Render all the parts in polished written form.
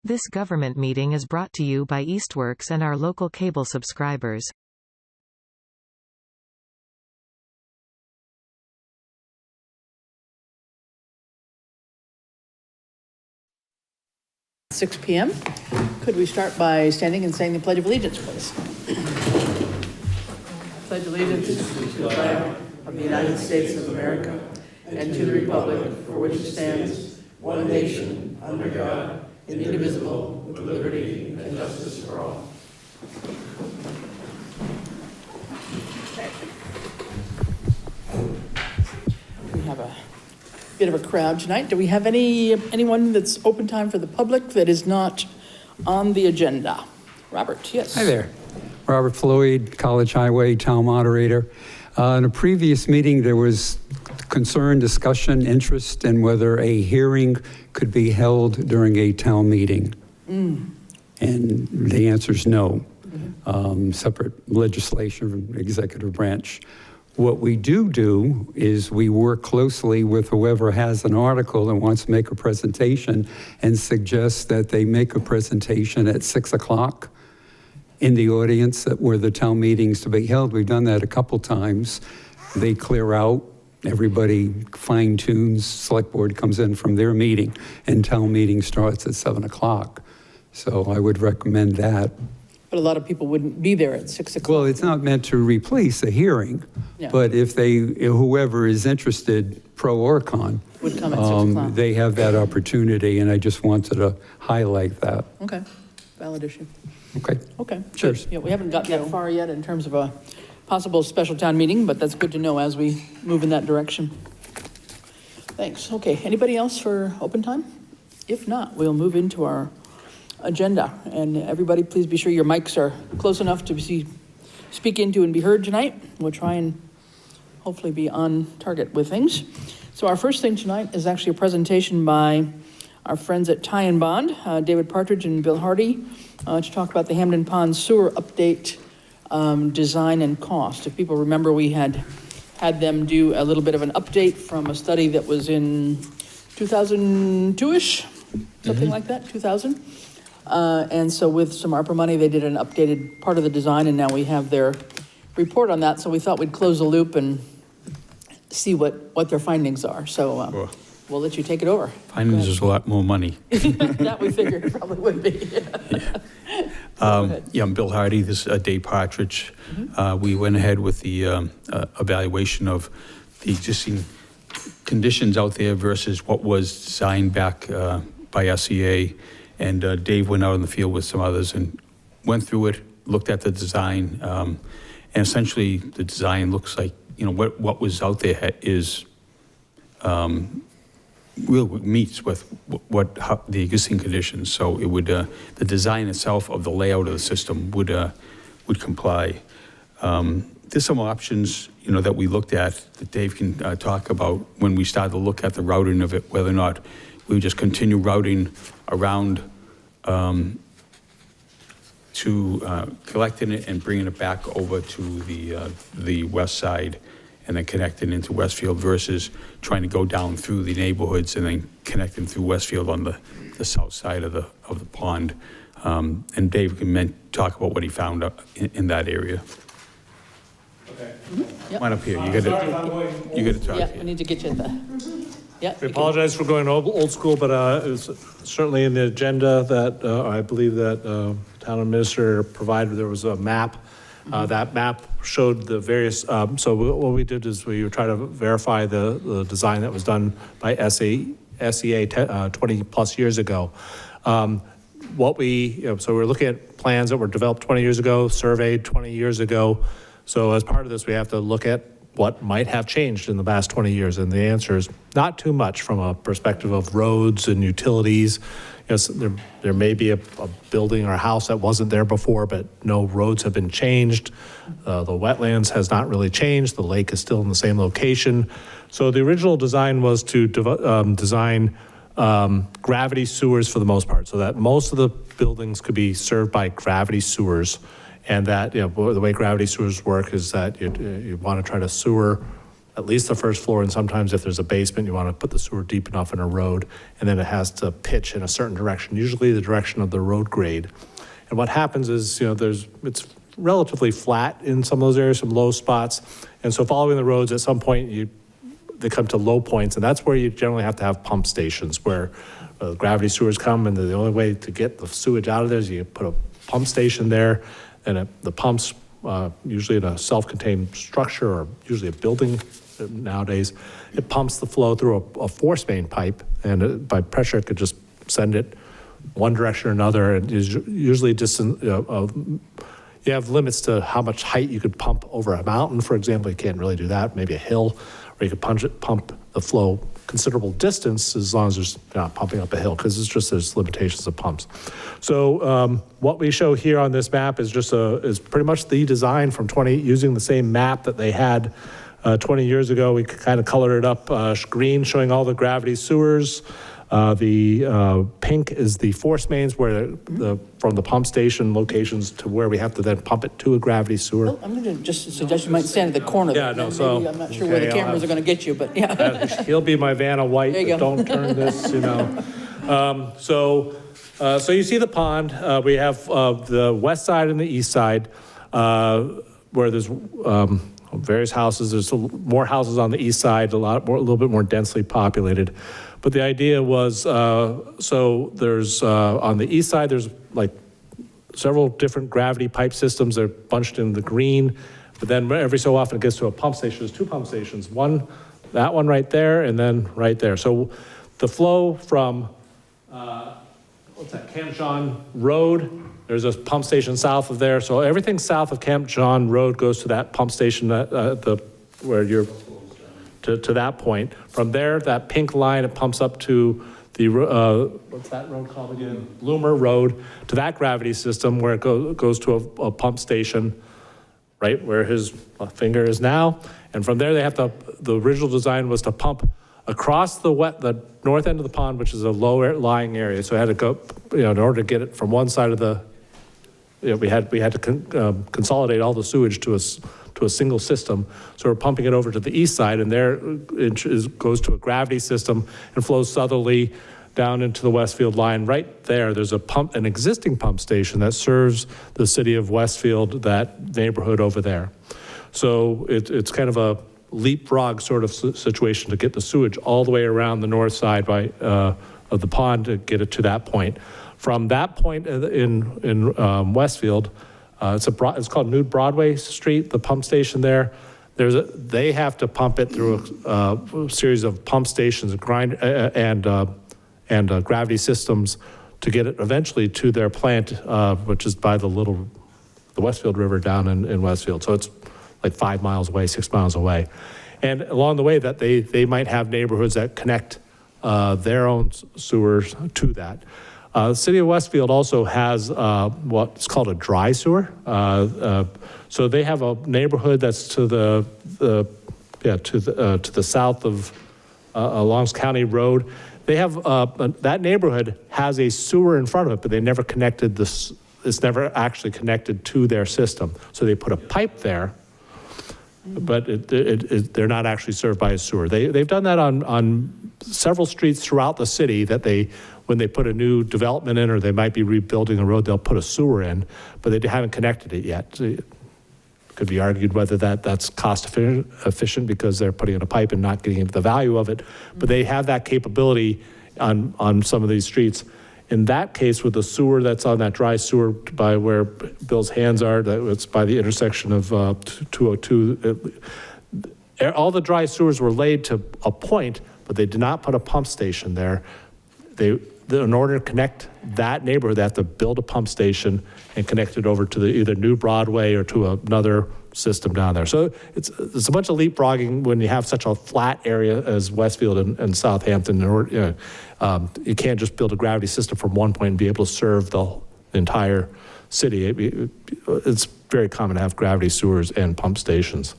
This government meeting is brought to you by Eastworks and our local cable subscribers. It's 6 p.m. Could we start by standing and saying the Pledge of Allegiance, please? Pledge allegiance to the flag of the United States of America and to the republic for which it stands, one nation, under God, indivisible, with liberty and justice for all. We have a bit of a crowd tonight. Do we have anyone that's open time for the public that is not on the agenda? Robert, yes. Hi there. Robert Floyd, College Highway Town Moderator. In a previous meeting, there was concern, discussion, interest in whether a hearing could be held during a town meeting. And the answer is no. Separate legislation from executive branch. What we do is we work closely with whoever has an article and wants to make a presentation and suggest that they make a presentation at 6 o'clock in the audience where the town meeting's to be held. We've done that a couple times. They clear out, everybody fine tunes, select board comes in from their meeting, and town meeting starts at 7 o'clock. So I would recommend that. But a lot of people wouldn't be there at 6 o'clock. Well, it's not meant to replace a hearing, yeah. But if whoever is interested, pro or con, would come at 6 o'clock. They have that opportunity, and I just wanted to highlight that. Okay, valid issue. Okay. Cheers. Yeah, we haven't got that far yet in terms of a possible special town meeting, but that's good to know as we move in that direction. Thanks. Okay, anybody else for open time? If not, we'll move into our agenda. And everybody, please be sure your mics are close enough to speak into and be heard tonight. We'll try and hopefully be on target with things. So our first thing tonight is actually a presentation by our friends at Tie and Bond, David Partridge and Bill Hardy, to talk about the Hamden Pond sewer update, design and cost. If people remember, we had them do a little bit of an update from a study that was in 2002-ish, something like that, 2000. And so with some ARPA money, they did an updated part of the design, and now we have their report on that. So we thought we'd close the loop and see what their findings are. So Sure. We'll let you take it over. Findings is a lot more money. That we figured it probably would be. Yeah, I'm Bill Hardy. This is Dave Partridge. We went ahead with the evaluation of the existing conditions out there versus what was designed back by SEA. And Dave went out in the field with some others and went through it, looked at the design, and essentially the design looks like, what was out there is really meets with how the existing conditions. So it would the design itself of the layout of the system would comply. There's some options that we looked at that Dave can talk about when we started to look at the routing of it, whether or not we would just continue routing around to collecting it and bringing it back over to the west side and then connecting into Westfield versus trying to go down through the neighborhoods and then connecting through Westfield on the south side of the pond. And Dave can talk about what he found in that area. Okay. Yep. Come on up here. You got to talk. Yeah, we need to get you at the. Yeah. We apologize for going old school, but it was certainly in the agenda that I believe that town administrator provided. There was a map. That map showed the various, so what we did is we were trying to verify the design that was done by SEA 20 plus years ago. So we're looking at plans that were developed 20 years ago, surveyed 20 years ago. So as part of this, we have to look at what might have changed in the past 20 years. And the answer is not too much from a perspective of roads and utilities. Yes, there may be a building or a house that wasn't there before, but no roads have been changed. The wetlands has not really changed. The lake is still in the same location. So the original design was to design gravity sewers for the most part, so that most of the buildings could be served by gravity sewers. And that, the way gravity sewers work is that you want to try to sewer at least the first floor, and sometimes if there's a basement, you want to put the sewer deep enough in a road, and then it has to pitch in a certain direction, usually the direction of the road grade. And what happens is, it's relatively flat in some of those areas, some low spots, and so following the roads, at some point, they come to low points, and that's where you generally have to have pump stations, where gravity sewers come, and the only way to get the sewage out of there is you put a pump station there, and the pumps, usually in a self-contained structure or usually a building nowadays, it pumps the flow through a force main pipe, and by pressure it could just send it one direction or another. And usually distant, you have limits to how much height you could pump over a mountain, for example. You can't really do that. Maybe a hill, or you could pump the flow considerable distance as long as there's not pumping up a hill, because there's limitations of pumps. So what we show here on this map is is pretty much the design from using the same map that they had 20 years ago. We kind of colored it up green, showing all the gravity sewers. The pink is the force mains, where from the pump station locations to where we have to then pump it to a gravity sewer. Well, I'm going to just suggest you might stand at the corner. Yeah, no, so I'm not sure where the cameras are going to get you, but yeah. He'll be my Vanna White. There you go. Don't turn this, So you see the pond. We have the west side and the east side, where there's various houses. There's more houses on the east side, a little bit more densely populated. But the idea was, so there's on the east side, there's like several different gravity pipe systems. They're bunched in the green, but then every so often it gets to a pump station. There's two pump stations, that one right there, and then right there. So the flow from, Camp John Road, there's a pump station south of there. So everything south of Camp John Road goes to that pump station where you're to that point. From there, that pink line, it pumps up to the, what's that road called again? Bloomer Road, to that gravity system where it goes to a pump station right where his finger is now. And from there, the original design was to pump across the north end of the pond, which is a lower lying area. So it had to go, in order to get it from one side of the, we had to consolidate all the sewage to a single system. So we're pumping it over to the east side, and there it goes to a gravity system and flows southerly down into the Westfield line. Right there, there's an existing pump station that serves the city of Westfield, that neighborhood over there. So it's kind of a leapfrog sort of situation to get the sewage all the way around the north side of the pond to get it to that point. From that point in Westfield, it's called New Broadway Street, the pump station there. They have to pump it through a series of pump stations and gravity systems to get it eventually to their plant, which is by the Westfield River down in Westfield. So it's like 5 miles away, 6 miles away. And along the way that they might have neighborhoods that connect their own sewers to that. The city of Westfield also has what's called a dry sewer. So they have a neighborhood that's to the south of Longs County Road. They have that neighborhood has a sewer in front of it, but they never connected this. It's never actually connected to their system. So they put a pipe there, but they're not actually served by a sewer. They've done that on several streets throughout the city that when they put a new development in or they might be rebuilding a road, they'll put a sewer in, but they haven't connected it yet. So it could be argued whether that's cost efficient because they're putting in a pipe and not getting into the value of it, but they have that capability on some of these streets. In that case, with the sewer that's on that dry sewer by where Bill's hands are, it's by the intersection of 202. All the dry sewers were laid to a point, but they did not put a pump station there. In order to connect that neighborhood, they have to build a pump station and connect it over to either New Broadway or to another system down there. So it's a bunch of leapfrogging when you have such a flat area as Westfield and Southampton. You can't just build a gravity system from one point and be able to serve the entire city. It's very common to have gravity sewers and pump stations.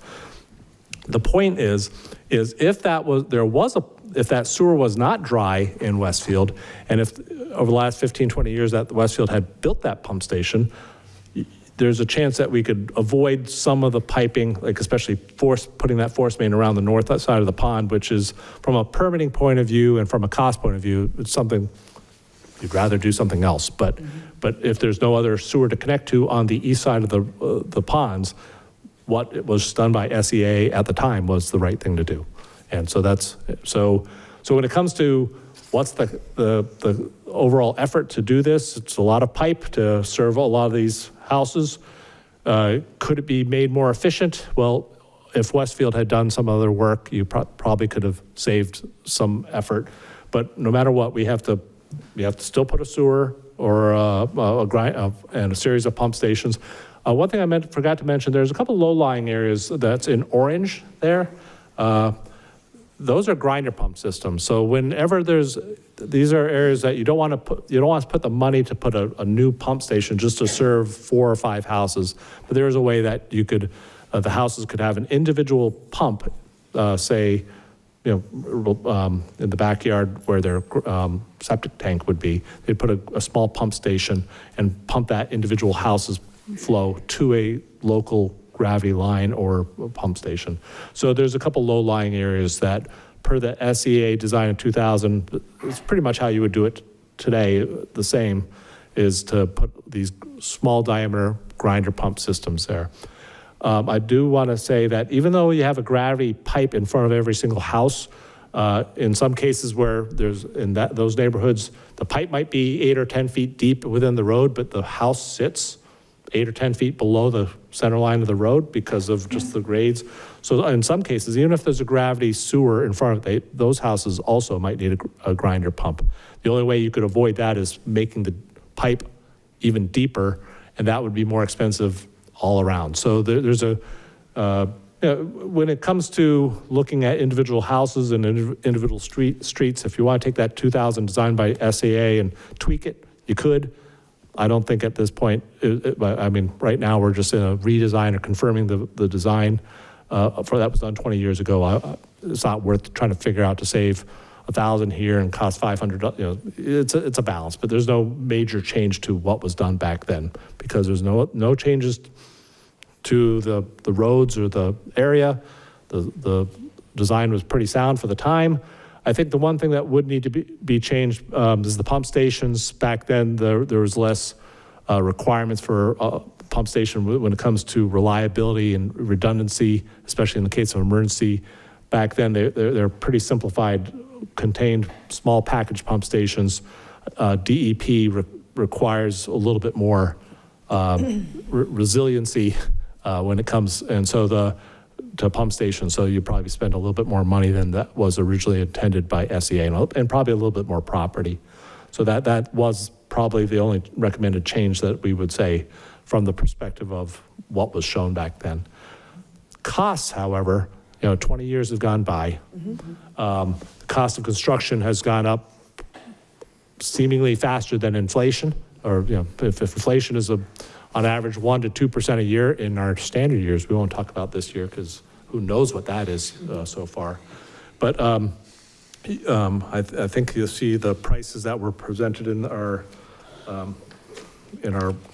The point is if that sewer was not dry in Westfield, and if over the last 15, 20 years that Westfield had built that pump station, there's a chance that we could avoid some of the piping, like especially putting that force main around the north side of the pond, which is, from a permitting point of view and from a cost point of view, it's something you'd rather do something else. But if there's no other sewer to connect to on the east side of the ponds, what was done by SEA at the time was the right thing to do. And so so when it comes to what's the overall effort to do this, it's a lot of pipe to serve a lot of these houses. Could it be made more efficient? Well, if Westfield had done some other work, you probably could have saved some effort. But no matter what, we have to still put a sewer or and a series of pump stations. One thing I forgot to mention, there's a couple low-lying areas that's in orange there. Those are grinder pump systems. So whenever these are areas that you don't want to put the money to put a new pump station just to serve 4 or 5 houses. But there is a way that you could, the houses could have an individual pump, say, in the backyard where their septic tank would be. They'd put a small pump station and pump that individual house's flow to a local gravity line or pump station. So there's a couple low-lying areas that, per the SEA design of 2000, it's pretty much how you would do it today. The same is to put these small diameter grinder pump systems there. I do want to say that even though you have a gravity pipe in front of every single house, in some cases where there's those neighborhoods, the pipe might be 8 or 10 feet deep within the road, but the house sits 8 or 10 feet below the center line of the road because of just the grades. So in some cases, even if there's a gravity sewer in front of it, those houses also might need a grinder pump. The only way you could avoid that is making the pipe even deeper, and that would be more expensive all around. So there's when it comes to looking at individual houses and individual streets, if you want to take that 2000 design by SAA and tweak it, you could. I don't think at this point, I mean, right now we're just in a redesign or confirming the design for that was done 20 years ago. It's not worth trying to figure out to save 1,000 here and cost 500. It's a balance, but there's no major change to what was done back then because there's no changes to the roads or the area. The design was pretty sound for the time. I think the one thing that would need to be changed is the pump stations. Back then, there was less requirements for a pump station when it comes to reliability and redundancy, especially in the case of emergency. Back then, they're pretty simplified, contained small package pump stations. DEP requires a little bit more resiliency when it comes, and so to pump stations, so you probably spend a little bit more money than that was originally intended by SEA, and probably a little bit more property. So that was probably the only recommended change that we would say from the perspective of what was shown back then. Costs, however, 20 years have gone by. The cost of construction has gone up seemingly faster than inflation, or if inflation is on average 1% to 2% a year in our standard years. We won't talk about this year because who knows what that is so far. But I think you'll see the prices that were presented in our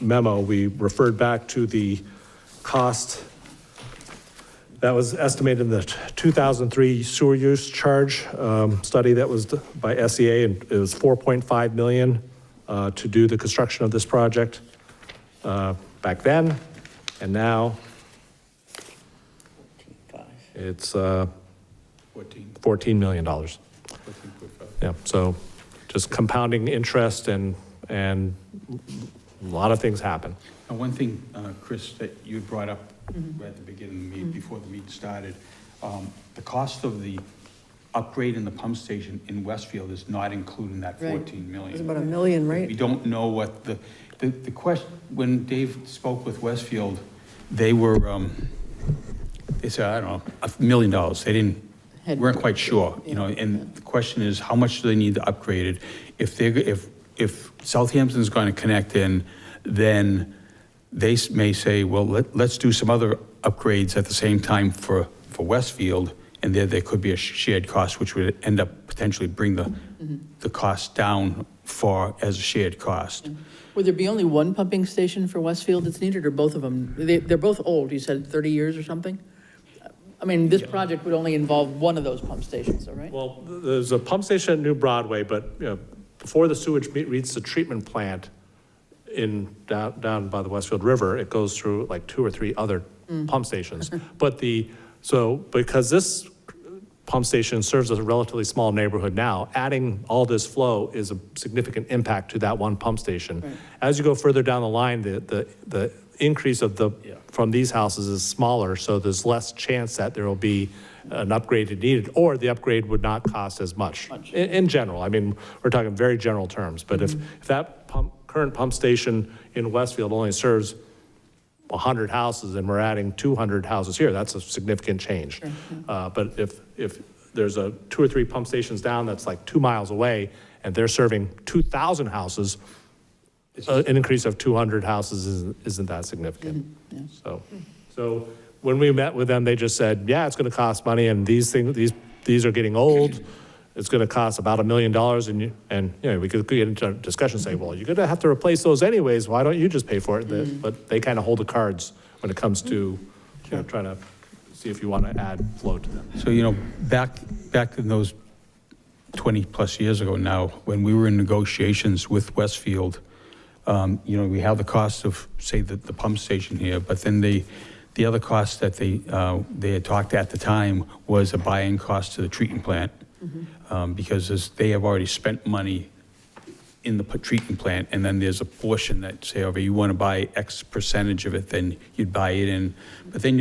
memo. We referred back to the cost that was estimated in the 2003 sewer use charge study that was by SEA, and it was $4.5 million to do the construction of this project. Back then, and now it's $14 million. Yeah, so just compounding interest and a lot of things happen. And one thing, Chris, that you brought up right at the beginning of the meeting, before the meeting started, the cost of the upgrade in the pump station in Westfield is not included in that 14 million. It's about $1 million, right? We don't know what the question, when Dave spoke with Westfield, they were, they said, I don't know, $1 million. They weren't quite sure, and the question is, how much do they need to upgrade it? If Southampton's going to connect in, then they may say, well, let's do some other upgrades at the same time for Westfield, and there could be a shared cost, which would end up potentially bring the cost down as a shared cost. Would there be only one pumping station for Westfield that's needed, or both of them? They're both old, you said 30 years or something? I mean, this project would only involve one of those pump stations, all right? Well, there's a pump station at New Broadway, but before the sewage reaches the treatment plant down by the Westfield River, it goes through like 2 or 3 other pump stations. But because this pump station serves a relatively small neighborhood now, adding all this flow is a significant impact to that one pump station. Right. As you go further down the line, the increase from these houses is smaller, so there's less chance that there will be an upgrade needed, or the upgrade would not cost as much. In general, I mean, we're talking very general terms, but if that current pump station in Westfield only serves 100 houses and we're adding 200 houses here, that's a significant change. Sure. But if there's 2 or 3 pump stations down that's like 2 miles away and they're serving 2,000 houses, an increase of 200 houses isn't that significant. So when we met with them, they just said, yeah, it's going to cost money, and these are getting old. It's going to cost about $1 million, and we could get into a discussion and say, well, you're going to have to replace those anyways. Why don't you just pay for it? But they kind of hold the cards when it comes to trying to see if you want to add flow to them. So, back in those 20 plus years ago now, when we were in negotiations with Westfield, we have the cost of, say, the pump station here, but then the other cost that they had talked at the time was a buy-in cost to the treatment plant. Because they have already spent money in the treatment plant, and then there's a portion that say, okay, you want to buy X percentage of it, then you'd buy it in. But then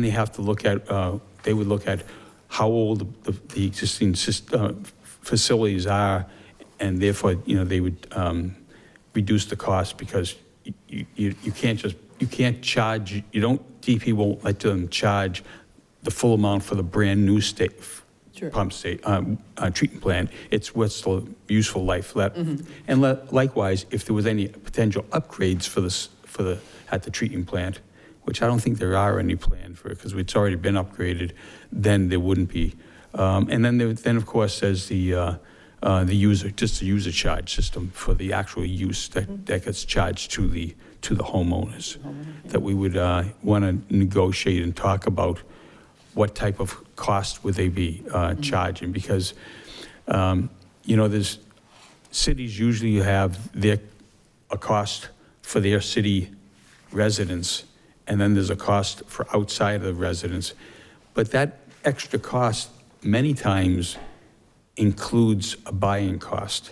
they have to look at, they would look at how old the existing facilities are, and therefore, they would reduce the cost, because you can't charge, DP won't let them charge the full amount for the brand new pump treatment plant. It's what's the useful life left. And likewise, if there was any potential upgrades at the treatment plant, which I don't think there are any planned for, because it's already been upgraded, then there wouldn't be. And then of course there's the user charge system for the actual use that gets charged to the homeowners. That we would want to negotiate and talk about what type of cost would they be charging, because there's cities usually have a cost for their city residents, and then there's a cost for outside of the residents. But that extra cost many times includes a buy-in cost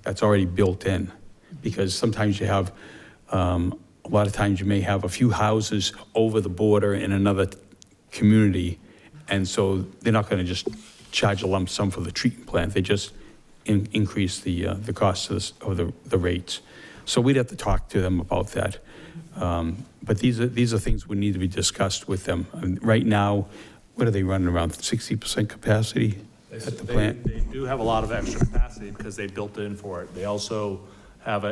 that's already built in, because sometimes you have a lot of times you may have a few houses over the border in another community, and so they're not going to just charge a lump sum for the treatment plant. They just increase the cost of the rates. So we'd have to talk to them about that. But these are things we need to be discussed with them. Right now, what are they running, around 60% capacity at the plant? They do have a lot of extra capacity because they built in for it. They also have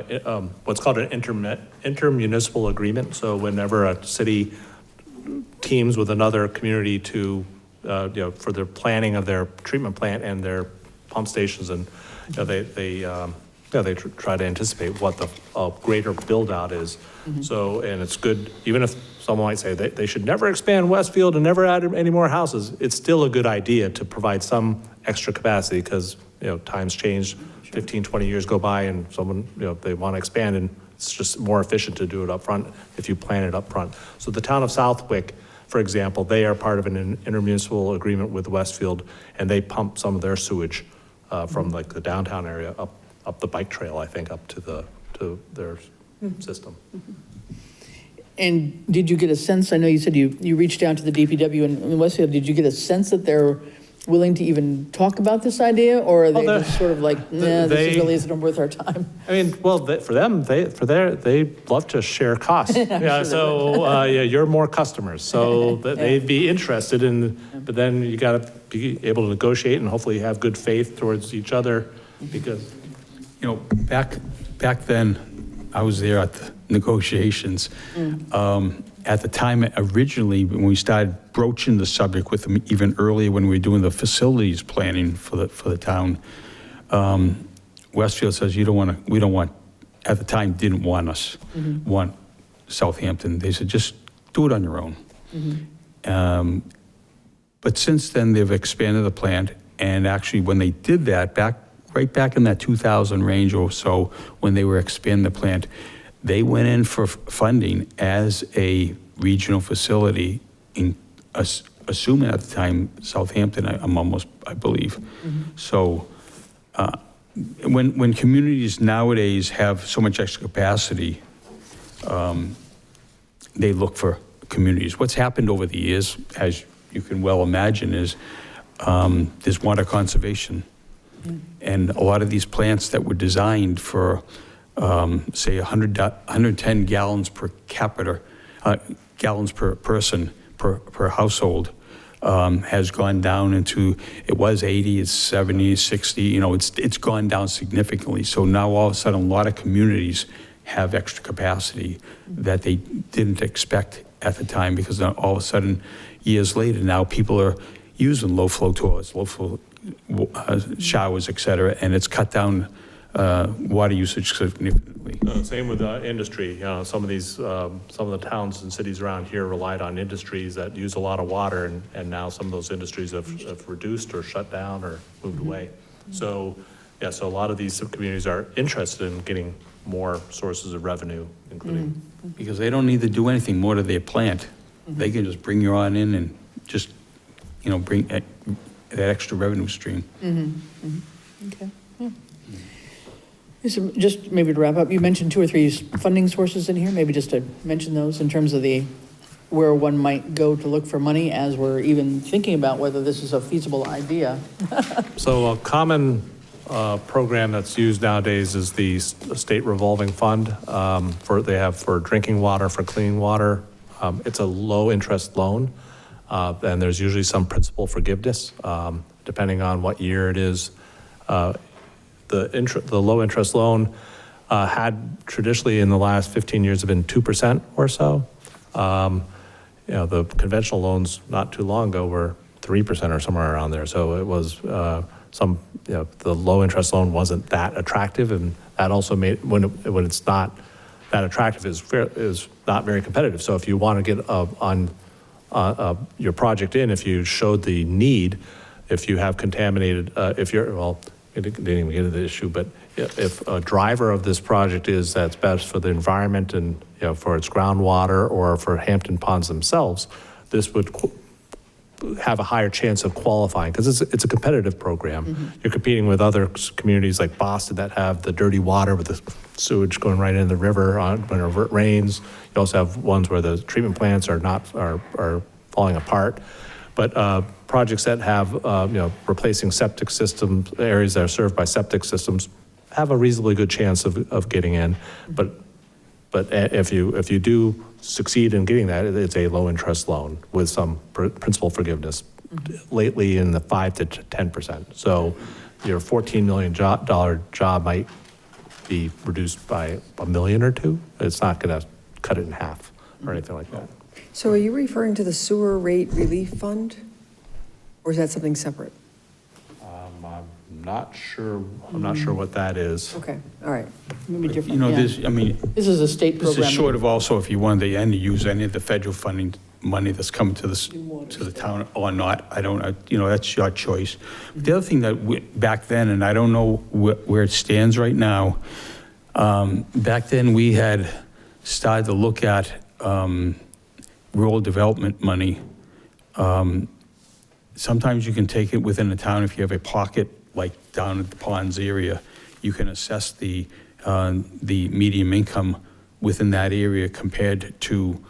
what's called an intermunicipal agreement. So whenever a city teams with another community to, for their planning of their treatment plant and their pump stations, and they try to anticipate what the greater build out is. So, and it's good, even if someone might say they should never expand Westfield and never add any more houses, it's still a good idea to provide some extra capacity, because times change. 15, 20 years go by, and someone, they want to expand, and it's just more efficient to do it up front if you plan it up front. So the town of Southwick, for example, they are part of an intermunicipal agreement with Westfield, and they pump some of their sewage from like the downtown area up the bike trail, I think, up to their system. And did you get a sense, I know you said you reached out to the DPW in Westfield, did you get a sense that they're willing to even talk about this idea, or are they just sort of like, nah, this really isn't worth our time? I mean, well, for them, they love to share costs. Yeah, so you're more customers, so they'd be interested in. But then you got to be able to negotiate and hopefully have good faith towards each other, because back then, I was there at the negotiations. At the time, originally, when we started broaching the subject with them even earlier when we were doing the facilities planning for the town, Westfield says, we don't want, at the time, didn't want us, want Southampton. They said, just do it on your own. But since then, they've expanded the plant, and actually, when they did that, right back in that 2000 range or so, when they were expanding the plant, they went in for funding as a regional facility, assuming at the time Southampton, I believe. So when communities nowadays have so much extra capacity, they look for communities. What's happened over the years, as you can well imagine, is there's water conservation. And a lot of these plants that were designed for, say, 110 gallons per capita, gallons per person, per household, has gone down into, it was 80, it's 70, 60, it's gone down significantly. So now all of a sudden, a lot of communities have extra capacity that they didn't expect at the time, because now all of a sudden, years later, now people are using low-flow toilets, low-flow showers, et cetera, and it's cut down water usage significantly. Same with industry. Some of the towns and cities around here relied on industries that use a lot of water, and now some of those industries have reduced or shut down or moved away. So, yeah, so a lot of these communities are interested in getting more sources of revenue, including. Because they don't need to do anything more to their plant. They can just bring you on in and just, bring that extra revenue stream. Okay. Yeah. So just maybe to wrap up, you mentioned 2 or 3 funding sources in here, maybe just to mention those in terms of where one might go to look for money as we're even thinking about whether this is a feasible idea. So a common program that's used nowadays is the state revolving fund. They have for drinking water, for clean water. It's a low interest loan, and there's usually some principal forgiveness, depending on what year it is. The low interest loan had traditionally in the last 15 years have been 2% or so. The conventional loans not too long ago were 3% or somewhere around there. So it was the low interest loan wasn't that attractive, and that also made when it's not that attractive is not very competitive. So if you want to get on your project if you showed the need, if you have contaminated, I didn't even get into the issue, but if a driver of this project is that's best for the environment and for its groundwater or for Hampton Ponds themselves, this would have a higher chance of qualifying because it's a competitive program. You're competing with other communities like Boston that have the dirty water with the sewage going right into the river when it rains. You also have ones where the treatment plants are falling apart. But projects that have, replacing septic systems, areas that are served by septic systems, have a reasonably good chance of getting in. But if you do succeed in getting that, it's a low interest loan with some principal forgiveness. Lately in the 5 to 10%. So your $14 million job might be reduced by $1 million or $2 million. It's not going to cut it in half or anything like that. So are you referring to the sewer rate relief fund? Or is that something separate? I'm not sure what that is. Okay, all right. Maybe different. Yeah. This is a state program. This is short of also if you wanted to use any of the federal funding money that's coming to the town or not. I don't, that's your choice. But the other thing that back then, and I don't know where it stands right now, back then we had started to look at rural development money. Sometimes you can take it within the town if you have a pocket like down at the ponds area. You can assess the medium income within that area compared to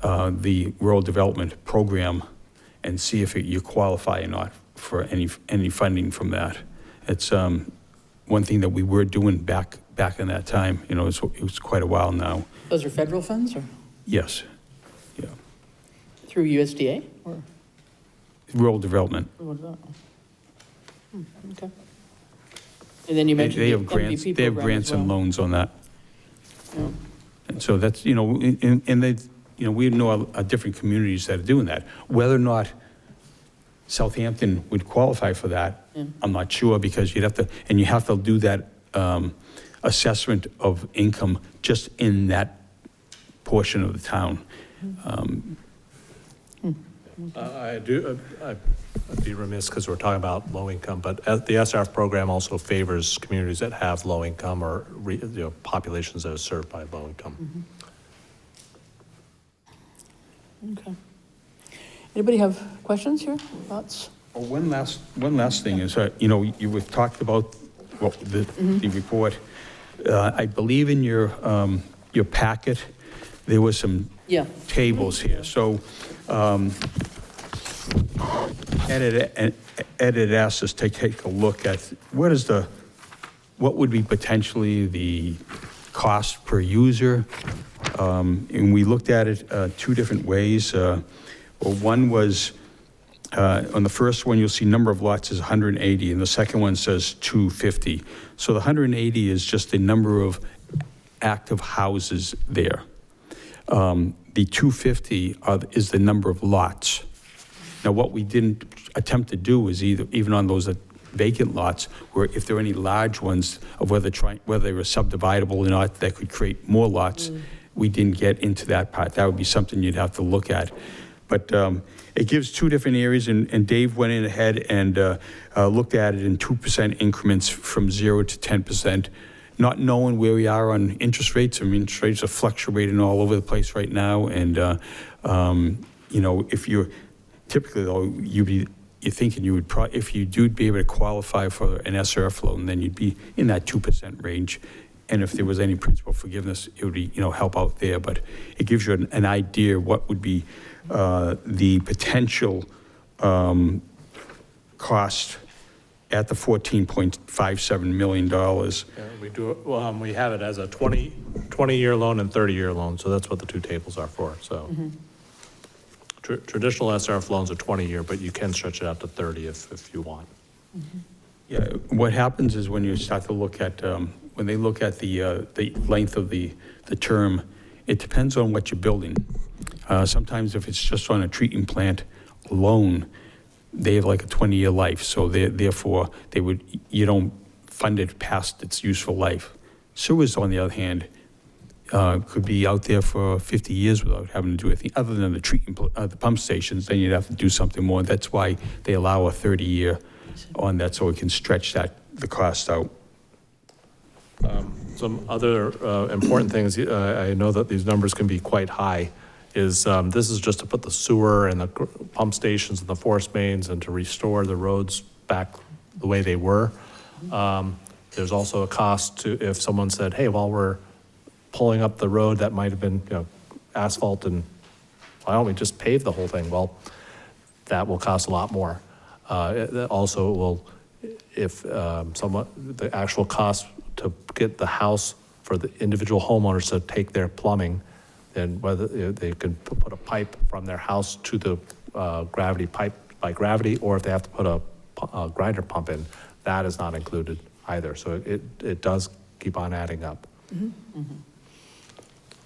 the rural development program and see if you qualify or not for any funding from that. It's one thing that we were doing back in that time. It was quite a while now. Those are federal funds or Yes, yeah. through USDA or? Rural development. What is that? Okay. And then you mentioned They the have grants. MVP They have program grants as well. and loans on that. And so that's, and they, we know different communities that are doing that. Whether or not Southampton would qualify for that, I'm not sure, because you have to do that assessment of income just in that portion of the town. I'd be remiss because we're talking about low income, but the SRF program also favors communities that have low income or populations that are served by low income. Okay. Anybody have questions here, thoughts? Oh, one last thing is, you've talked about the report. I believe in your packet, there were some tables here. So Ed had asked us to take a look at what would be potentially the cost per user. And we looked at it two different ways. One was, on the first one, you'll see number of lots is 180, and the second one says 250. So the 180 is just the number of active houses there. The 250 is the number of lots. Now, what we didn't attempt to do is even on those vacant lots, where if there are any large ones of whether they were subdividable or not, that could create more lots, we didn't get into that part. That would be something you'd have to look at. But it gives two different areas, and Dave went in ahead and looked at it in 2% increments from 0 to 10%, not knowing where we are on interest rates. I mean, interest rates are fluctuating all over the place right now, and if you're typically though, you're thinking you would if you do be able to qualify for an SRF loan, then you'd be in that 2% range. And if there was any principal forgiveness, it would be, help out there. But it gives you an idea what would be the potential cost at the $14.57 million. Yeah, we do. We have it as a 20-year loan and 30-year loan. So that's what the two tables are for. So traditional SRF loans are 20-year, but you can stretch it out to 30 if you want. Yeah. What happens is when you start to look at when they look at the length of the term, it depends on what you're building. Sometimes if it's just on a treatment plant alone, they have like a 20-year life. So therefore, you don't fund it past its useful life. Sewers, on the other hand, could be out there for 50 years without having to do anything other than the treatment, the pump stations. Then you'd have to do something more. That's why they allow a 30-year on that, so it can stretch the cost out. Some other important things, I know that these numbers can be quite high, is this is just to put the sewer and the pump stations and the force mains and to restore the roads back the way they were. There's also a cost to if someone said, hey, while we're pulling up the road that might have been asphalt, and why don't we just pave the whole thing? Well, that will cost a lot more. It also will, if the actual cost to get the house for the individual homeowners to take their plumbing, then whether they can put a pipe from their house to the gravity pipe by gravity, or if they have to put a grinder pump in, that is not included either. So it does keep on adding up.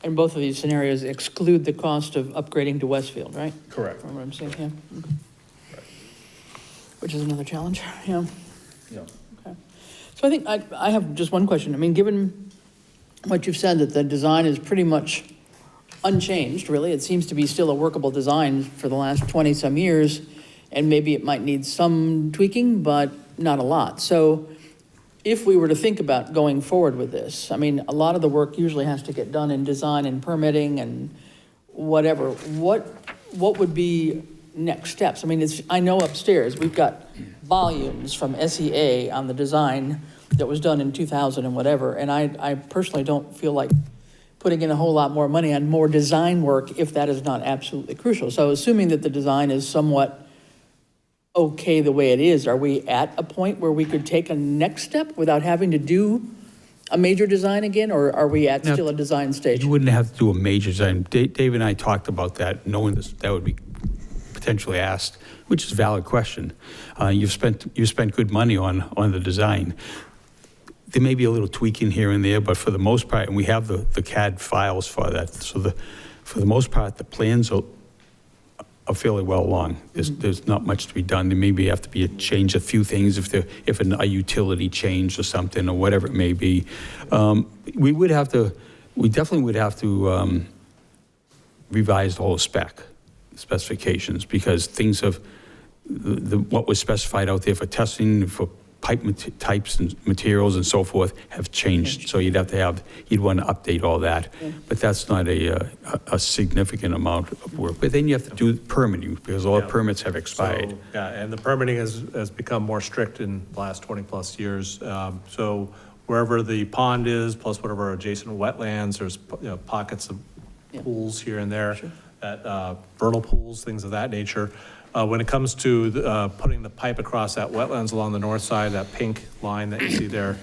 And both of these scenarios exclude the cost of upgrading to Westfield, right? Correct. From what I'm saying, yeah. Okay. Which is another challenge, yeah. Yeah. Okay. So I think I have just one question. I mean, given what you've said, that the design is pretty much unchanged, really. It seems to be still a workable design for the last 20-some years, and maybe it might need some tweaking, but not a lot. So if we were to think about going forward with this, I mean, a lot of the work usually has to get done in design and permitting and whatever. What would be next steps? I mean, I know upstairs we've got volumes from SEA on the design that was done in 2000 and whatever, and I personally don't feel like putting in a whole lot more money on more design work if that is not absolutely crucial. So assuming that the design is somewhat okay the way it is, are we at a point where we could take a next step without having to do a major design again, or are we at still a design stage? You wouldn't have to do a major design. Dave and I talked about that, knowing that would be potentially asked, which is a valid question. You've spent good money on the design. there may be a little tweaking here and there, but for the most part, and we have the CAD files for that, so for the most part, the plans are fairly well along. There's not much to be done. There maybe have to be a few things if a utility change or something or whatever it may be. We definitely would have to revise the whole specifications, because things of what was specified out there for testing, for pipe types and materials and so forth have changed. So you'd want to update all that. Yeah. But that's not a significant amount of work. But then you have to do permitting, because all the permits have expired. So, yeah, and the permitting has become more strict in the last 20-plus years. So wherever the pond is, plus whatever adjacent wetlands, there's pockets of pools here and there, that vernal pools, things of that nature. When it comes to putting the pipe across that wetlands along the north side, that pink line that you see there,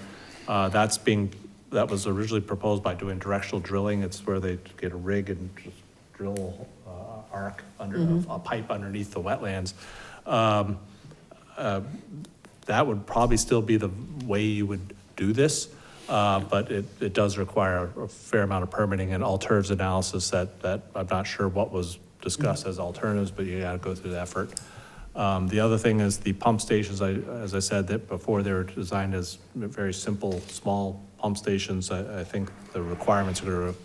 that was originally proposed by doing directional drilling. It's where they get a rig and just drill arc under a pipe underneath the wetlands. That would probably still be the way you would do this, but it does require a fair amount of permitting and alternatives analysis that I'm not sure what was discussed as alternatives, but you got to go through the effort. The other thing is the pump stations. As I said that before, they were designed as very simple, small pump stations. I think the requirements are going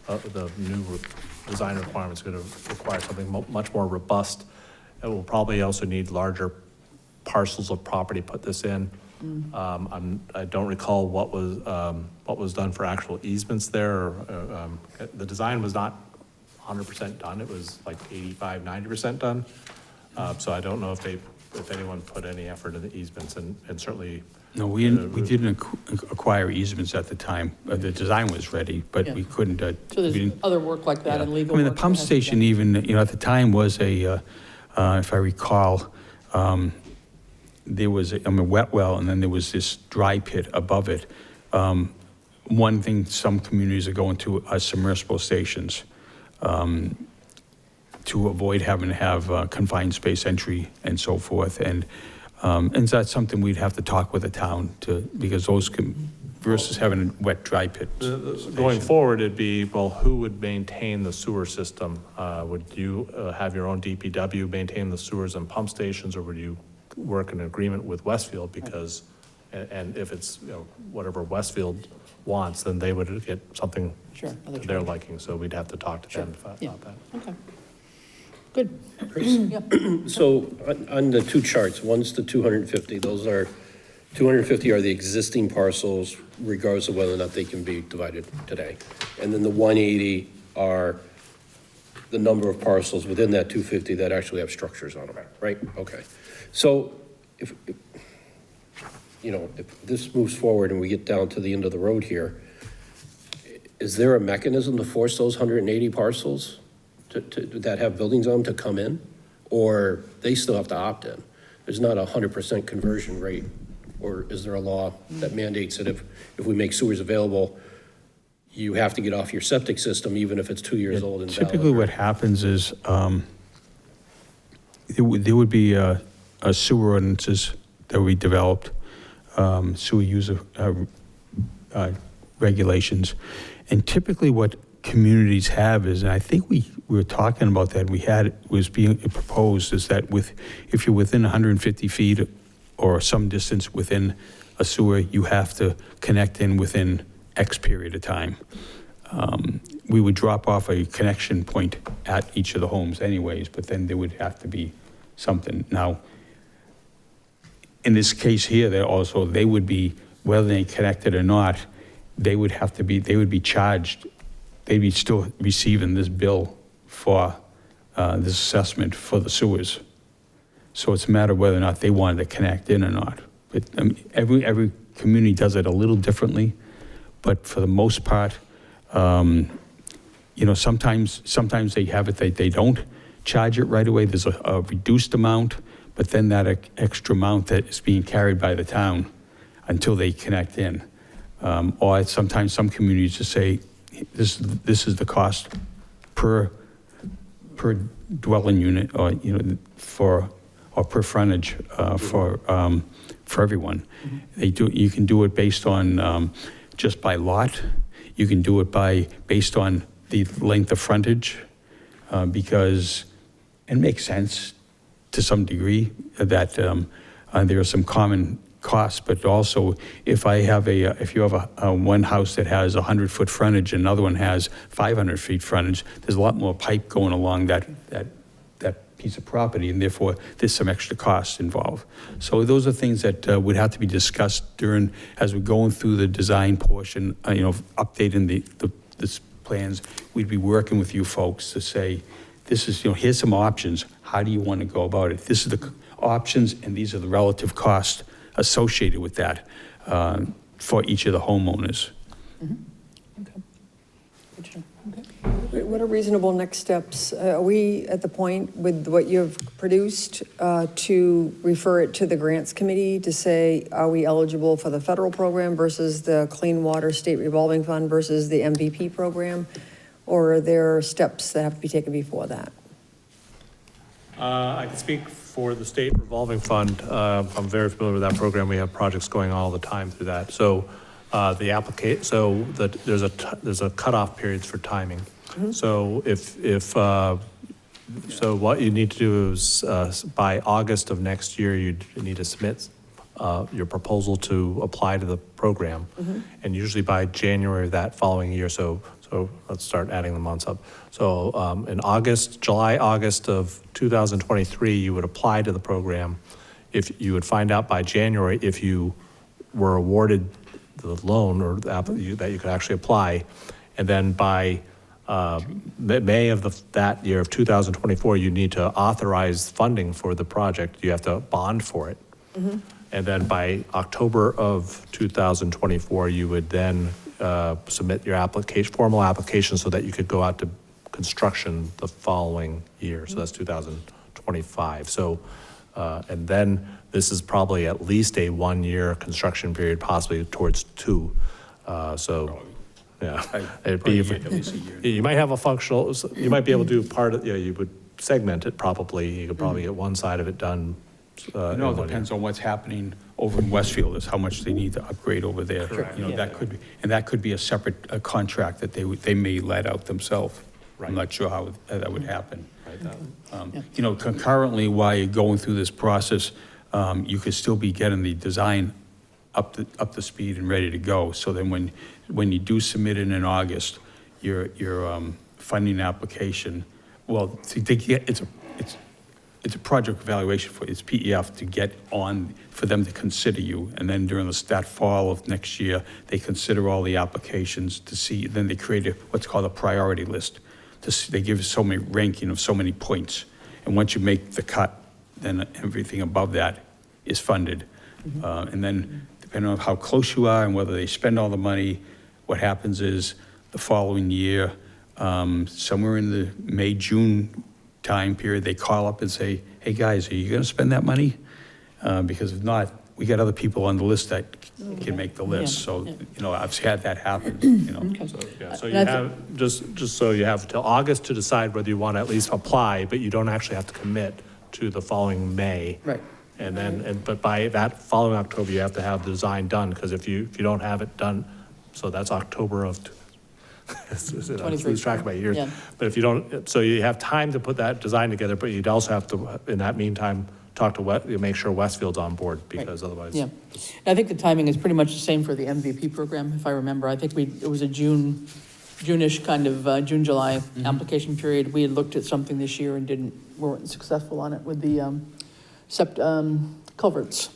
to, the new design requirements are going to require something much more robust. It will probably also need larger parcels of property to put this in. I don't recall what was done for actual easements there. The design was not 100% done. It was like 85, 90% done. So I don't know if anyone put any effort in the easements, and certainly. No, we didn't acquire easements at the time. The design was ready, but we couldn't. So there's other work like that and legal I mean, work the pump that has to be station done. even, at the time was if I recall, there was a wet well, and then there was this dry pit above it. One thing some communities are going to are submersible stations, to avoid having to have confined space entry and so forth. And that's something we'd have to talk with the town because those versus having a wet dry pit. Going forward, it'd be, well, who would maintain the sewer system? Would you have your own DPW maintain the sewers and pump stations, or would you work in agreement with Westfield? Because, and if it's whatever Westfield wants, then they would get something to their liking. So we'd have to talk to them about that. Okay. Good. Yeah. So on the two charts, one's the 250, 250 are the existing parcels, regardless of whether or not they can be divided today. And then the 180 are the number of parcels within that 250 that actually have structures on them, right? Okay. So if this moves forward and we get down to the end of the road here, is there a mechanism to force those 180 parcels that have buildings on them to come in, or they still have to opt in? There's not a 100% conversion rate, or is there a law that mandates that if we make sewers available, you have to get off your septic system even if it's 2 years old and valid? Typically what happens is there would be a sewer ordinances that we developed, sewer user regulations, and typically what communities have is, and I think we were talking about that, was being proposed, is that if you're within 150 feet or some distance within a sewer, you have to connect in within X period of time. We would drop off a connection point at each of the homes anyways, but then there would have to be something. Now, in this case here, they would be, whether they connected or not, they would be charged. They'd be still receiving this bill for this assessment for the sewers. So it's a matter of whether or not they wanted to connect in or not. But every community does it a little differently, but for the most part, sometimes they have it, they don't charge it right away. There's a reduced amount, but then that extra amount that is being carried by the town until they connect in. Or sometimes some communities just say, this is the cost per dwelling unit, or per frontage for for everyone. You can do it based on just by lot. You can do it based on the length of frontage, because it makes sense to some degree that there are some common costs, but also if you have a one house that has 100-foot frontage and another one has 500 feet frontage, there's a lot more pipe going along that piece of property, and therefore there's some extra costs involved. So those are things that would have to be discussed as we're going through the design portion, updating the plans. We'd be working with you folks to say, this is, here's some options. How do you want to go about it? This is the options, and these are the relative costs associated with that for each of the homeowners. Okay. Good to know. Okay. What are reasonable next steps? Are we at the point with what you've produced to refer it to the grants committee to say, are we eligible for the federal program versus the Clean Water State Revolving Fund versus the MVP program? Or are there steps that have to be taken before that? I can speak for the state revolving fund. I'm very familiar with that program. We have projects going all the time through that. So there's a cutoff periods for timing. So so what you need to do is by August of next year, you need to submit your proposal to apply to the program, and usually by January of that following year. So let's start adding the months up. So in July, August of 2023, you would apply to the program. If you would find out by January if you were awarded the loan or that you could actually apply, and then by May of that year of 2024, you need to authorize funding for the project. You have to bond for it. And then by October of 2024, you would then submit your formal application so that you could go out to construction the following year. So that's 2025. So, and then this is probably at least a 1-year construction period, possibly towards 2. Yeah, it'd be, at least a year. you might have a functional, you might be able to do part of, you would segment it probably. You could probably get one side of it done. It depends on what's happening over in Westfield, is how much they need to upgrade over there. Correct. That could be a separate contract that they may let out themselves. Right. I'm not sure how that would happen. Right. Concurrently, while you're going through this process, you could still be getting the design up to speed and ready to go. So then when you do submit it in August, your funding application, well, it's a project evaluation it's PEF to get on, for them to consider you. And then during that fall of next year, they consider all the applications to see, then they create what's called a priority list. They give so many ranking of so many points. And once you make the cut, then everything above that is funded. And then depending on how close you are and whether they spend all the money, what happens is the following year, somewhere in the May, June time period, they call up and say, hey guys, are you going to spend that money? Because if not, we got other people on the list that can make the list. So, I've had that happen, So you have, just so you have till August to decide whether you want to at least apply, but you don't actually have to commit to the following May. Right. And then, but by that following October, you have to have the design done, because if you don't have it done, so that's October of, I lose track of my years. Yeah. But if you don't, so you have time to put that design together, but you'd also have to, in that meantime, talk to make sure Westfield's on board, because otherwise. Yeah, I think the timing is pretty much the same for the MVP program, if I remember. I think it was a June-ish kind of, June-July application period. We had looked at something this year and weren't successful on it with the culverts,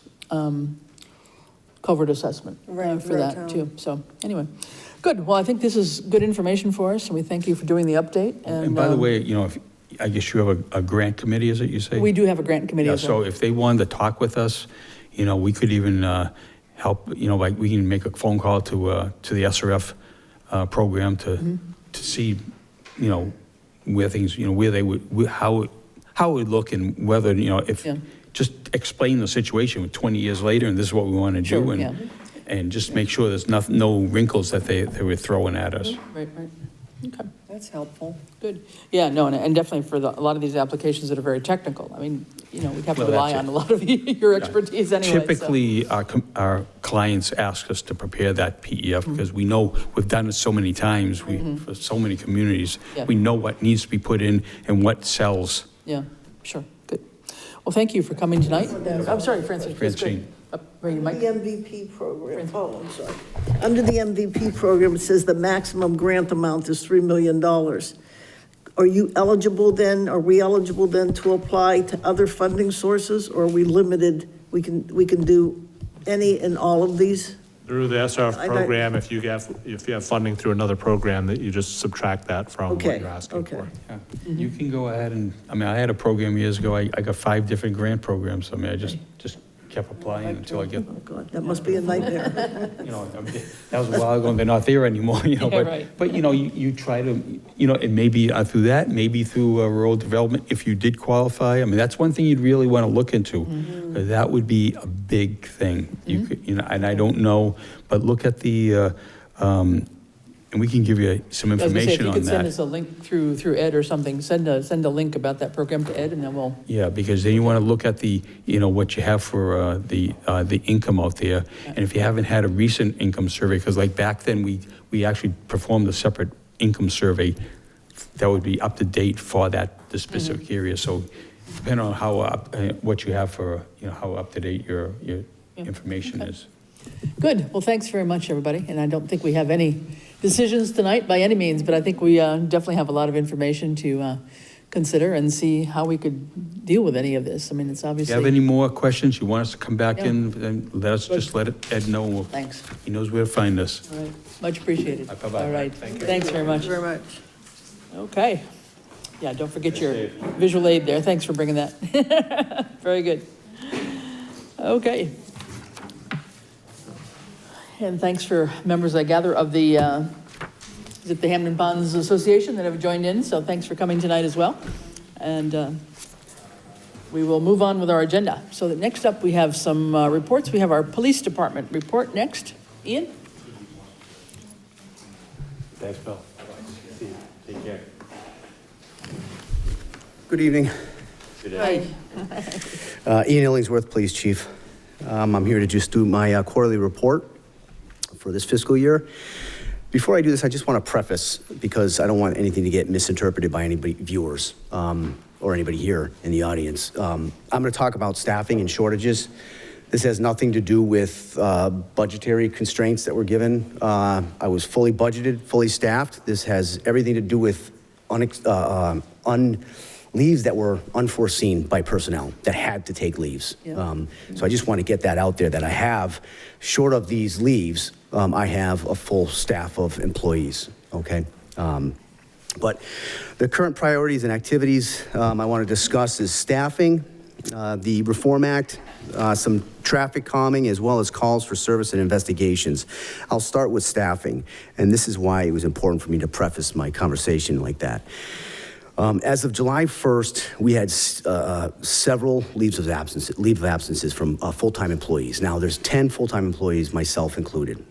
culvert assessment for that too. So anyway, good. Well, I think this is good information for us, and we thank you for doing the update. And by the way, I guess you have a grant committee, is it you say? We do have a grant committee as well. So if they wanted to talk with us, we could even help, like we can make a phone call to the SRF program to see, where things, where they would, how it would look, and whether, if, just explain the situation with 20 years later, and this is what we want to do, and just make sure there's no wrinkles that they were throwing at us. Right. Okay, That's helpful. good. Yeah, no, and definitely for a lot of these applications that are very technical. I mean, we'd have to Well, rely that's on it. a lot of your expertise anyway. so- Typically, our clients ask us to prepare that PEF because we know we've done it so many times, for so many communities. Yeah. We know what needs to be put in and what sells. Yeah, sure, good. Well, thank you for coming tonight. I'm sorry, Francis. Yes, go ahead. Francine. Right, your mic. The MVP program, oh, I'm sorry. Under the MVP program, it says the maximum grant amount is $3 million. Are you eligible then, are we eligible then to apply to other funding sources, or are we limited? We can do any and all of these? Through the SRF I don't- program, if you have funding through another program, that you just subtract that from what Okay, you're asking okay. for. Yeah. You can go ahead and, I had a program years ago, I got 5 different grant programs. I just kept applying until I get, Oh, God, that must be a nightmare. that was a while ago, and they're not there anymore, Yeah, right. But, you try to, it may be through that, maybe through rural development, if you did qualify. That's one thing you'd really want to look into. That would be a big thing. You could, and I don't know, but look at the, and we can give you some I was gonna say, if information you on could send that. us a link through Ed or something, send a link about that program to Ed, and then we'll, Yeah, because then you want to look at the, what you have for the income out there. And if you haven't had a recent income survey, because like back then, we actually performed a separate income survey that would be up to date for the specific area. So depending on what you have for, how up to date your information is. good. Well, thanks very much, everybody. And I don't think we have any decisions tonight by any means, but I think we definitely have a lot of information to consider and see how we could deal with any of this. It's If you obviously. have any more questions, you want us to come back Yeah. in, then let Ed know. Thanks. He knows where to find us. All right, much appreciated. Bye-bye. All right, Thank you. thanks very much. Very much. Okay. Yeah, don't forget your visual aid there. Thanks for bringing that. Very good. Okay. And thanks for members, I gather, of the, is it the Hamden Ponds Association that have joined in? So thanks for coming tonight as well. And we will move on with our agenda. So that next up, we have some reports. We have our police department report next. Ian? Thanks, Bill. Take care. Good evening. Hi. Ian Illingsworth, Police Chief. I'm here to just do my quarterly report for this fiscal year. Before I do this, I just want to preface, because I don't want anything to get misinterpreted by anybody, viewers, or anybody here in the audience. I'm going to talk about staffing and shortages. This has nothing to do with budgetary constraints that were given. I was fully budgeted, fully staffed. This has everything to do with leaves that were unforeseen by personnel that had to take leaves. Yeah. So I just want to get that out there, that I have, short of these leaves, I have a full staff of employees, okay? But the current priorities and activities I want to discuss is staffing, the Reform Act, some traffic calming, as well as calls for service and investigations. I'll start with staffing, and this is why it was important for me to preface my conversation like that. As of July 1st, we had several leaves of absences from full-time employees. Now, there's 10 full-time employees, myself included.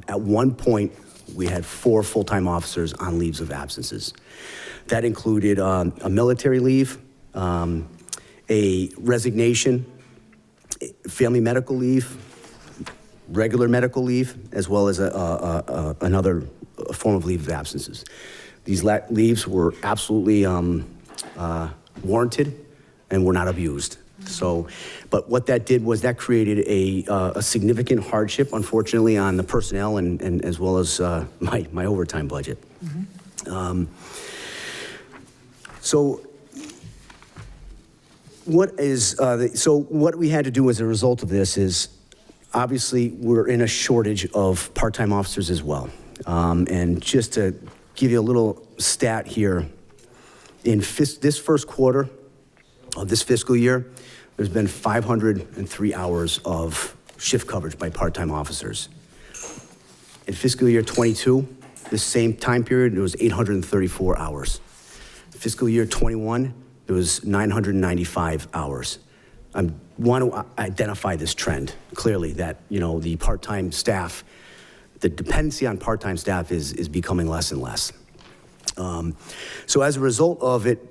At one point, we had 4 full-time officers on leaves of absences. That included a military leave, a resignation, family medical leave, regular medical leave, as well as another form of leave of absences. These leaves were absolutely warranted and were not abused. So, but what that did was that created a significant hardship, unfortunately, on the personnel and as well as my overtime budget. So what we had to do as a result of this is, obviously, we're in a shortage of part-time officers as well. And just to give you a little stat here, in this first quarter of this fiscal year, there's been 503 hours of shift coverage by part-time officers. In fiscal year 22, this same time period, it was 834 hours. Fiscal year 21, it was 995 hours. I want to identify this trend clearly, that, the part-time staff, the dependency on part-time staff is becoming less and less. So as a result of it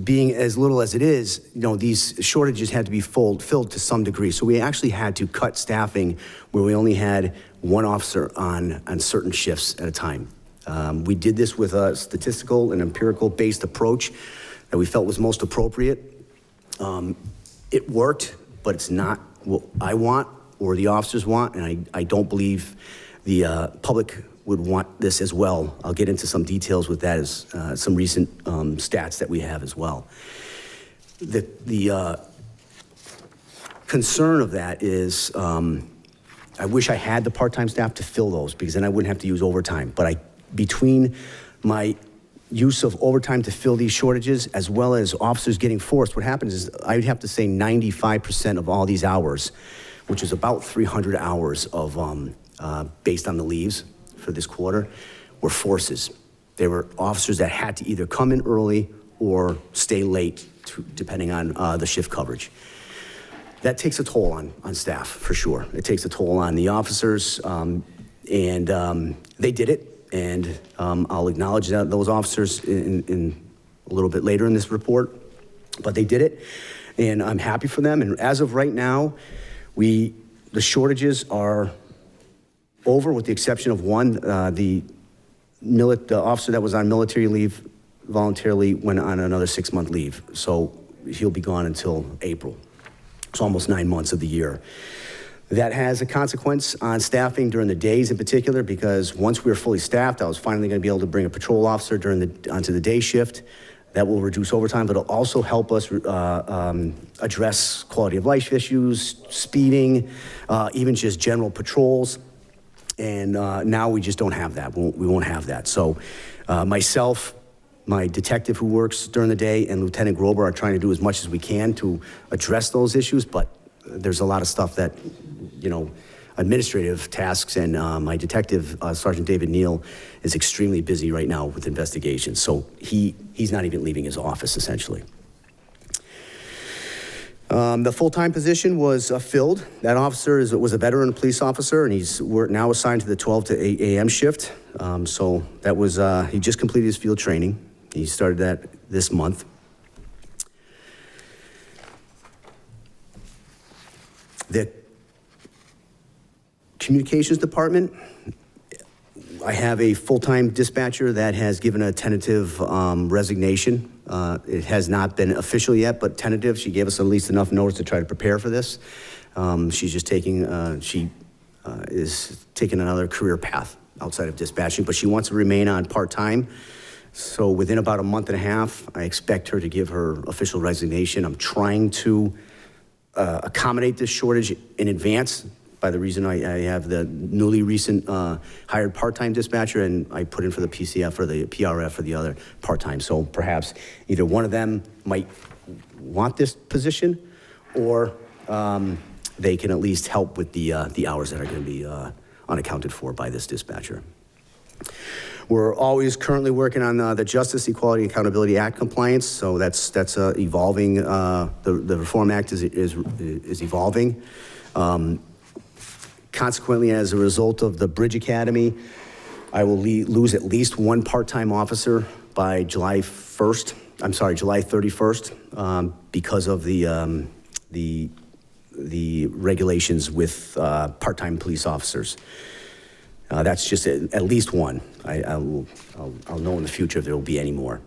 being as little as it is, these shortages had to be filled to some degree. So we actually had to cut staffing where we only had one officer on certain shifts at a time. We did this with a statistical and empirical-based approach that we felt was most appropriate. It worked, but it's not what I want or the officers want, and I don't believe the public would want this as well. I'll get into some details with that as some recent stats that we have as well. The concern of that is I wish I had the part-time staff to fill those, because then I wouldn't have to use overtime. But between my use of overtime to fill these shortages, as well as officers getting forced, what happens is I'd have to say 95% of all these hours, which is about 300 hours of based on the leaves for this quarter, were forces. They were officers that had to either come in early or stay late, depending on the shift coverage. That takes a toll on staff, for sure. It takes a toll on the officers, and they did it. And I'll acknowledge that those officers in a little bit later in this report, but they did it, and I'm happy for them. And as of right now, the shortages are over, with the exception of one. The officer that was on military leave voluntarily went on another 6-month leave, so he'll be gone until April. It's almost 9 months of the year. That has a consequence on staffing during the days in particular, because once we were fully staffed, I was finally going to be able to bring a patrol officer onto the day shift. That will reduce overtime, but it'll also help us address quality of life issues, speeding, even just general patrols. And now we just don't have that. We won't have that. So myself, my detective who works during the day, and Lieutenant Grober are trying to do as much as we can to address those issues, but there's a lot of stuff that, administrative tasks, and my detective, Sergeant David Neal, is extremely busy right now with investigations. So he's not even leaving his office, essentially. The full-time position was filled. That officer was a veteran police officer, and he's now assigned to the 12 to 8 a.m. shift. So that was, he just completed his field training. He started that this month. The communications department, I have a full-time dispatcher that has given a tentative resignation. It has not been official yet, but tentative. She gave us at least enough notice to try to prepare for this. She's just she is taking another career path outside of dispatching, but she wants to remain on part-time. So within about a month and a half, I expect her to give her official resignation. I'm trying to accommodate this shortage in advance, by the reason I have the newly recent hired part-time dispatcher, and I put in for the PCF or the PRF for the other part-time. So perhaps either one of them might want this position, or they can at least help with the hours that are going to be unaccounted for by this dispatcher. We're always currently working on the Justice, Equality, and Accountability Act compliance. So that's evolving. The Reform Act is evolving. Consequently, as a result of the Bridge Academy, I will lose at least one part-time officer by July 31st, because of the regulations with part-time police officers. That's just at least one. I'll know in the future if there will be any more.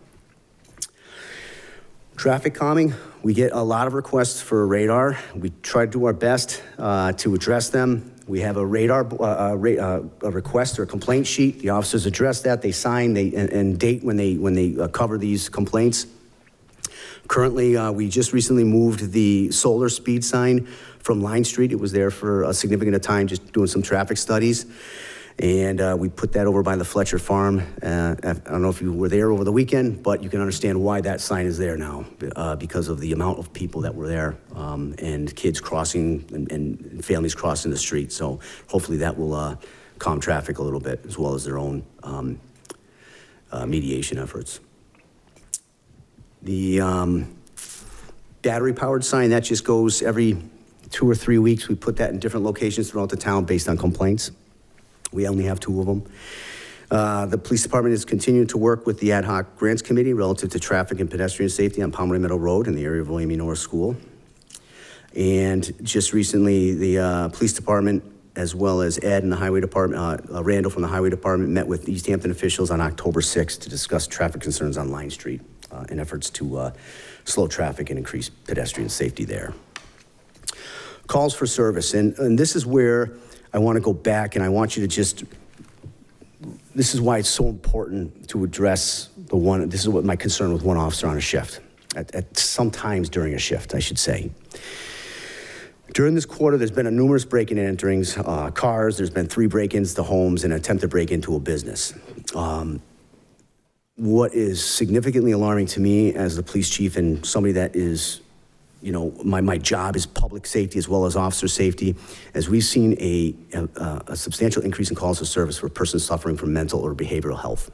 Traffic calming, we get a lot of requests for radar. We try to do our best to address them. We have a radar a request or a complaint sheet. The officers address that. They sign and date when they cover these complaints. Currently, we just recently moved the solar speed sign from Line Street. It was there for a significant time, just doing some traffic studies. And we put that over by the Fletcher Farm. I don't know if you were there over the weekend, but you can understand why that sign is there now, because of the amount of people that were there, and kids crossing and families crossing the street. So hopefully that will calm traffic a little bit, as well as their own mediation efforts. The battery-powered sign, that just goes every 2 or 3 weeks. We put that in different locations throughout the town based on complaints. We only have 2 of them. The police department is continuing to work with the ad hoc grants committee relative to traffic and pedestrian safety on Pomeroy Meadow Road in the area of William E. Norris School. And just recently, the police department, as well as Ed and the highway department, Randall from the highway department, met with Easthampton officials on October 6th to discuss traffic concerns on Line Street in efforts to slow traffic and increase pedestrian safety there. Calls for service, and this is where I want to go back, and I want you to just, this is why it's so important to address this is what my concern with one officer on a shift, at sometimes during a shift, I should say. During this quarter, there's been numerous break-in and enterings, cars, there's been 3 break-ins to homes and an attempt to break into a business. What is significantly alarming to me as the police chief and somebody that is, you know, my job is public safety as well as officer safety, as we've seen a substantial increase in calls for service for persons suffering from mental or behavioral health.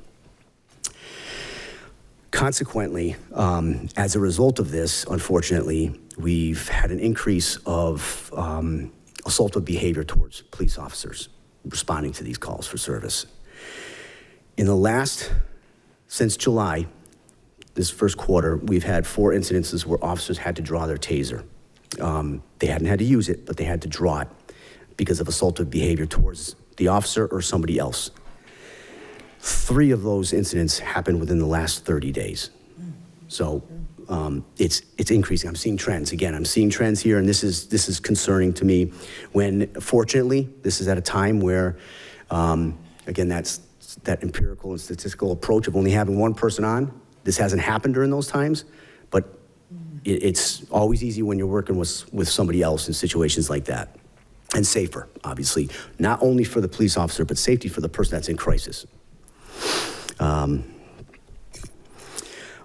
Consequently, as a result of this, unfortunately, we've had an increase of assaultive behavior towards police officers responding to these calls for service. Since July, this first quarter, we've had 4 incidences where officers had to draw their taser. They hadn't had to use it, but they had to draw it because of assaultive behavior towards the officer or somebody else. 3 of those incidents happened within the last 30 days. So it's increasing. I'm seeing trends. Again, I'm seeing trends here, and this is concerning to me when, fortunately, this is at a time where, again, that's that empirical and statistical approach of only having 1 person on. This hasn't happened during those times, but it's always easy when you're working with somebody else in situations like that. And safer, obviously, not only for the police officer, but safety for the person that's in crisis.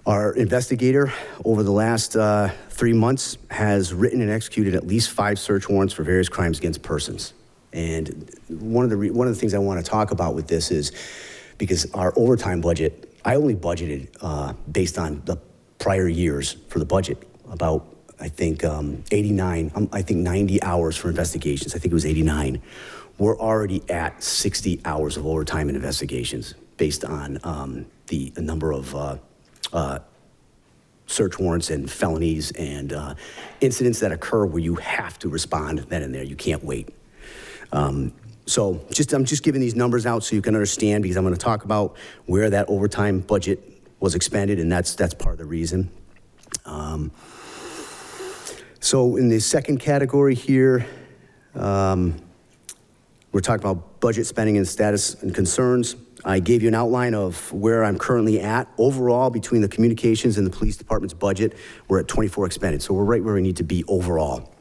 Our investigator over the last 3 months has written and executed at least 5 search warrants for various crimes against persons. And one of the things I want to talk about with this is because our overtime budget, I only budgeted based on the prior years for the budget, about, I think, 90 hours for investigations. I think it was 89. We're already at 60 hours of overtime in investigations based on the number of search warrants and felonies and incidents that occur where you have to respond then and there. You can't wait. So I'm just giving these numbers out so you can understand, because I'm going to talk about where that overtime budget was expended, and that's part of the reason. So in the second category here, we're talking about budget spending and status and concerns. I gave you an outline of where I'm currently at. Overall, between the communications and the police department's budget, we're at 24 expended. So we're right where we need to be overall.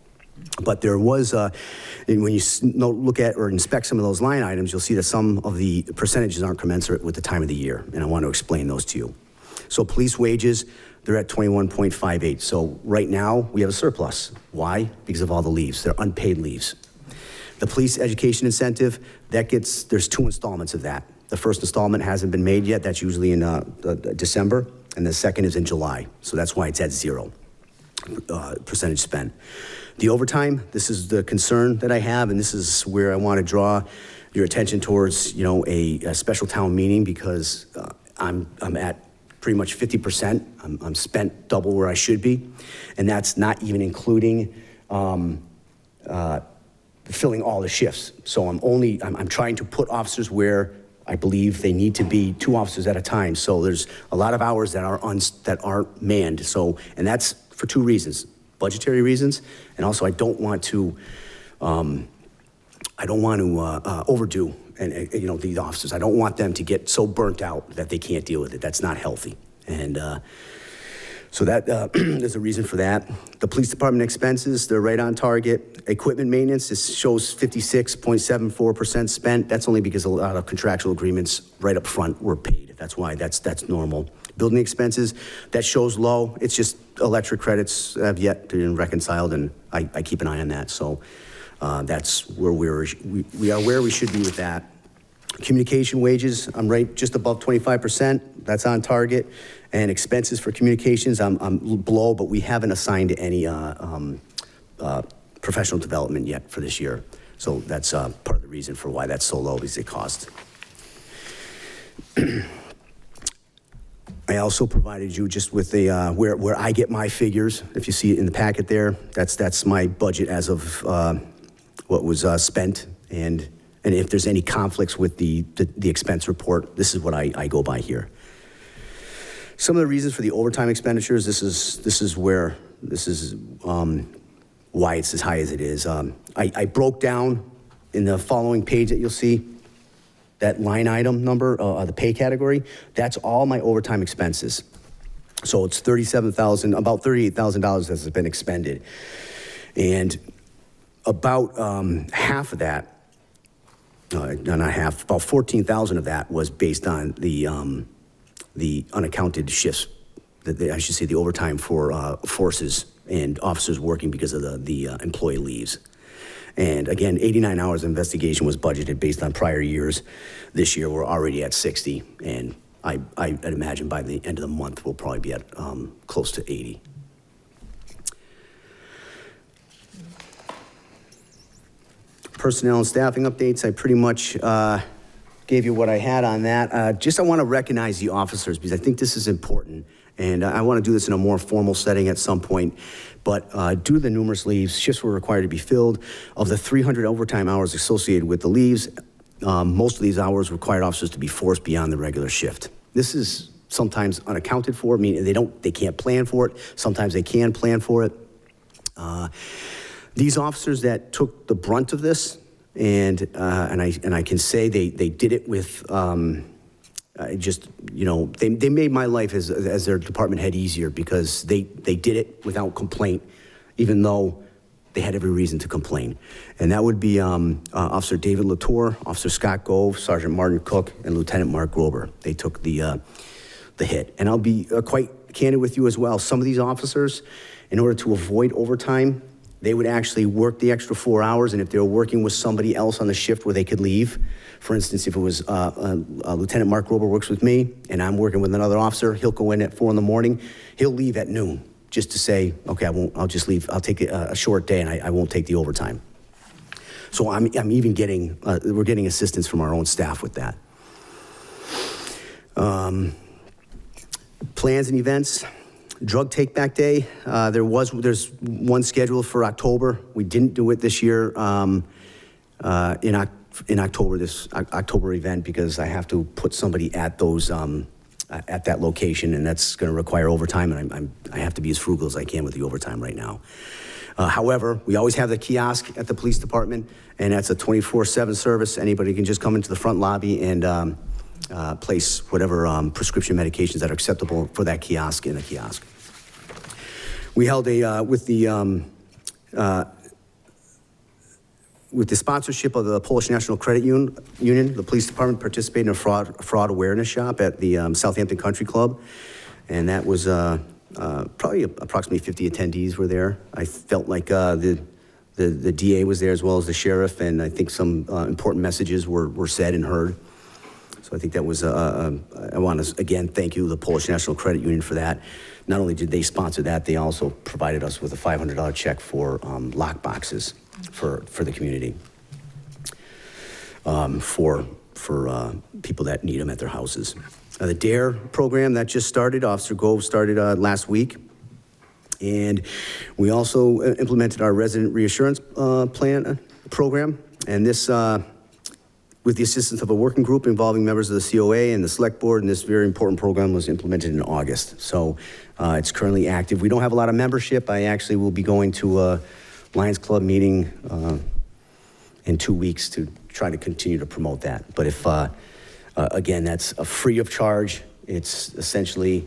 But there was, when you look at or inspect some of those line items, you'll see that some of the percentages aren't commensurate with the time of the year, and I want to explain those to you. So police wages, they're at 21.58. So right now, we have a surplus. Why? Because of all the leaves. They're unpaid leaves. The police education incentive, there's 2 installments of that. The first installment hasn't been made yet. That's usually in December, and the second is in July. So that's why it's at 0% spent. The overtime, this is the concern that I have, and this is where I want to draw your attention towards, a special town meeting, because I'm at pretty much 50%. I'm spent double where I should be, and that's not even including filling all the shifts. So I'm trying to put officers where I believe they need to be, 2 officers at a time. So there's a lot of hours that aren't manned. So, and that's for 2 reasons. Budgetary reasons, and also I don't want to overdo the officers. I don't want them to get so burnt out that they can't deal with it. That's not healthy, and so that there's a reason for that. The police department expenses, they're right on target. Equipment maintenance, this shows 56.74% spent. That's only because a lot of contractual agreements right up front were paid. That's why that's normal. Building expenses, that shows low. It's just electric credits have yet to be reconciled, and I keep an eye on that. So that's where we are where we should be with that. Communication wages, I'm right just above 25%. That's on target. And expenses for communications, I'm below, but we haven't assigned any professional development yet for this year. So that's part of the reason for why that's so low, is it cost. I also provided you just with the, where I get my figures. If you see it in the packet there, that's my budget as of what was spent. And if there's any conflicts with the expense report, this is what I go by here. Some of the reasons for the overtime expenditures, this is why it's as high as it is. I broke down in the following page that you'll see, that line item number, the pay category, that's all my overtime expenses. So it's $37,000, about $38,000 that has been expended. And about half of that, not half, about 14,000 of that was based on the unaccounted shifts, I should say the overtime for forces and officers working because of the employee leaves. And again, 89 hours of investigation was budgeted based on prior years. This year, we're already at 60, and I'd imagine by the end of the month, we'll probably be at close to 80. Personnel and staffing updates, I pretty much gave you what I had on that. I want to recognize the officers because I think this is important. And I want to do this in a more formal setting at some point. But due to the numerous leaves, shifts were required to be filled. Of the 300 overtime hours associated with the leaves, most of these hours required officers to be forced beyond the regular shift. This is sometimes unaccounted for, meaning they can't plan for it. Sometimes they can plan for it. These officers that took the brunt of this, and I can say they did it with, they made my life as their department head easier because they did it without complaint, even though they had every reason to complain. And that would be Officer David Latour, Officer Scott Gove, Sergeant Martin Cook, and Lieutenant Mark Grober. They took the hit. And I'll be quite candid with you as well. Some of these officers, in order to avoid overtime, they would actually work the extra 4 hours, and if they were working with somebody else on the shift where they could leave, for instance, if it was Lieutenant Mark Grober works with me, and I'm working with another officer, he'll go in at 4 in the morning, he'll leave at noon, just to say, okay, I'll just leave, I'll take a short day, and I won't take the overtime. So I'm even getting, we're getting assistance from our own staff with that. Plans and events. Drug Take Back Day, there's one scheduled for October. We didn't do it this year in October, this October event, because I have to put somebody at those at that location, and that's going to require overtime, and I have to be as frugal as I can with the overtime right now. However, we always have the kiosk at the police department, and that's a 24/7 service. Anybody can just come into the front lobby and place whatever prescription medications that are acceptable for that kiosk in a kiosk. We held with the sponsorship of the Polish National Credit Union, the police department participated in a fraud awareness shop at the Southampton Country Club, and that was probably approximately 50 attendees were there. I felt like the DA was there as well as the sheriff, and I think some important messages were said and heard. So I think that was, I want to, again, thank you, the Polish National Credit Union, for that. Not only did they sponsor that, they also provided us with a $500 check for lock boxes for the community, for people that need them at their houses. The DARE program that just started, Officer Gove started last week. And we also implemented our resident reassurance plan program. And this, with the assistance of a working group involving members of the COA and the select board, and this very important program was implemented in August. So it's currently active. We don't have a lot of membership. I actually will be going to a Lions Club meeting in 2 weeks to try to continue to promote that. But if, again, that's a free of charge. It's essentially,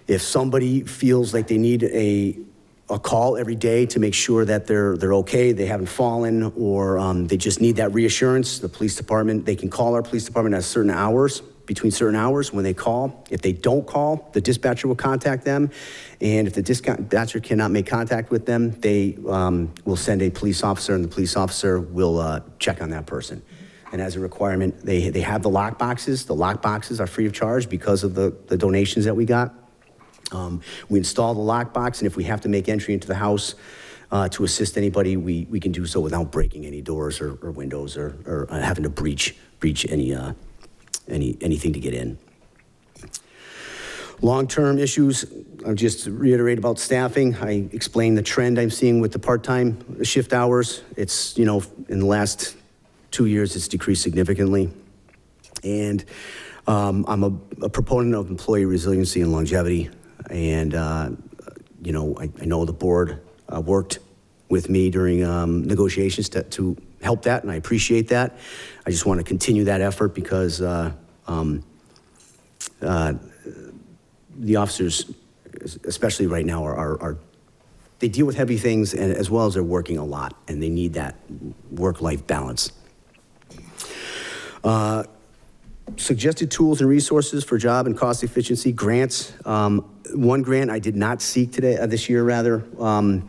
if somebody feels like they need a call every day to make sure that they're okay, they haven't fallen, or they just need that reassurance, the police department, they can call our police department at certain hours, between certain hours when they call. If they don't call, the dispatcher will contact them, and if the dispatcher cannot make contact with them, they will send a police officer, and the police officer will check on that person. And as a requirement, they have the lock boxes. The lock boxes are free of charge because of the donations that we got. We install the lockbox, and if we have to make entry into the house to assist anybody, we can do so without breaking any doors or windows or having to breach anything to get in. Long-term issues, I'll just reiterate about staffing. I explained the trend I'm seeing with the part-time shift hours. It's, in the last 2 years, it's decreased significantly. And I'm a proponent of employee resiliency and longevity. And, I know the board worked with me during negotiations to help that, and I appreciate that. I just want to continue that effort because the officers, especially right now, they deal with heavy things, and as well as they're working a lot, and they need that work-life balance. Suggested tools and resources for job and cost efficiency grants. One grant I did not seek this year,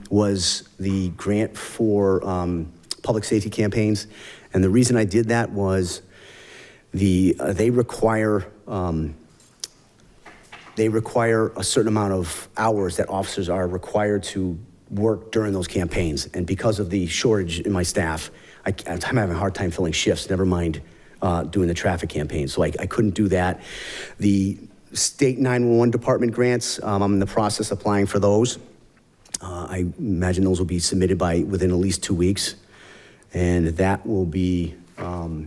was the grant for public safety campaigns, and the reason I did that was they require a certain amount of hours that officers are required to work during those campaigns. And because of the shortage in my staff, I'm having a hard time filling shifts, never mind doing the traffic campaign. So I couldn't do that. The state 911 department grants, I'm in the process of applying for those. I imagine those will be submitted within at least 2 weeks. And that will be at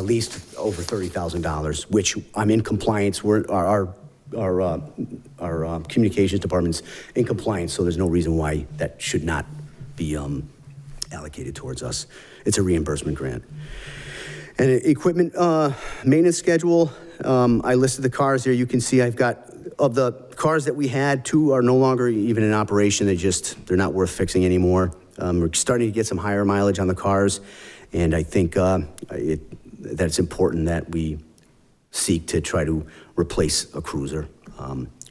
least over $30,000, which I'm in compliance. Our communications department's in compliance, so there's no reason why that should not be allocated towards us. It's a reimbursement grant. And equipment maintenance schedule, I listed the cars there. You can see I've got, of the cars that we had, 2 are no longer even in operation. They're not worth fixing anymore. We're starting to get some higher mileage on the cars. And I think that it's important that we seek to try to replace a cruiser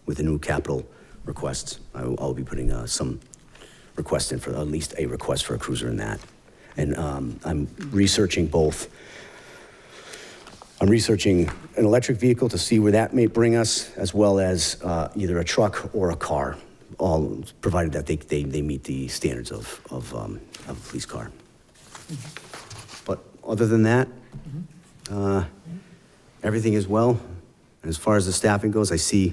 with the new capital requests. I'll be putting some requests in for at least a request for a cruiser in that. And I'm researching both. I'm researching an electric vehicle to see where that may bring us, as well as either a truck or a car, all provided that they meet the standards of a police car. But other than that, everything is well. And as far as the staffing goes, I see,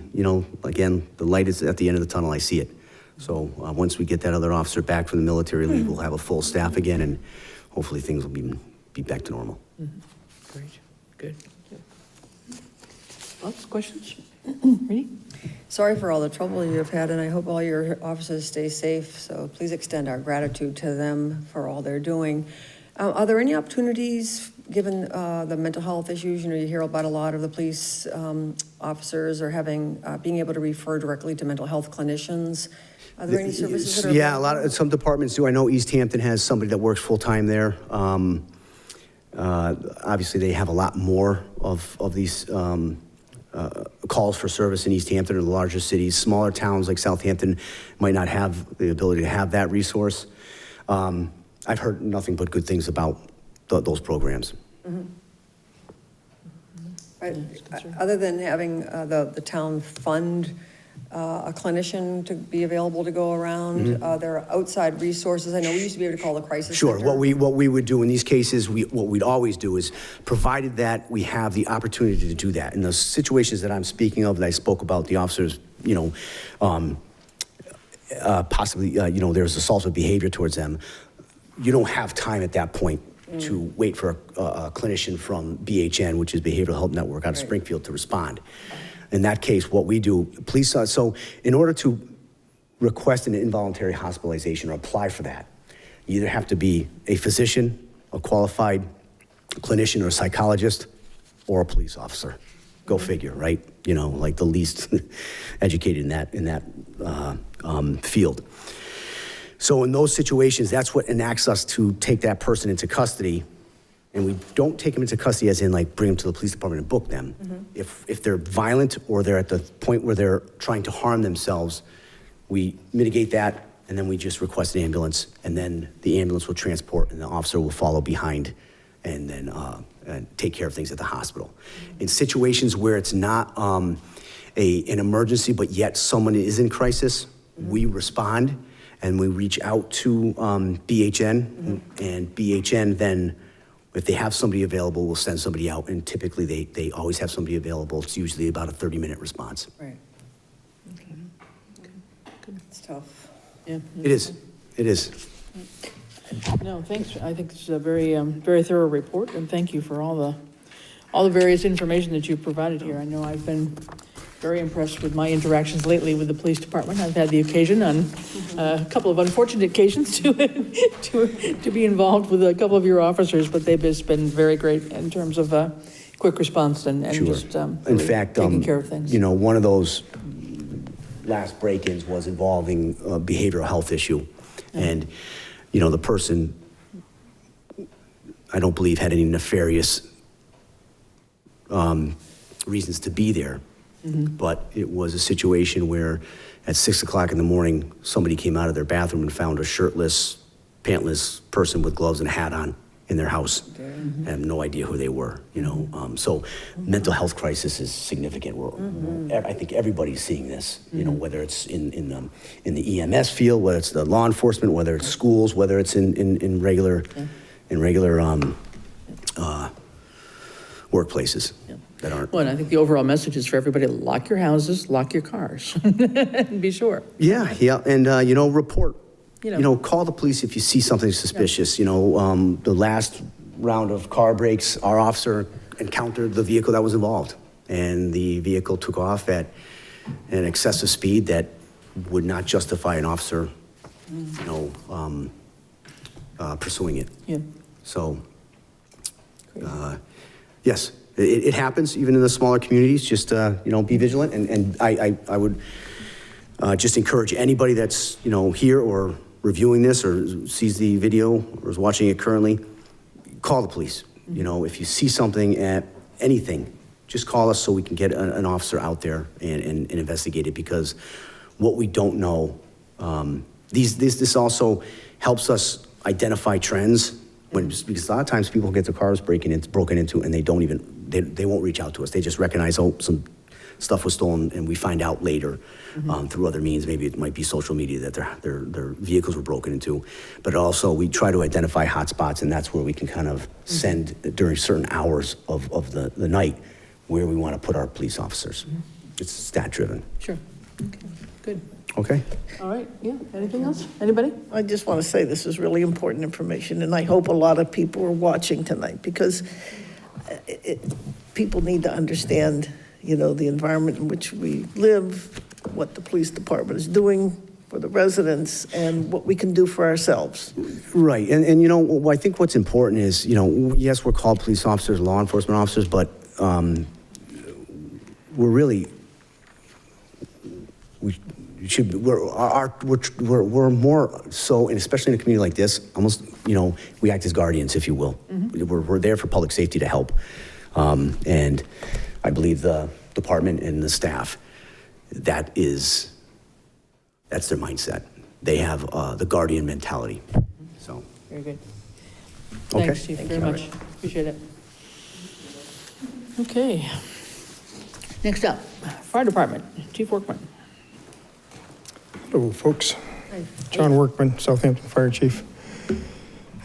again, the light is at the end of the tunnel. I see it. So once we get that other officer back from the military leave, we'll have a full staff again, and hopefully things will be back to normal. Great, good. Lots of questions? Ready? Sorry for all the trouble you've had, and I hope all your officers stay safe. So please extend our gratitude to them for all they're doing. Are there any opportunities, given the mental health issues? You hear about a lot of the police officers are being able to refer directly to mental health clinicians. Are there any services that are available? Some departments do. I know Easthampton has somebody that works full-time there. Obviously, they have a lot more of these calls for service in Easthampton or the larger cities. Smaller towns like Southampton might not have the ability to have that resource. I've heard nothing but good things about those programs. Mm-hmm. Other than having the town fund a clinician to be available to go around, there are outside resources. I know we used to be able to call the crisis Sure. center. What we would do in these cases, what we'd always do is, provided that we have the opportunity to do that. In the situations that I'm speaking of, that I spoke about, the officers, possibly, there's assaultive behavior towards them. You don't have time at that point to wait for a clinician from BHN, which is Behavioral Health Network out of Springfield, to respond. In that case, what we do, so in order to request an involuntary hospitalization or apply for that, you either have to be a physician, a qualified clinician or a psychologist, or a police officer. Go figure, right? Like the least educated in that field. So in those situations, that's what enacts us to take that person into custody. And we don't take them into custody as in bring them to the police department and book them. If they're violent or they're at the point where they're trying to harm themselves, we mitigate that, and then we just request an ambulance, and then the ambulance will transport and the officer will follow behind and then take care of things at the hospital. In situations where it's not an emergency, but yet someone is in crisis, We respond and we reach out to BHN, and BHN then, if they have somebody available, will send somebody out, and typically they always have somebody available. It's usually about a 30-minute response. Right. Okay. It's tough. Yeah. It is. It is. No, thanks. I think it's a very, very thorough report, and thank you for all the various information that you've provided here. I know I've been very impressed with my interactions lately with the police department. I've had the occasion on a couple of unfortunate occasions to be involved with a couple of your officers, but they've just been very great in terms of quick response and Sure. just In really fact, taking care of things. you know, one of those last break-ins was involving a behavioral health issue. And, you know, the person, I don't believe, had any nefarious reasons to be there. But it was a situation where at 6 o'clock in the morning, somebody came out of their bathroom and found a shirtless, pantless person with gloves and a hat on in their house. I have no idea who they were, you know. So mental health crisis is significant. I think everybody's seeing this, you know, whether it's in the EMS field, whether it's the law enforcement, whether it's schools, whether it's in regular workplaces that aren't. Well, and I think the overall message is for everybody, lock your houses, lock your cars, and be sure. Yeah, and you know, report. You know. You know, call the police if you see something suspicious. You know, the last round of car breaks, our officer encountered the vehicle that was involved, and the vehicle took off at an excessive speed that would not justify an officer, you know, pursuing it. Yeah. So, yes, it happens even in the smaller communities. Just you know, be vigilant, and I would just encourage anybody that's, you know, here or reviewing this or sees the video or is watching it currently, call the police. You know, if you see something at anything, just call us so we can get an officer out there and investigate it, because what we don't know, this also helps us identify trends, because a lot of times people get their cars broken into and they won't reach out to us. They just recognize, oh, some stuff was stolen, and we find out later through other means. Maybe it might be social media that their vehicles were broken into. But also we try to identify hot spots, and that's where we can kind of send during certain hours of the night where we want to put our police officers. It's stat driven. Sure. Okay, good. Okay. All right, yeah, anything else? Anybody? I just want to say this is really important information, and I hope a lot of people are watching tonight, because people need to understand, you know, the environment in which we live, what the police department is doing for the residents, and what we can do for ourselves. Right, and you know, I think what's important is, you know, yes, we're called police officers, law enforcement officers, but we're really, we're more so, and especially in a community like this, almost, you know, we act as guardians, if you will. We're there for public safety to help, and I believe the department and the staff, that's their mindset. They have the guardian mentality. So. Very good. Okay. Thanks, Chief, very much. Appreciate it. Okay. Next up, Fire Department, Chief Workman. Hello, folks. John Workman, Southampton Fire Chief.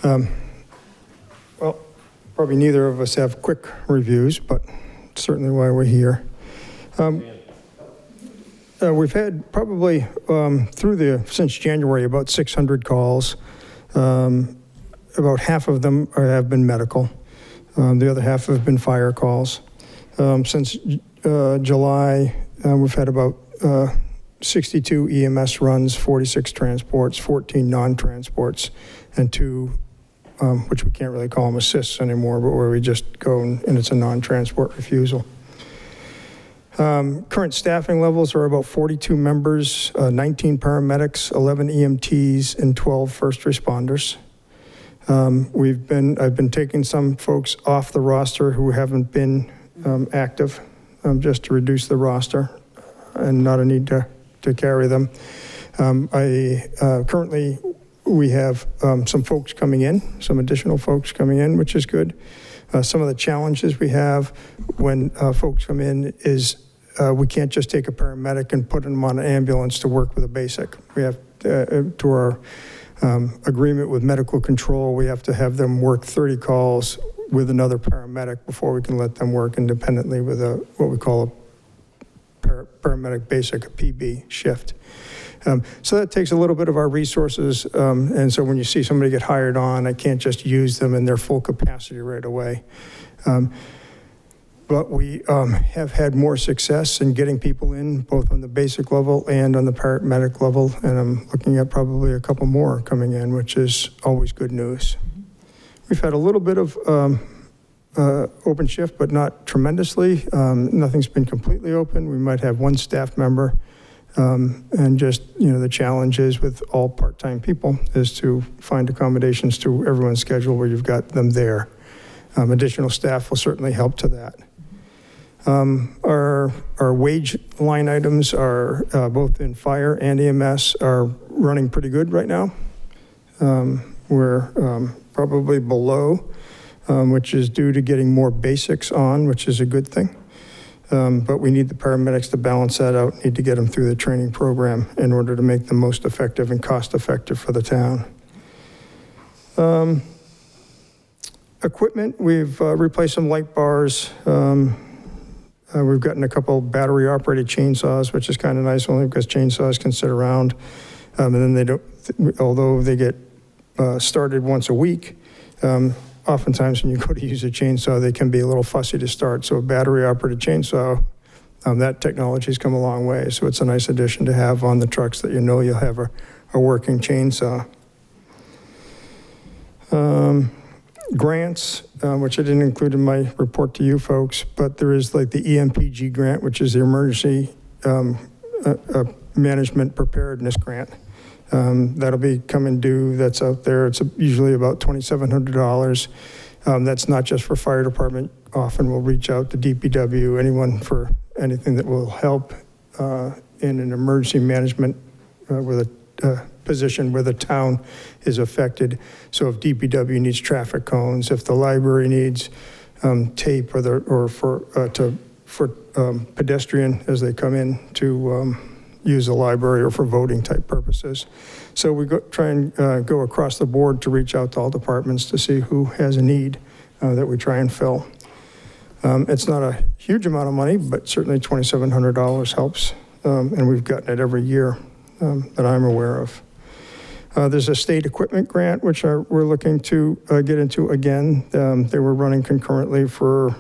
Well, probably neither of us have quick reviews, but certainly why we're here. We've had probably since January about 600 calls. About half of them have been medical. The other half have been fire calls. Since July, we've had about 62 EMS runs, 46 transports, 14 non-transports, and 2, which we can't really call them assists anymore, but where we just go and it's a non-transport refusal. Current staffing levels are about 42 members, 19 paramedics, 11 EMTs, and 12 first responders. I've been taking some folks off the roster who haven't been active, just to reduce the roster and not a need to carry them. Currently, we have some folks coming in, some additional folks coming in, which is good. Some of the challenges we have when folks come in is we can't just take a paramedic and put them on an ambulance to work with a basic. We have, to our agreement with medical control, we have to have them work 30 calls with another paramedic before we can let them work independently with what we call a paramedic basic, a PB shift. So that takes a little bit of our resources, and so when you see somebody get hired on, I can't just use them in their full capacity right away. But we have had more success in getting people in, both on the basic level and on the paramedic level, and I'm looking at probably a couple more coming in, which is always good news. We've had a little bit of open shift, but not tremendously. Nothing's been completely open. We might have one staff member. And just, the challenge is with all part-time people is to find accommodations to everyone's schedule where you've got them there. Additional staff will certainly help to that. Our wage line items are both in fire and EMS are running pretty good right now. We're probably below, which is due to getting more basics on, which is a good thing. But we need the paramedics to balance that out, need to get them through the training program in order to make them most effective and cost effective for the town. Equipment, we've replaced some light bars. We've gotten a couple battery operated chainsaws, which is kind of nice only because chainsaws can sit around. And then they don't, although they get started once a week, oftentimes when you go to use a chainsaw, they can be a little fussy to start. So a battery-operated chainsaw, that technology's come a long way. So it's a nice addition to have on the trucks that you'll have a working chainsaw. Grants, which I didn't include in my report to you folks, but there is like the Empg Grant, which is the Emergency Management Preparedness Grant. That'll be coming due, that's out there. It's usually about $2,700. That's not just for fire department. Often we'll reach out to DPW, anyone for anything that will help in an emergency management with a position where the town is affected. So if DPW needs traffic cones, if the library needs tape or for pedestrian as they come in to use the library or for voting type purposes. So we try and go across the board to reach out to all departments to see who has a need that we try and fill. It's not a huge amount of money, but certainly $2,700 helps. And we've gotten it every year that I'm aware of. There's a state equipment grant, which we're looking to get into again. They were running concurrently for,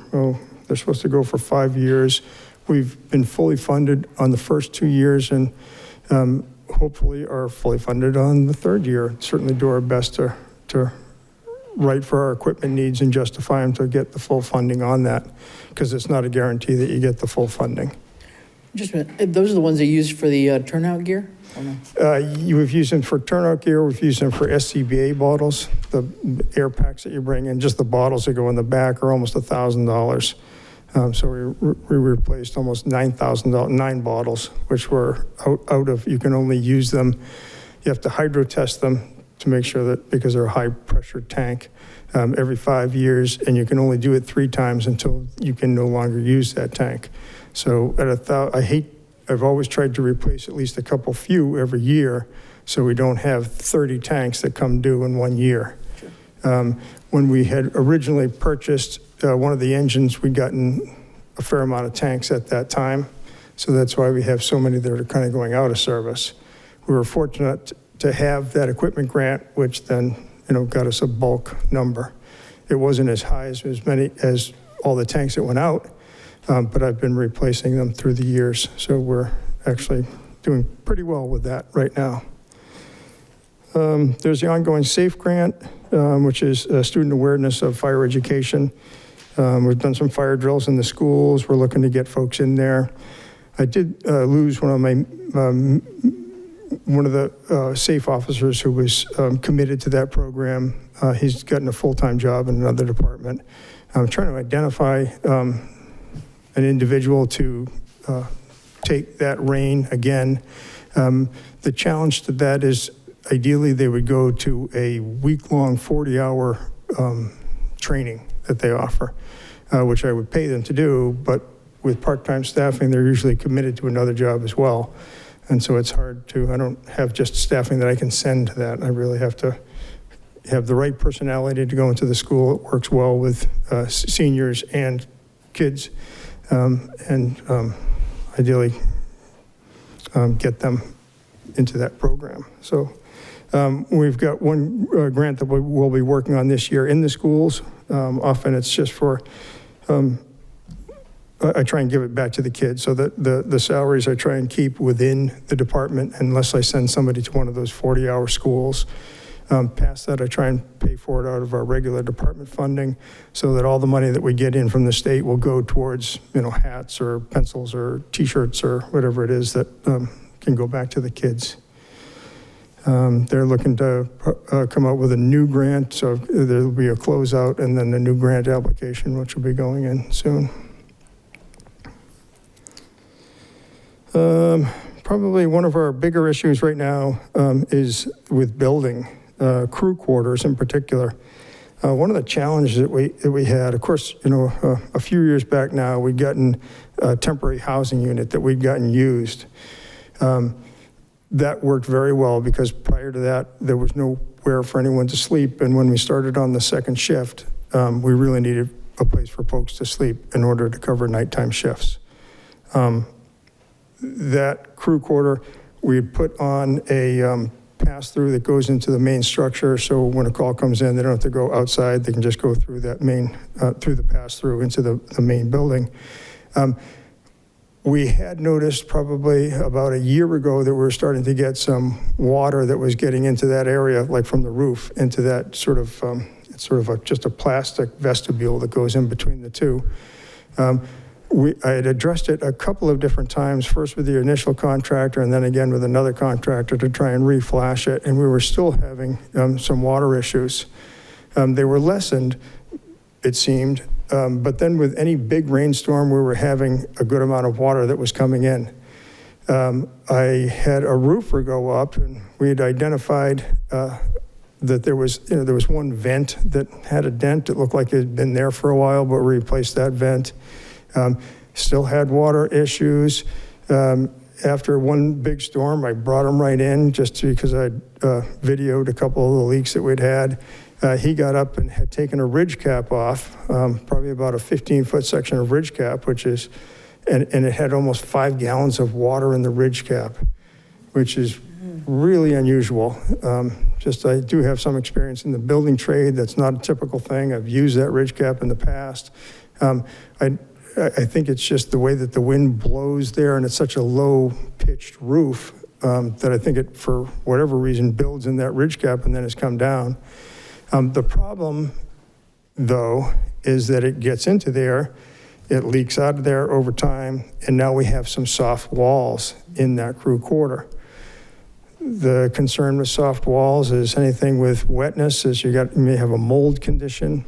they're supposed to go for 5 years. We've been fully funded on the first 2 years and hopefully are fully funded on the third year. Certainly do our best to write for our equipment needs and justify them to get the full funding on that, because it's not a guarantee that you get the full funding. Just a minute, those are the ones they use for the turnout gear? Or no? We've used them for turnout gear, we've used them for SCBA bottles, the air packs that you bring in, just the bottles that go in the back are almost $1,000. So we replaced almost nine bottles, which were out of, you can only use them, you have to hydro test them to make sure that, because they're a high pressure tank, every 5 years, and you can only do it 3 times until you can no longer use that tank. So I've always tried to replace at least a few every year, so we don't have 30 tanks that come due in 1 year. Sure. When we had originally purchased one of the engines, we'd gotten a fair amount of tanks at that time. So that's why we have so many that are kind of going out of service. We were fortunate to have that equipment grant, which then, got us a bulk number. It wasn't as high as many as all the tanks that went out, but I've been replacing them through the years. So we're actually doing pretty well with that right now. There's the ongoing SAFE grant, which is student awareness of fire education. We've done some fire drills in the schools. We're looking to get folks in there. I did lose one of the SAFE officers who was committed to that program. He's gotten a full-time job in another department. I'm trying to identify an individual to take that reign again. The challenge to that is ideally they would go to a week-long 40-hour training that they offer, which I would pay them to do, but with part-time staffing, they're usually committed to another job as well. And so it's hard to, I don't have just staffing that I can send to that. I really have to have the right personality to go into the school. It works well with seniors and kids, and ideally get them into that program. So we've got one grant that we'll be working on this year in the schools. Often it's just for, I try and give it back to the kids, so that the salaries I try and keep within the department unless I send somebody to one of those 40-hour schools. Past that, I try and pay for it out of our regular department funding, so that all the money that we get in from the state will go towards, hats or pencils or T-shirts or whatever it is that can go back to the kids. They're looking to come out with a new grant, so there'll be a closeout and then a new grant application, which will be going in soon. Probably one of our bigger issues right now is with building. Crew quarters in particular. One of the challenges that we had, of course, a few years back now, we'd gotten a temporary housing unit that we'd gotten used. That worked very well because prior to that, there was nowhere for anyone to sleep. And when we started on the second shift, we really needed a place for folks to sleep in order to cover nighttime shifts. That crew quarter, we had put on a pass-through that goes into the main structure, so when a call comes in, they don't have to go outside, they can just go through that main, through the pass-through into the main building. We had noticed probably about a year ago that we were starting to get some water that was getting into that area, like from the roof, into that sort of, it's sort of just a plastic vestibule that goes in between the two. I had addressed it a couple of different times, first with the initial contractor and then again with another contractor to try and reflash it, and we were still having some water issues. They were lessened, it seemed, but then with any big rainstorm, we were having a good amount of water that was coming in. I had a roofer go up, and we had identified that there was one vent that had a dent. It looked like it had been there for a while, but we replaced that vent. Still had water issues. After one big storm, I brought him right in just because I videoed a couple of the leaks that we'd had. He got up and had taken a ridge cap off, probably about a 15-foot section of ridge cap, which is, and it had almost 5 gallons of water in the ridge cap, which is really unusual. I do have some experience in the building trade. That's not a typical thing. I've used that ridge cap in the past. I think it's just the way that the wind blows there, and it's such a low-pitched roof that I think it, for whatever reason, builds in that ridge cap and then has come down. The problem, though, is that it gets into there, it leaks out of there over time, and now we have some soft walls in that crew quarter. The concern with soft walls is anything with wetness, is you may have a mold condition.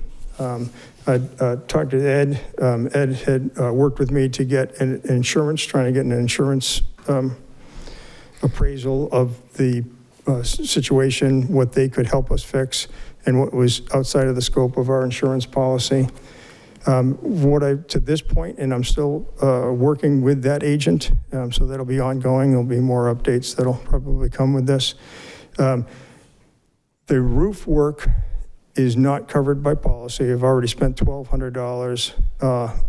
I talked to Ed. Ed had worked with me to get an insurance, trying to get an insurance appraisal of the situation, what they could help us fix, and what was outside of the scope of our insurance policy. To this point, and I'm still working with that agent, so that'll be ongoing. There'll be more updates that'll probably come with this. The roof work is not covered by policy. I've already spent $1,200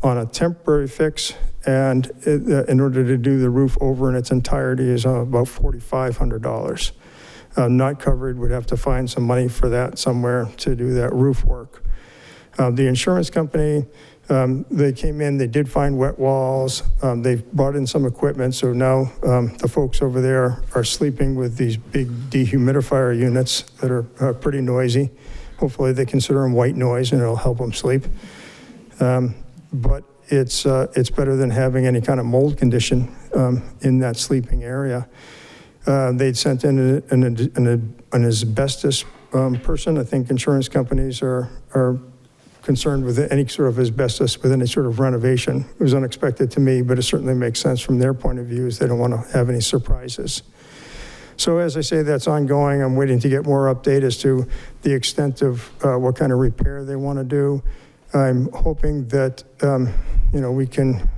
on a temporary fix, and in order to do the roof over in its entirety is about $4,500. Not covered, would have to find some money for that somewhere to do that roof work. The insurance company, they came in, they did find wet walls, they've brought in some equipment, so now the folks over there are sleeping with these big dehumidifier units that are pretty noisy. Hopefully they consider them white noise and it'll help them sleep. But it's better than having any kind of mold condition in that sleeping area. They'd sent in an asbestos person. I think insurance companies are concerned with any sort of asbestos with any sort of renovation. It was unexpected to me, but it certainly makes sense from their point of view, as they don't want to have any surprises. So as I say, that's ongoing. I'm waiting to get more update as to the extent of what kind of repair they want to do. I'm hoping that we can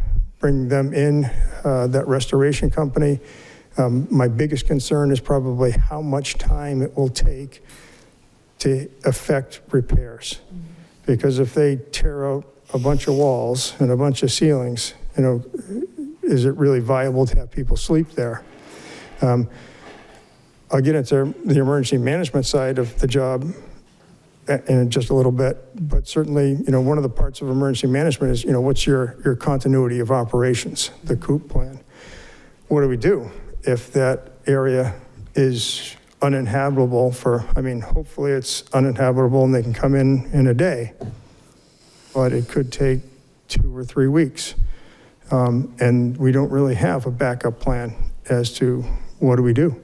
bring them in, that restoration company. My biggest concern is probably how much time it will take to effect repairs. Because if they tear out a bunch of walls and a bunch of ceilings, you know, is it really viable to have people sleep there? I'll get into the emergency management side of the job in just a little bit, but certainly, you know, one of the parts of emergency management is, you know, what's your continuity of operations, the COOP plan. What do we do if that area is uninhabitable for, I mean, hopefully it's uninhabitable and they can come in a day, but it could take 2 or 3 weeks. And we don't really have a backup plan as to what do we do?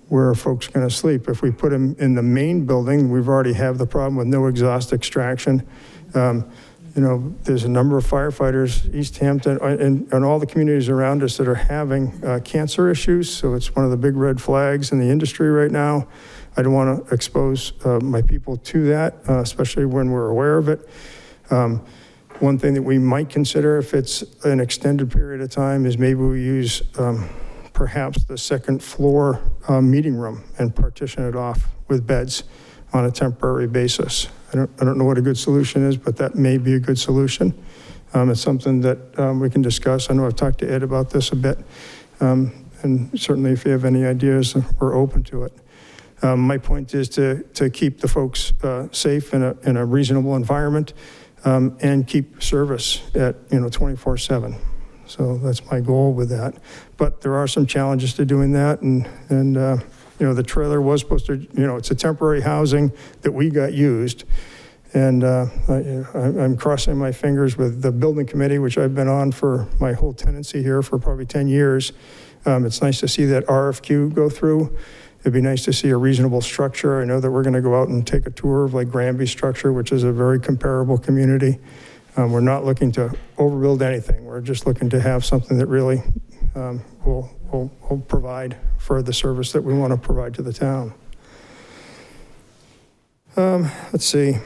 Where are folks going to sleep? If we put them in the main building, we've already have the problem with no exhaust extraction. You know, there's a number of firefighters, Easthampton, and all the communities around us that are having cancer issues. So it's one of the big red flags in the industry right now. I don't want to expose my people to that, especially when we're aware of it. One thing that we might consider if it's an extended period of time is maybe we use perhaps the second floor meeting room and partition it off with beds on a temporary basis. I don't know what a good solution is, but that may be a good solution. It's something that we can discuss. I know I've talked to Ed about this a bit, and certainly if you have any ideas, we're open to it. My point is to keep the folks safe in a reasonable environment and keep service at, you know, 24/7. So that's my goal with that. But there are some challenges to doing that, and you know, the trailer was supposed to, you know, it's a temporary housing that we got used. And I'm crossing my fingers with the building committee, which I've been on for my whole tenancy here for probably 10 years. It's nice to see that RFQ go through. It'd be nice to see a reasonable structure. I know that we're going to go out and take a tour of like Granby's structure, which is a very comparable community. We're not looking to overbuild anything. We're just looking to have something that really will provide for the service that we want to provide to the town. Let's see.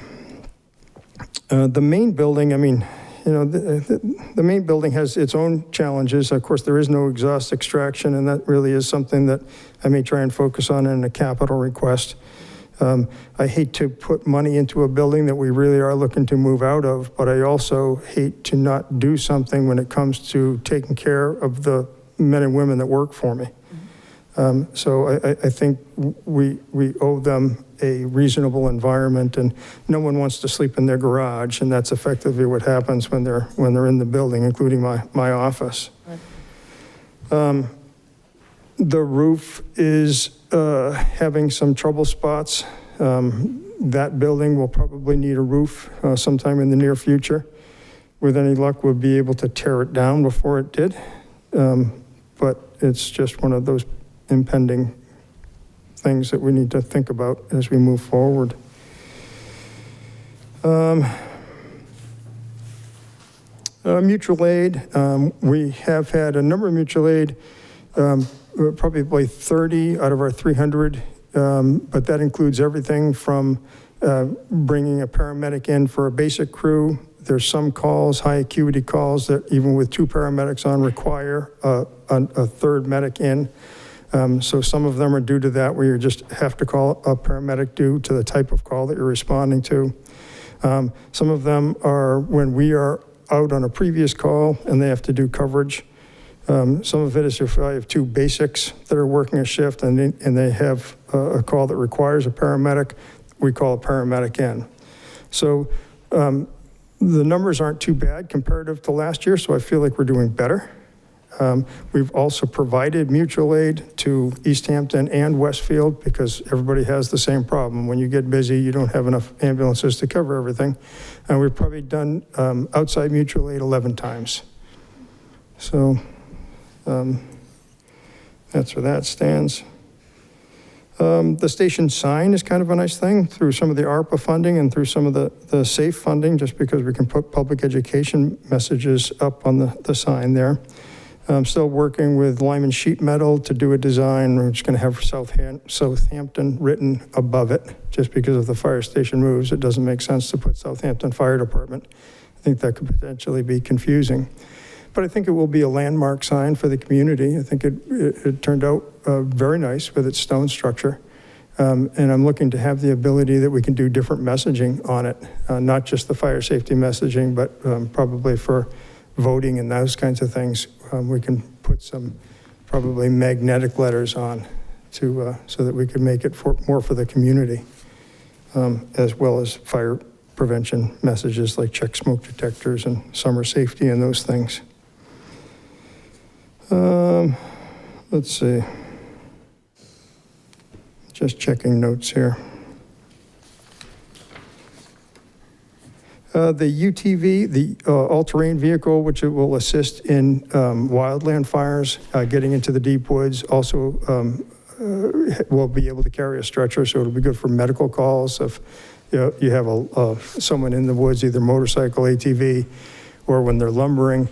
The main building, I mean, you know, the main building has its own challenges. Of course, there is no exhaust extraction, and that really is something that I may try and focus on in a capital request. I hate to put money into a building that we really are looking to move out of, but I also hate to not do something when it comes to taking care of the men and women that work for me. So I think we owe them a reasonable environment, and no one wants to sleep in their garage, and that's effectively what happens when they're in the building, including my office. Right. The roof is having some trouble spots. That building will probably need a roof sometime in the near future. With any luck, we'll be able to tear it down before it did. But it's just one of those impending things that we need to think about as we move forward. Mutual aid, we have had a number of mutual aid, probably 30 out of our 300, but that includes everything from bringing a paramedic in for a basic crew. There's some calls, high acuity calls, that even with 2 paramedics on require a third medic in. So some of them are due to that, where you just have to call a paramedic due to the type of call that you're responding to. Some of them are when we are out on a previous call and they have to do coverage. Some of it is if I have 2 basics that are working a shift and they have a call that requires a paramedic, we call a paramedic in. So the numbers aren't too bad comparative to last year, so I feel like we're doing better. We've also provided mutual aid to Easthampton and Westfield because everybody has the same problem. When you get busy, you don't have enough ambulances to cover everything. And we've probably done outside mutual aid 11 times. So that's where that stands. The station sign is kind of a nice thing through some of the ARPA funding and through some of the SAFE funding, just because we can put public education messages up on the sign there. I'm still working with Lyman Sheet Metal to do a design. We're just going to have Southampton written above it, just because if the fire station moves, it doesn't make sense to put Southampton Fire Department. I think that could potentially be confusing. But I think it will be a landmark sign for the community. I think it turned out very nice with its stone structure. And I'm looking to have the ability that we can do different messaging on it, not just the fire safety messaging, but probably for voting and those kinds of things. We can put some probably magnetic letters on to so that we can make it more for the community, as well as fire prevention messages like check smoke detectors and summer safety and those things. Let's see. Just checking notes here. The UTV, the all-terrain vehicle, which it will assist in wildland fires, getting into the deep woods, also will be able to carry a stretcher, so it'll be good for medical calls. If you have someone in the woods, either motorcycle, ATV, or when they're lumbering,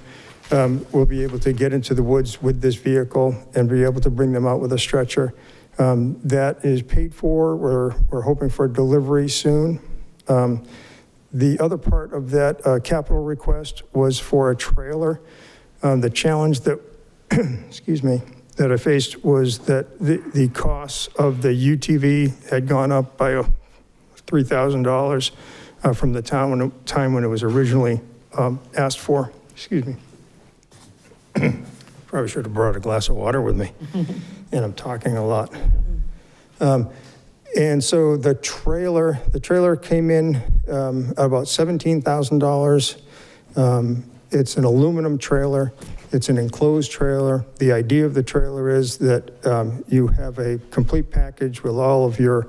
we'll be able to get into the woods with this vehicle and be able to bring them out with a stretcher. That is paid for. We're hoping for delivery soon. The other part of that capital request was for a trailer. The challenge that, excuse me, that I faced was that the costs of the UTV had gone up by $3,000 from the time when it was originally asked for. Excuse me. Probably should have brought a glass of water with me. And I'm talking a lot. And so the trailer came in at about $17,000. It's an aluminum trailer. It's an enclosed trailer. The idea of the trailer is that you have a complete package with all of your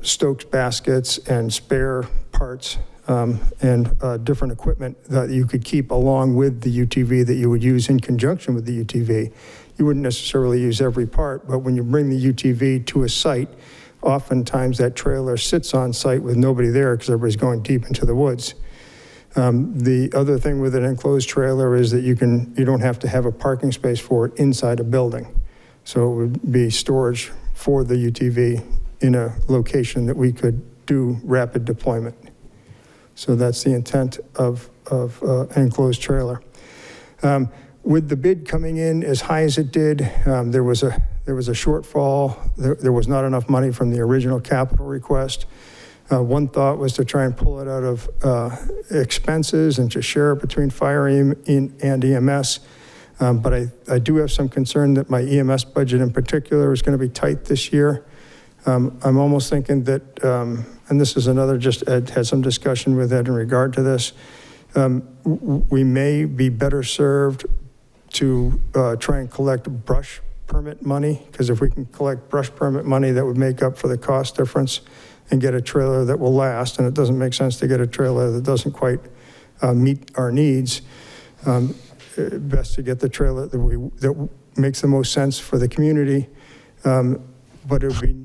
Stokes baskets and spare parts and different equipment that you could keep along with the UTV that you would use in conjunction with the UTV. You wouldn't necessarily use every part, but when you bring the UTV to a site, oftentimes that trailer sits on site with nobody there because everybody's going deep into the woods. The other thing with an enclosed trailer is that you don't have to have a parking space for it inside a building. So it would be storage for the UTV in a location that we could do rapid deployment. So that's the intent of an enclosed trailer. With the bid coming in as high as it did, there was a shortfall. There was not enough money from the original capital request. One thought was to try and pull it out of expenses and to share it between fire and EMS. But I do have some concern that my EMS budget in particular is going to be tight this year. I'm almost thinking that, and this is another, just Ed had some discussion with Ed in regard to this, we may be better served to try and collect brush permit money, because if we can collect brush permit money, that would make up for the cost difference and get a trailer that will last. And it doesn't make sense to get a trailer that doesn't quite meet our needs. Best to get the trailer that makes the most sense for the community, but it would be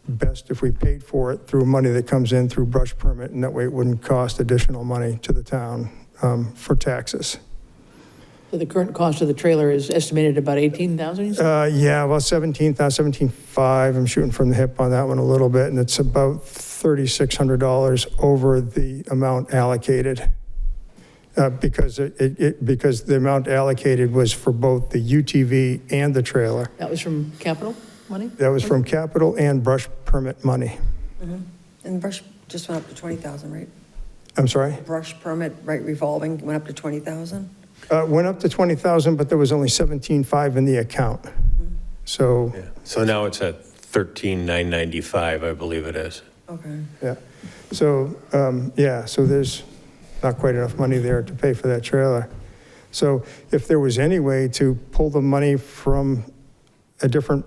best if we paid for it through money that comes in through brush permit, and that way it wouldn't cost additional money to the town for taxes. So the current cost of the trailer is estimated about $18,000? Yeah, about $17,500. I'm shooting from the hip on that one a little bit, and it's about $3,600 over the amount allocated. Because the amount allocated was for both the UTV and the trailer. That was from capital money? That was from capital and brush permit money. Mm-hmm. And brush just went up to 20,000, right? I'm sorry? Brush permit, right, revolving, went up to 20,000? Went up to 20,000, but there was only 17,500 in the account. Mm-hmm. So. Yeah. So now it's at 13,995, I believe it is. Okay. Yeah. So, so there's not quite enough money there to pay for that trailer. So if there was any way to pull the money from a different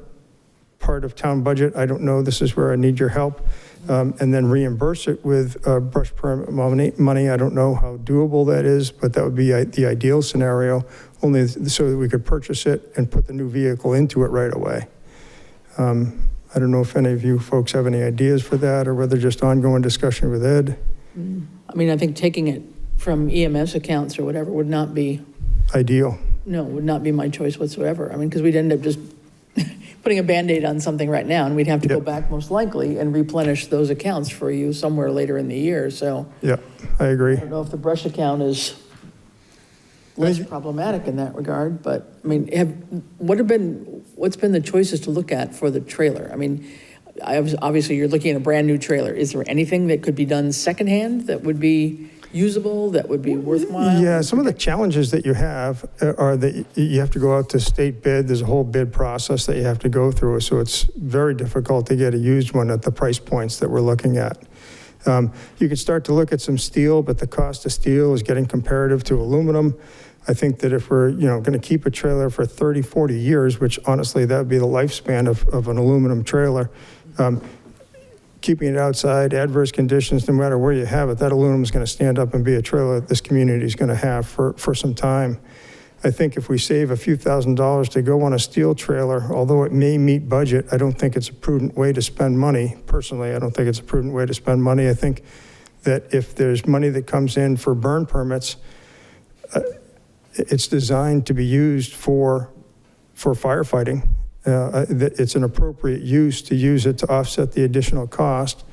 part of town budget, I don't know, this is where I need your help, and then reimburse it with brush permit money. I don't know how doable that is, but that would be the ideal scenario, only so that we could purchase it and put the new vehicle into it right away. I don't know if any of you folks have any ideas for that, or whether just ongoing discussion with Ed. I mean, I think taking it from EMS accounts or whatever would not be ideal. No, would not be my choice whatsoever. I mean, because we'd end up just putting a Band-Aid on something right now, and we'd have to go back most likely and replenish those accounts for you somewhere later in the year, so. Yeah, I agree. I don't know if the brush account is less problematic in that regard, but, I mean, what's been the choices to look at for the trailer? I mean, obviously, you're looking at a brand-new trailer. Is there anything that could be done secondhand that would be usable, that would be worthwhile? Yeah, some of the challenges that you have are that you have to go out to state bid. There's a whole bid process that you have to go through, so it's very difficult to get a used one at the price points that we're looking at. You can start to look at some steel, but the cost of steel is getting comparative to aluminum. I think that if we're going to keep a trailer for 30, 40 years, which honestly that would be the lifespan of an aluminum trailer, keeping it outside, adverse conditions, no matter where you have it, that aluminum is going to stand up and be a trailer that this community is going to have for some time. I think if we save a few $1,000s to go on a steel trailer, although it may meet budget, I don't think it's a prudent way to spend money. Personally, I don't think it's a prudent way to spend money. I think that if there's money that comes in for burn permits, it's designed to be used for firefighting. That it's an appropriate use to use it to offset the additional cost,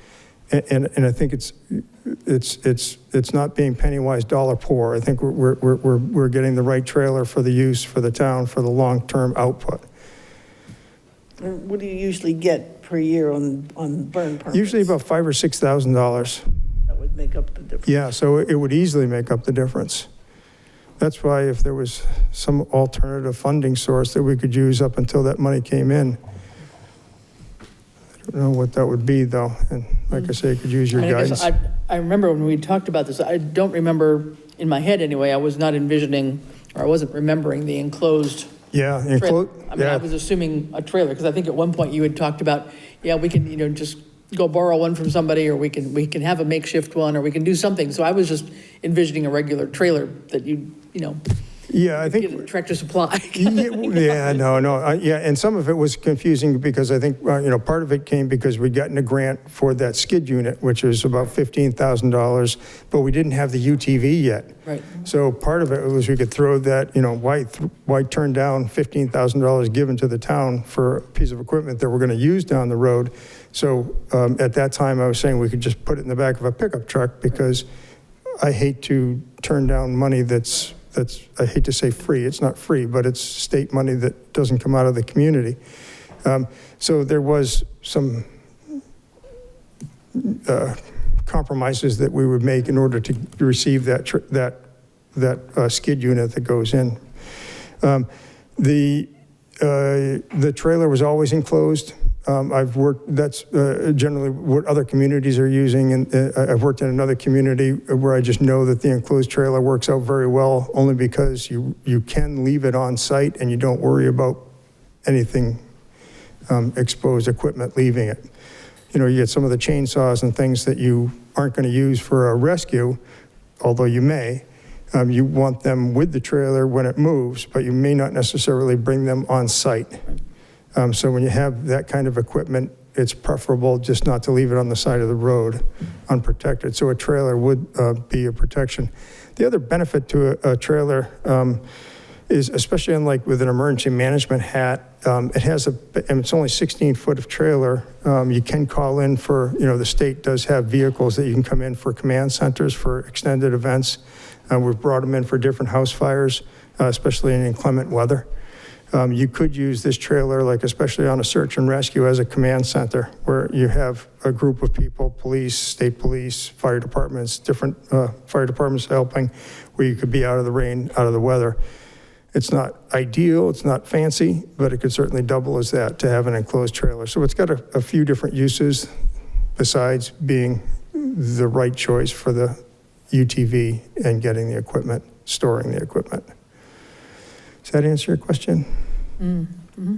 and I think it's not being penny wise dollar poor. I think we're getting the right trailer for the use for the town for the long-term output. What do you usually get per year on burn permits? Usually about $5,000 or $6,000. That would make up the difference. Yeah, so it would easily make up the difference. That's why if there was some alternative funding source that we could use up until that money came in, I don't know what that would be though. And like I say, you could use your guidance. I remember when we talked about this, I don't remember, in my head anyway, I was not envisioning, or I wasn't remembering the enclosed Yeah, trailer. I mean, I was assuming a trailer, because I think at one point you had talked about, yeah, we can, just go borrow one from somebody, or we can have a makeshift one, or we can do something. So I was just envisioning a regular trailer that yeah, I think get at Tractor Supply. yeah, and some of it was confusing because I think part of it came because we'd gotten a grant for that skid unit, which was about $15,000, but we didn't have the UTV yet. Right. So part of it was we could throw that, why turn down $15,000 given to the town for a piece of equipment that we're going to use down the road. So at that time I was saying we could just put it in the back of a pickup truck, because I hate to turn down money that's I hate to say free, it's not free, but it's state money that doesn't come out of the community. So there was some compromises that we would make in order to receive that skid unit that goes in. The trailer was always enclosed. I've worked, that's generally what other communities are using, and I've worked in another community where I just know that the enclosed trailer works out very well, only because you can leave it on site and you don't worry about anything exposed equipment leaving it. You get some of the chainsaws and things that you aren't going to use for a rescue, although you may. You want them with the trailer when it moves, but you may not necessarily bring them on site. So when you have that kind of equipment, it's preferable just not to leave it on the side of the road unprotected. So a trailer would be a protection. The other benefit to a trailer is, especially unlike with an emergency management hat, it has and it's only 16 foot of trailer. You can call in for, the state does have vehicles that you can come in for command centers for extended events. We've brought them in for different house fires, especially in inclement weather. You could use this trailer, especially on a search and rescue, as a command center, where you have a group of people, police, state police, fire departments, different fire departments helping, where you could be out of the rain, out of the weather. It's not ideal, it's not fancy, but it could certainly double as that to have an enclosed trailer. So it's got a few different uses besides being the right choice for the UTV and getting the equipment, storing the equipment. Does that answer your question? Mm-hmm.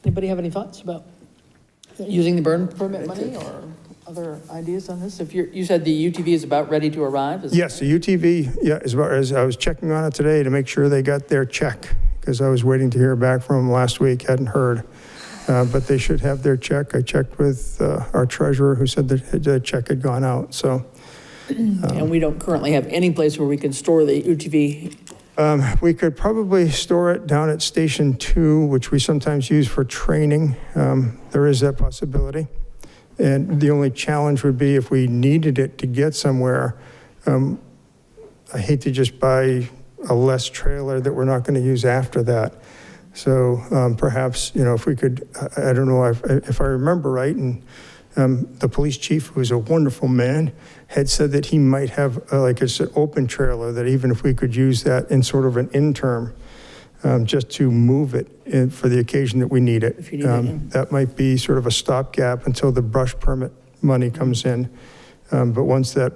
Anybody have any thoughts about using the burn permit money or other ideas on this? If you said the UTV is about ready to arrive? Yes, the UTV, is about, as I was checking on it today to make sure they got their check, because I was waiting to hear back from them last week, hadn't heard. But they should have their check. I checked with our treasurer, who said that the check had gone out. So, and we don't currently have any place where we can store the UTV. We could probably store it down at Station 2, which we sometimes use for training. There is that possibility. And the only challenge would be if we needed it to get somewhere, I hate to just buy a less trailer that we're not going to use after that. So perhaps, if we could, I don't know if I remember right, and the police chief, who's a wonderful man, had said that he might have like an open trailer, that even if we could use that in sort of an interim, just to move it for the occasion that we need it. If you need it, yeah. That might be sort of a stopgap until the brush permit money comes in. But once that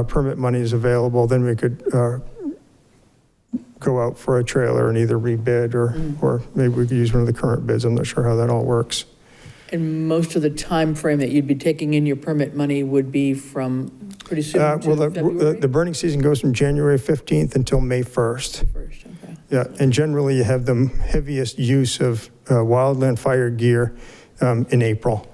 permit money is available, then we could go out for a trailer and either rebid or maybe we could use one of the current bids. I'm not sure how that all works. And most of the time frame that you'd be taking in your permit money would be from pretty soon to February? The burning season goes from January 15th until May 1st. First, okay. Yeah, and generally you have the heaviest use of wildland fire gear in April,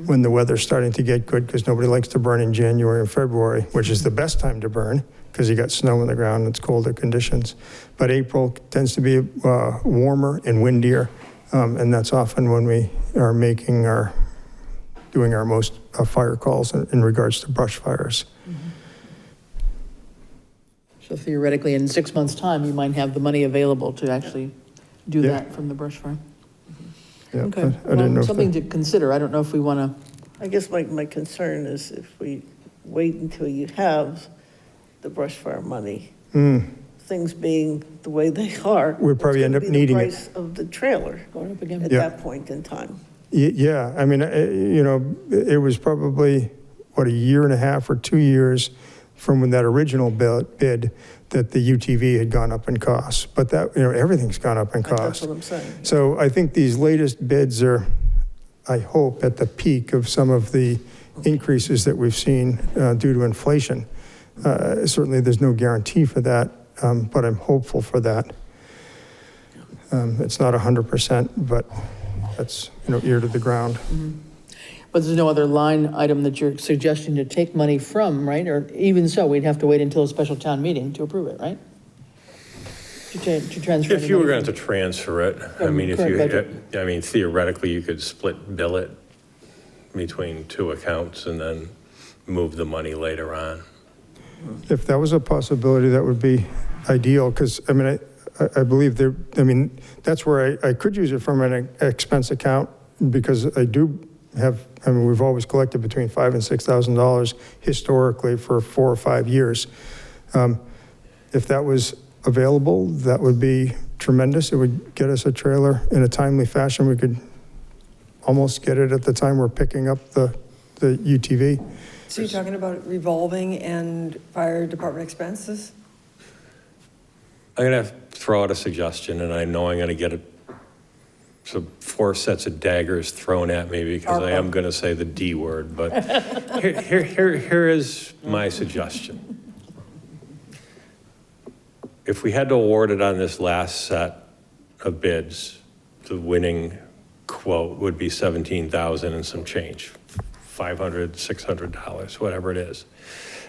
when the weather's starting to get good, because nobody likes to burn in January and February, which is the best time to burn because you got snow on the ground and it's colder conditions. But April tends to be warmer and windier, and that's often when we are doing our most fire calls in regards to brush fires. So theoretically, in 6 months' time, you might have the money available to actually do that from the brush fire. Yeah, Okay, I didn't know if something to consider. I don't know if we want to, I guess my concern is if we wait until you have the brush fire money, things being the way they are. We'd probably end up needing it. It's going to be the price of the trailer going up again. at that point in time. Yeah, I mean, it was probably, a year and a half or 2 years from when that original bid that the UTV had gone up in cost. But that, everything's gone up in cost. That's what I'm saying. So I think these latest bids are, I hope, at the peak of some of the increases that we've seen due to inflation. Certainly there's no guarantee for that, but I'm hopeful for that. It's not 100%, but that's, ear to the ground. But there's no other line item that you're suggesting to take money from, right? Or even so, we'd have to wait until a special town meeting to approve it, right? To transfer. If you were going to transfer it, I From mean, current theoretically, you could split bill it between two accounts and then move the money later on. If that was a possibility, that would be ideal, because, I believe that's where I could use it from an expense account, because I do have, we've always collected between $5,000 and $6,000 historically for 4 or 5 years. If that was available, that would be tremendous. It would get us a trailer in a timely fashion. We could almost get it at the time we're picking up the UTV. So you're talking about revolving and fire department expenses? I'm going to throw out a suggestion, and I know I'm going to get 4 sets of daggers thrown at me because I am going to say the D word, but here is my suggestion. If we had to award it on this last set of bids, the winning quote would be $17,000 and some change, $500, $600, whatever it is.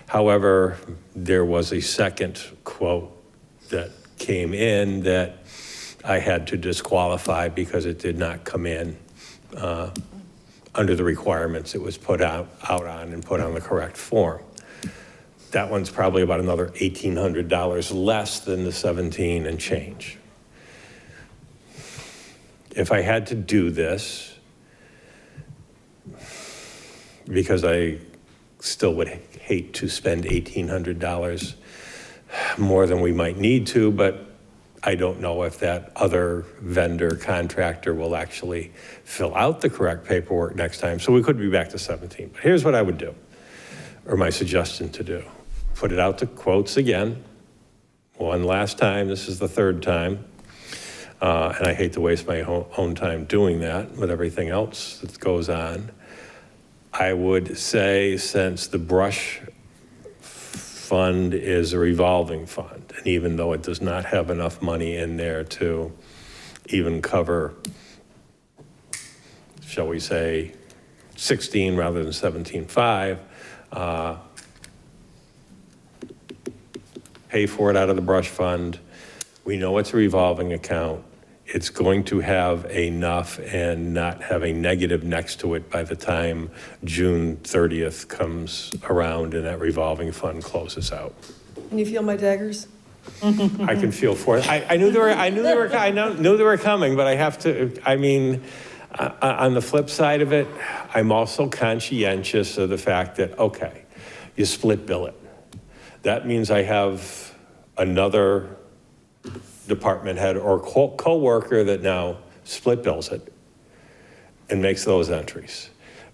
However, there was a second quote that came in that I had to disqualify because it did not come in under the requirements it was put out on and put on the correct form. That one's probably about another $1,800 less than the 17 and change. If I had to do this, because I still would hate to spend $1,800 more than we might need to, but I don't know if that other vendor contractor will actually fill out the correct paperwork next time. So we could be back to 17. But here's what I would do, or my suggestion to do. Put it out to quotes again. One last time, this is the 3rd time. And I hate to waste my own time doing that with everything else that goes on. I would say, since the brush fund is a revolving fund, and even though it does not have enough money in there to even cover, shall we say, 16 rather than 17.5, pay for it out of the brush fund. We know it's a revolving account. it's going to have enough and not have a negative next to it by the time June 30th comes around and that revolving fund closes out. Can you feel my daggers? I can feel for it. I knew they were coming, but I have to, I mean, on the flip side of it, I'm also conscientious of the fact that, okay, you split bill it. That means I have another department head or co-worker that now split bills it and makes those entries.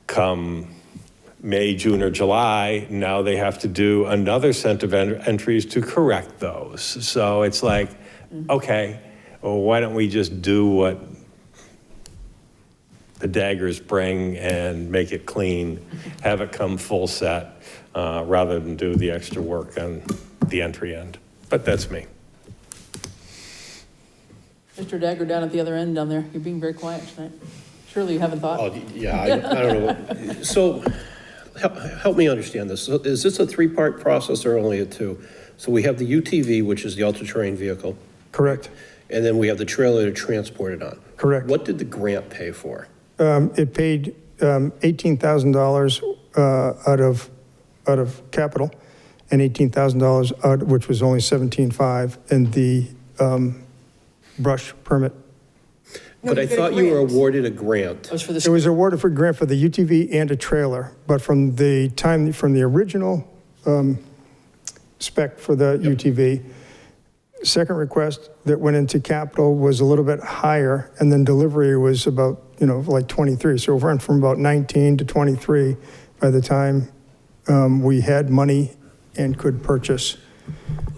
Come May, June, or July, now they have to do another set of entries to correct those. So it's like, okay, well, why don't we just do what the daggers bring and make it clean, have it come full set, rather than do the extra work on the entry end. But that's me. Mr. Dagger down at the other end down there, you're being very quiet tonight. Surely you haven't thought? Oh, yeah, I don't know. So help me understand this. So is this a three-part process or only a two? So we have the UTV, which is the ultra-terrain vehicle, Correct, and then we have the trailer to transport it on. correct. What did the grant pay for? It paid $18,000 out of capital and $18,000 out, which was only $17,500 in the brush permit. But I thought you were awarded a grant. That was for It the, was awarded for grant for the UTV and a trailer, but from the original spec for the UTV, second request that went into capital was a little bit higher, and then delivery was about, like 23. So it went from about 19 to 23 by the time we had money and could purchase.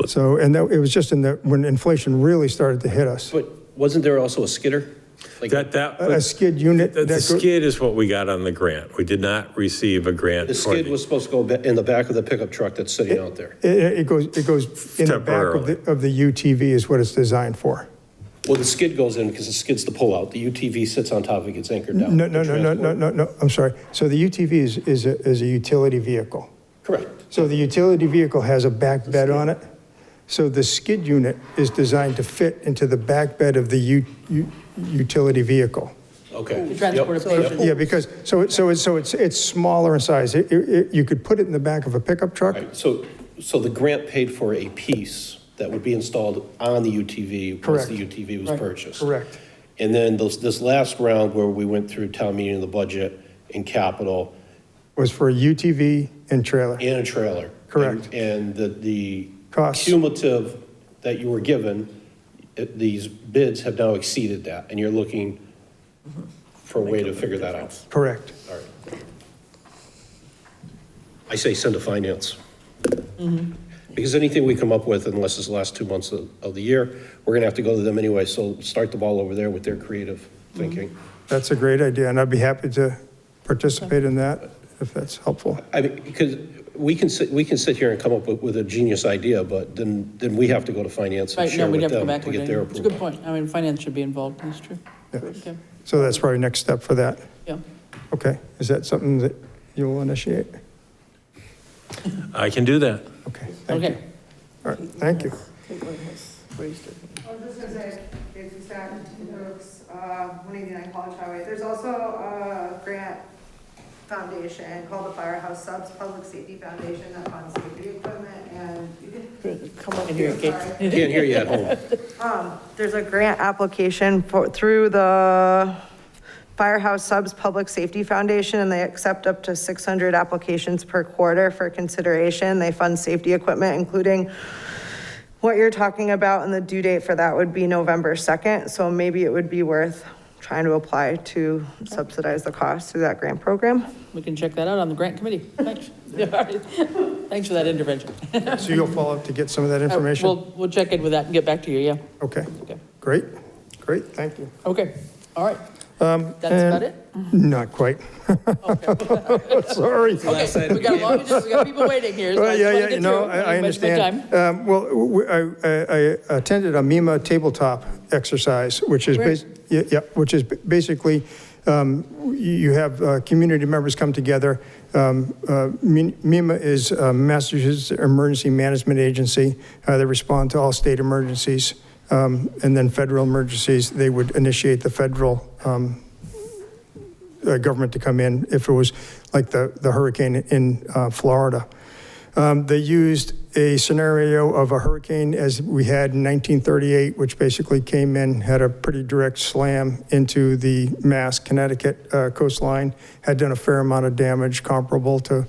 So, and it was just when inflation really started to hit us. But wasn't there also a skidder? Like A skid unit. The skid is what we got on the grant. We did not receive a grant. the skid was supposed to go in the back of the pickup truck that's sitting out there. It goes in the back of the UTV is what it's designed for. Well, the skid goes in because the skid's the pull-out. The UTV sits on top of it, gets anchored down. No, I'm sorry. So the UTV is a utility vehicle. Correct. So the utility vehicle has a back bed on it. So the skid unit is designed to fit into the back bed of the utility vehicle. Okay. to transport a patient. Yeah, because, so it's smaller in size. You could put it in the back of a pickup truck. Right, so the grant paid for a piece that would be installed on the UTV once Correct. the UTV was purchased. Correct. And then this last round where we went through town meeting and the budget and capital. Was for a UTV and trailer. And a trailer. Correct. And the Costs. cumulative that you were given, these bids have now exceeded that, and you're looking for a way to figure that out. Correct. All right. I say send to finance. Because anything we come up with, unless it's the last 2 months of the year, we're gonna have to go to them anyway, so start the ball over there with their creative thinking. That's a great idea, and I'd be happy to participate in that if that's helpful. I mean, because we can sit here and come up with a genius idea, but then we have to go to finance and Right, no, share we'd with have to go them back to with get their it. It's a approval. good point. I mean, finance should be involved, that's true. Yeah. Okay, So that's probably next step for that. yeah. Okay, is that something that you'll initiate? I can do that. Okay, thank you. Okay. All right, thank you. I was just gonna say, if you start folks, 189 College Highway, there's also a grant foundation called the Firehouse Subs Public Safety Foundation that funds safety equipment, and you can Come up in here, Kate. Can't hear you at home. there's a grant application through the Firehouse Subs Public Safety Foundation, and they accept up to 600 applications per quarter for consideration. They fund safety equipment, including what you're talking about, and the due date for that would be November 2nd. So maybe it would be worth trying to apply to subsidize the cost through that grant program. We can check that out on the grant committee. Thanks. All right. Thanks for that intervention. So you'll follow up to get some of that information? We'll check in with that and get back to you, yeah. Okay, Okay. great, thank you. Okay, all right. That's and- about it? Not quite. Sorry. Okay, we got people waiting here. so Well, I just wanna yeah, get through it. I Everybody's got understand. time. Well, I attended a MEMA tabletop exercise, which is, which is basically, you have community members come together. MEMA is Massachusetts Emergency Management Agency. They respond to all state emergencies. And then federal emergencies, they would initiate the federal government to come in if it was like the hurricane in Florida. They used a scenario of a hurricane as we had in 1938, which basically came in, had a pretty direct slam into the Mass, Connecticut coastline, had done a fair amount of damage comparable to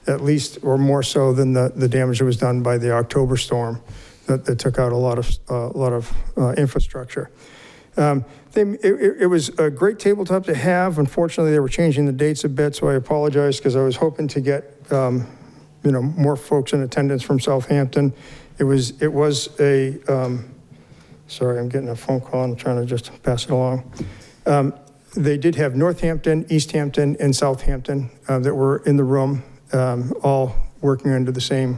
at least or more so than the damage that was done by the October storm that took out a lot of infrastructure. It was a great tabletop to have. Unfortunately, they were changing the dates a bit, so I apologize because I was hoping to get more folks in attendance from Southampton. It was a, sorry, I'm getting a phone call. I'm trying to just pass it along. They did have Northampton, Easthampton, and Southampton that were in the room, all working under the same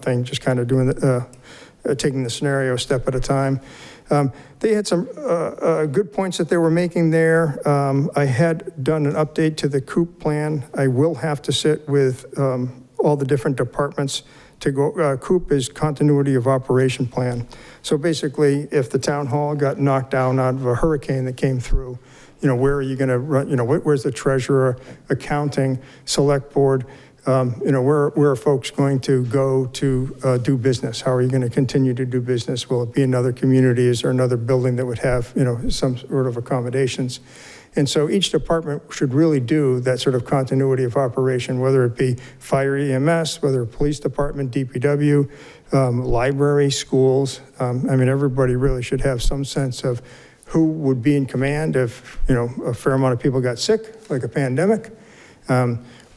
thing, just kind of doing taking the scenario a step at a time. They had some good points that they were making there. I had done an update to the COOP plan. I will have to sit with all the different departments to go. COOP is continuity of operation plan. So basically, if the town hall got knocked down out of a hurricane that came through, where are you going to run? Where's the treasurer, accounting, select board? Where are folks going to go to do business? How are you going to continue to do business? Will it be another community? Is there another building that would have, some sort of accommodations? And so each department should really do that sort of continuity of operation, whether it be fire EMS, whether police department, DPW, library, schools. Everybody really should have some sense of who would be in command if, a fair amount of people got sick, like a pandemic.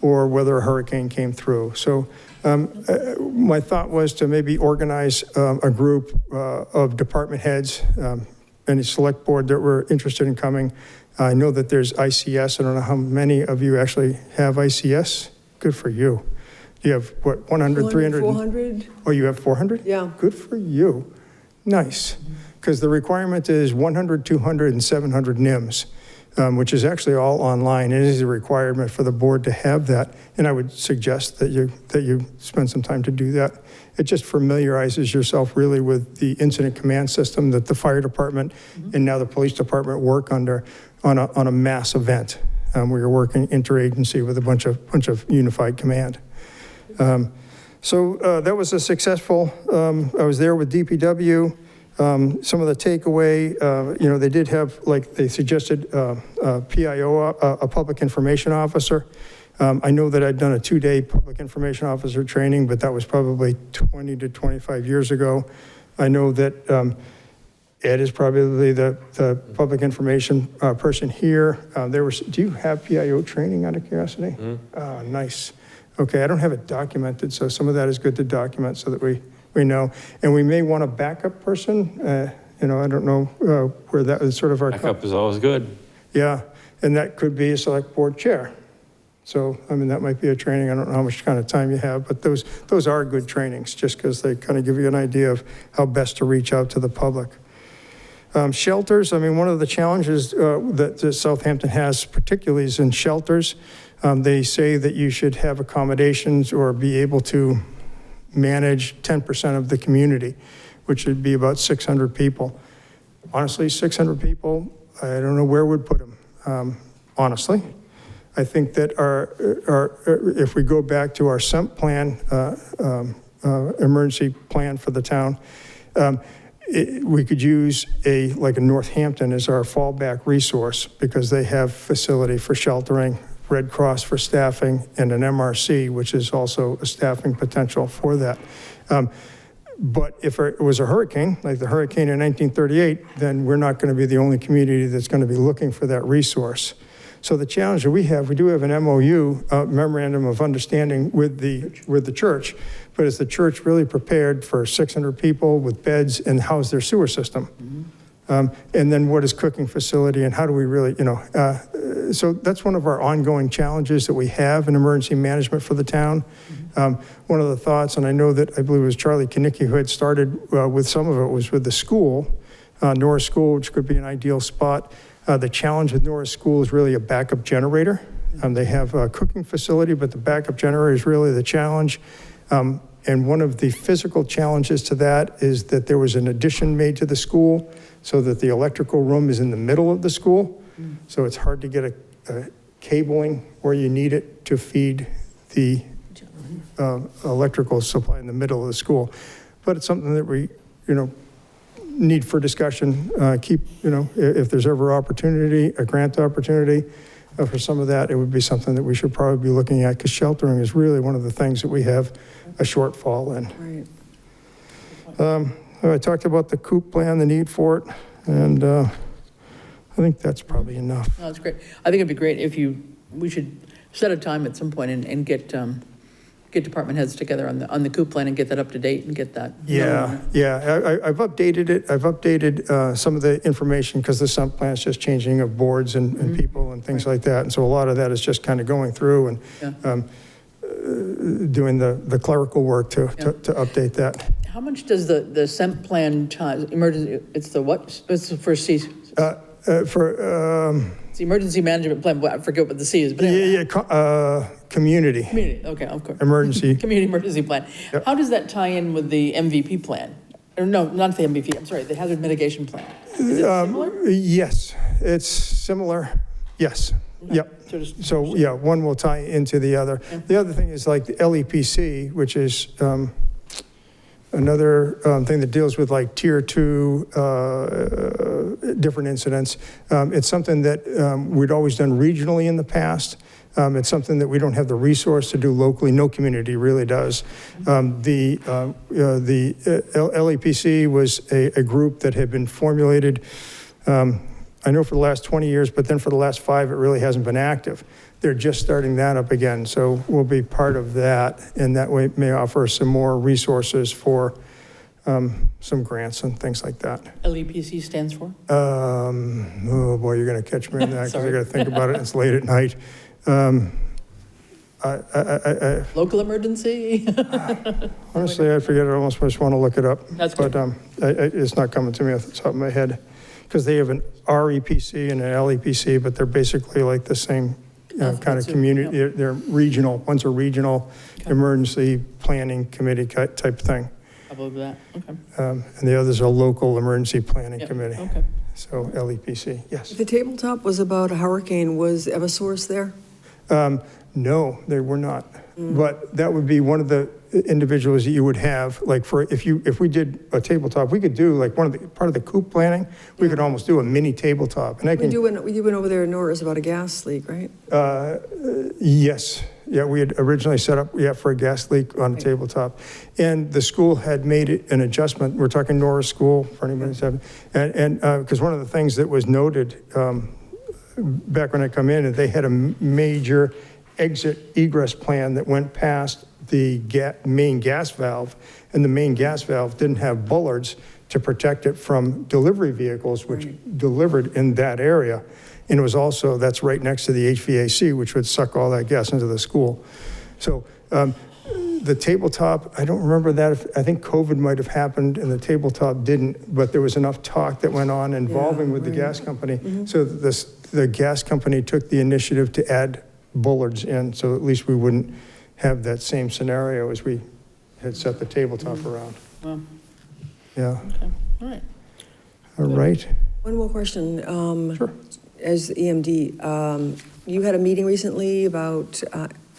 Or whether a hurricane came through. So my thought was to maybe organize a group of department heads, any select board that were interested in coming. I know that there's ICS. I don't know how many of you actually have ICS. Good for you. You have what, 100, 300? 400. Oh, you have 400? Yeah. Good for you. Nice. Because the requirement is 100, 200, and 700 NIMS. Which is actually all online. It is a requirement for the board to have that, and I would suggest that you spend some time to do that. It just familiarizes yourself really with the incident command system that the fire department and now the police department work under on a mass event where you're working interagency with a bunch of unified command. So that was a successful. I was there with DPW. Some of the takeaway, they did have, like they suggested, a PIO, a public information officer. I know that I'd done a 2-day public information officer training, but that was probably 20 to 25 years ago. I know that Ed is probably the public information person here. Do you have PIO training out of curiosity? Oh, nice. Okay, I don't have it documented, so some of that is good to document so that we know, and we may want a backup person. I don't know where that is sort of our backup is always good. Yeah, and that could be a select board chair. So that might be a training. I don't know how much kind of time you have, but those are good trainings just because they kind of give you an idea of how best to reach out to the public. Shelters. One of the challenges that Southampton has, particularly, is in shelters. They say that you should have accommodations or be able to manage 10% of the community, which would be about 600 people. Honestly, 600 people, I don't know where we'd put them, honestly. I think that if we go back to our SEMP plan, emergency plan for the town, we could use like a Northampton as our fallback resource because they have facility for sheltering, Red Cross for staffing, and an MRC, which is also a staffing potential for that. But if it was a hurricane, like the hurricane in 1938, then we're not going to be the only community that's going to be looking for that resource. So the challenge that we do have an MOU, memorandum of understanding with the church, but is the church really prepared for 600 people with beds and how's their sewer system? And then what is cooking facility and how do we really, so that's one of our ongoing challenges that we have in emergency management for the town. One of the thoughts, and I believe it was Charlie Kinnicky who had started with some of it, was with the school, Norris School, which could be an ideal spot. The challenge with Norris School is really a backup generator. They have a cooking facility, but the backup generator is really the challenge. And one of the physical challenges to that is that there was an addition made to the school so that the electrical room is in the middle of the school. So it's hard to get a cabling where you need it to feed the electrical supply in the middle of the school. But it's something that we, need for discussion. If there's ever opportunity, a grant opportunity for some of that, it would be something that we should probably be looking at, because sheltering is really one of the things that we have a shortfall in. Right. I talked about the COOP plan, the need for it, and I think that's probably enough. No, that's great. I think it'd be great if we should set a time at some point and get department heads together on the COOP plan and get that up to date and get that. Yeah. I've updated it. I've updated some of the information because the sump plan is just changing of boards and people and things like that. And so a lot of that is just kind of going through and doing the clerical work to update that. How much does the SEMP plan emergency? It's the what? It's for C. It's the emergency management plan. I forget what the C is. But anyway. Community. Community. Okay, of course. Emergency. Community emergency plan. Yep. How does that tie in with the MVP plan? Or no, not the MVP. I'm sorry, the hazard mitigation plan. Is it similar? Yes, it's similar. Yes. Okay. Yep. So yeah, one will tie into the other. Yeah. The other thing is like the LEPC, which is another thing that deals with like tier 2 different incidents. It's something that we'd always done regionally in the past. It's something that we don't have the resource to do locally. No community really does. The LEPC was a group that had been formulated, I know for the last 20 years, but then for the last 5, it really hasn't been active. They're just starting that up again. So we'll be part of that, and that way may offer some more resources for some grants and things like that. LEPC stands for? Oh boy, you're gonna catch me on that because I gotta think about it. It's late at night. Local emergency? Honestly, I forget it. I almost just want to look it up. That's good. But it's not coming to me off the top of my head, because they have an REPC and an LEPC, but they're basically like the same kind of community. Yeah. They're regional. One's a regional emergency planning committee type thing. How about that? Okay. And the other's a local emergency planning committee. Okay. So LEPC, yes. The tabletop was about a hurricane. Was Eversource there? No, they were not. But that would be one of the individuals that you would have, like if we did a tabletop, we could do like part of the COOP planning, we could almost do a mini tabletop. And You went over there and noticed about a gas leak, right? Yes. Yeah, we had originally set up for a gas leak on the tabletop. And the school had made it an adjustment. We're talking Norris School, for anybody who's having, and because one of the things that was noted back when I come in, they had a major exit egress plan that went past the main gas valve, and the main gas valve didn't have bollards to protect it from delivery vehicles, which delivered in that area. And it was also, that's right next to the HVAC, which would suck all that gas into the school. So the tabletop, I don't remember that. I think COVID might have happened and the tabletop didn't, but there was enough talk that went on involving with the gas company. So the gas company took the initiative to add bollards in, so at least we wouldn't have that same scenario as we had set the tabletop around. Well, Yeah. okay. All right. All right. One more question. Sure. As EMD, you had a meeting recently about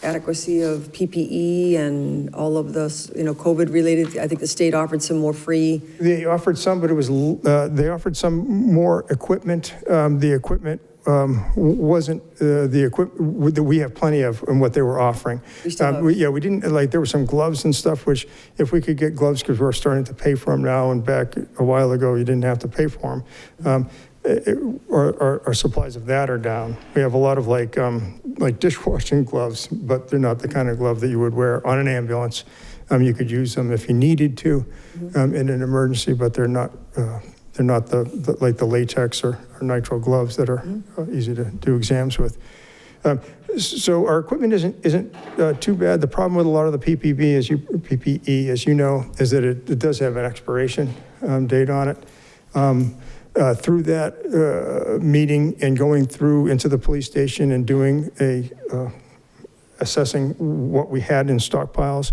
adequacy of PPE and all of this, COVID related. I think the state offered some more free. They offered some, but it was, they offered some more equipment. The equipment wasn't the equipment that we have plenty of and what they were offering. We didn't, like, there were some gloves and stuff, which if we could get gloves, because we're starting to pay for them now, and back a while ago, you didn't have to pay for them. Our supplies of that are down. We have a lot of like dishwashing gloves, but they're not the kind of glove that you would wear on an ambulance. You could use them if you needed to in an emergency, but they're not like the latex or nitrile gloves that are easy to do exams with. So our equipment isn't too bad. The problem with a lot of the PPE, as you know, is that it does have an expiration date on it. Through that meeting and going through into the police station and doing assessing what we had in stockpiles,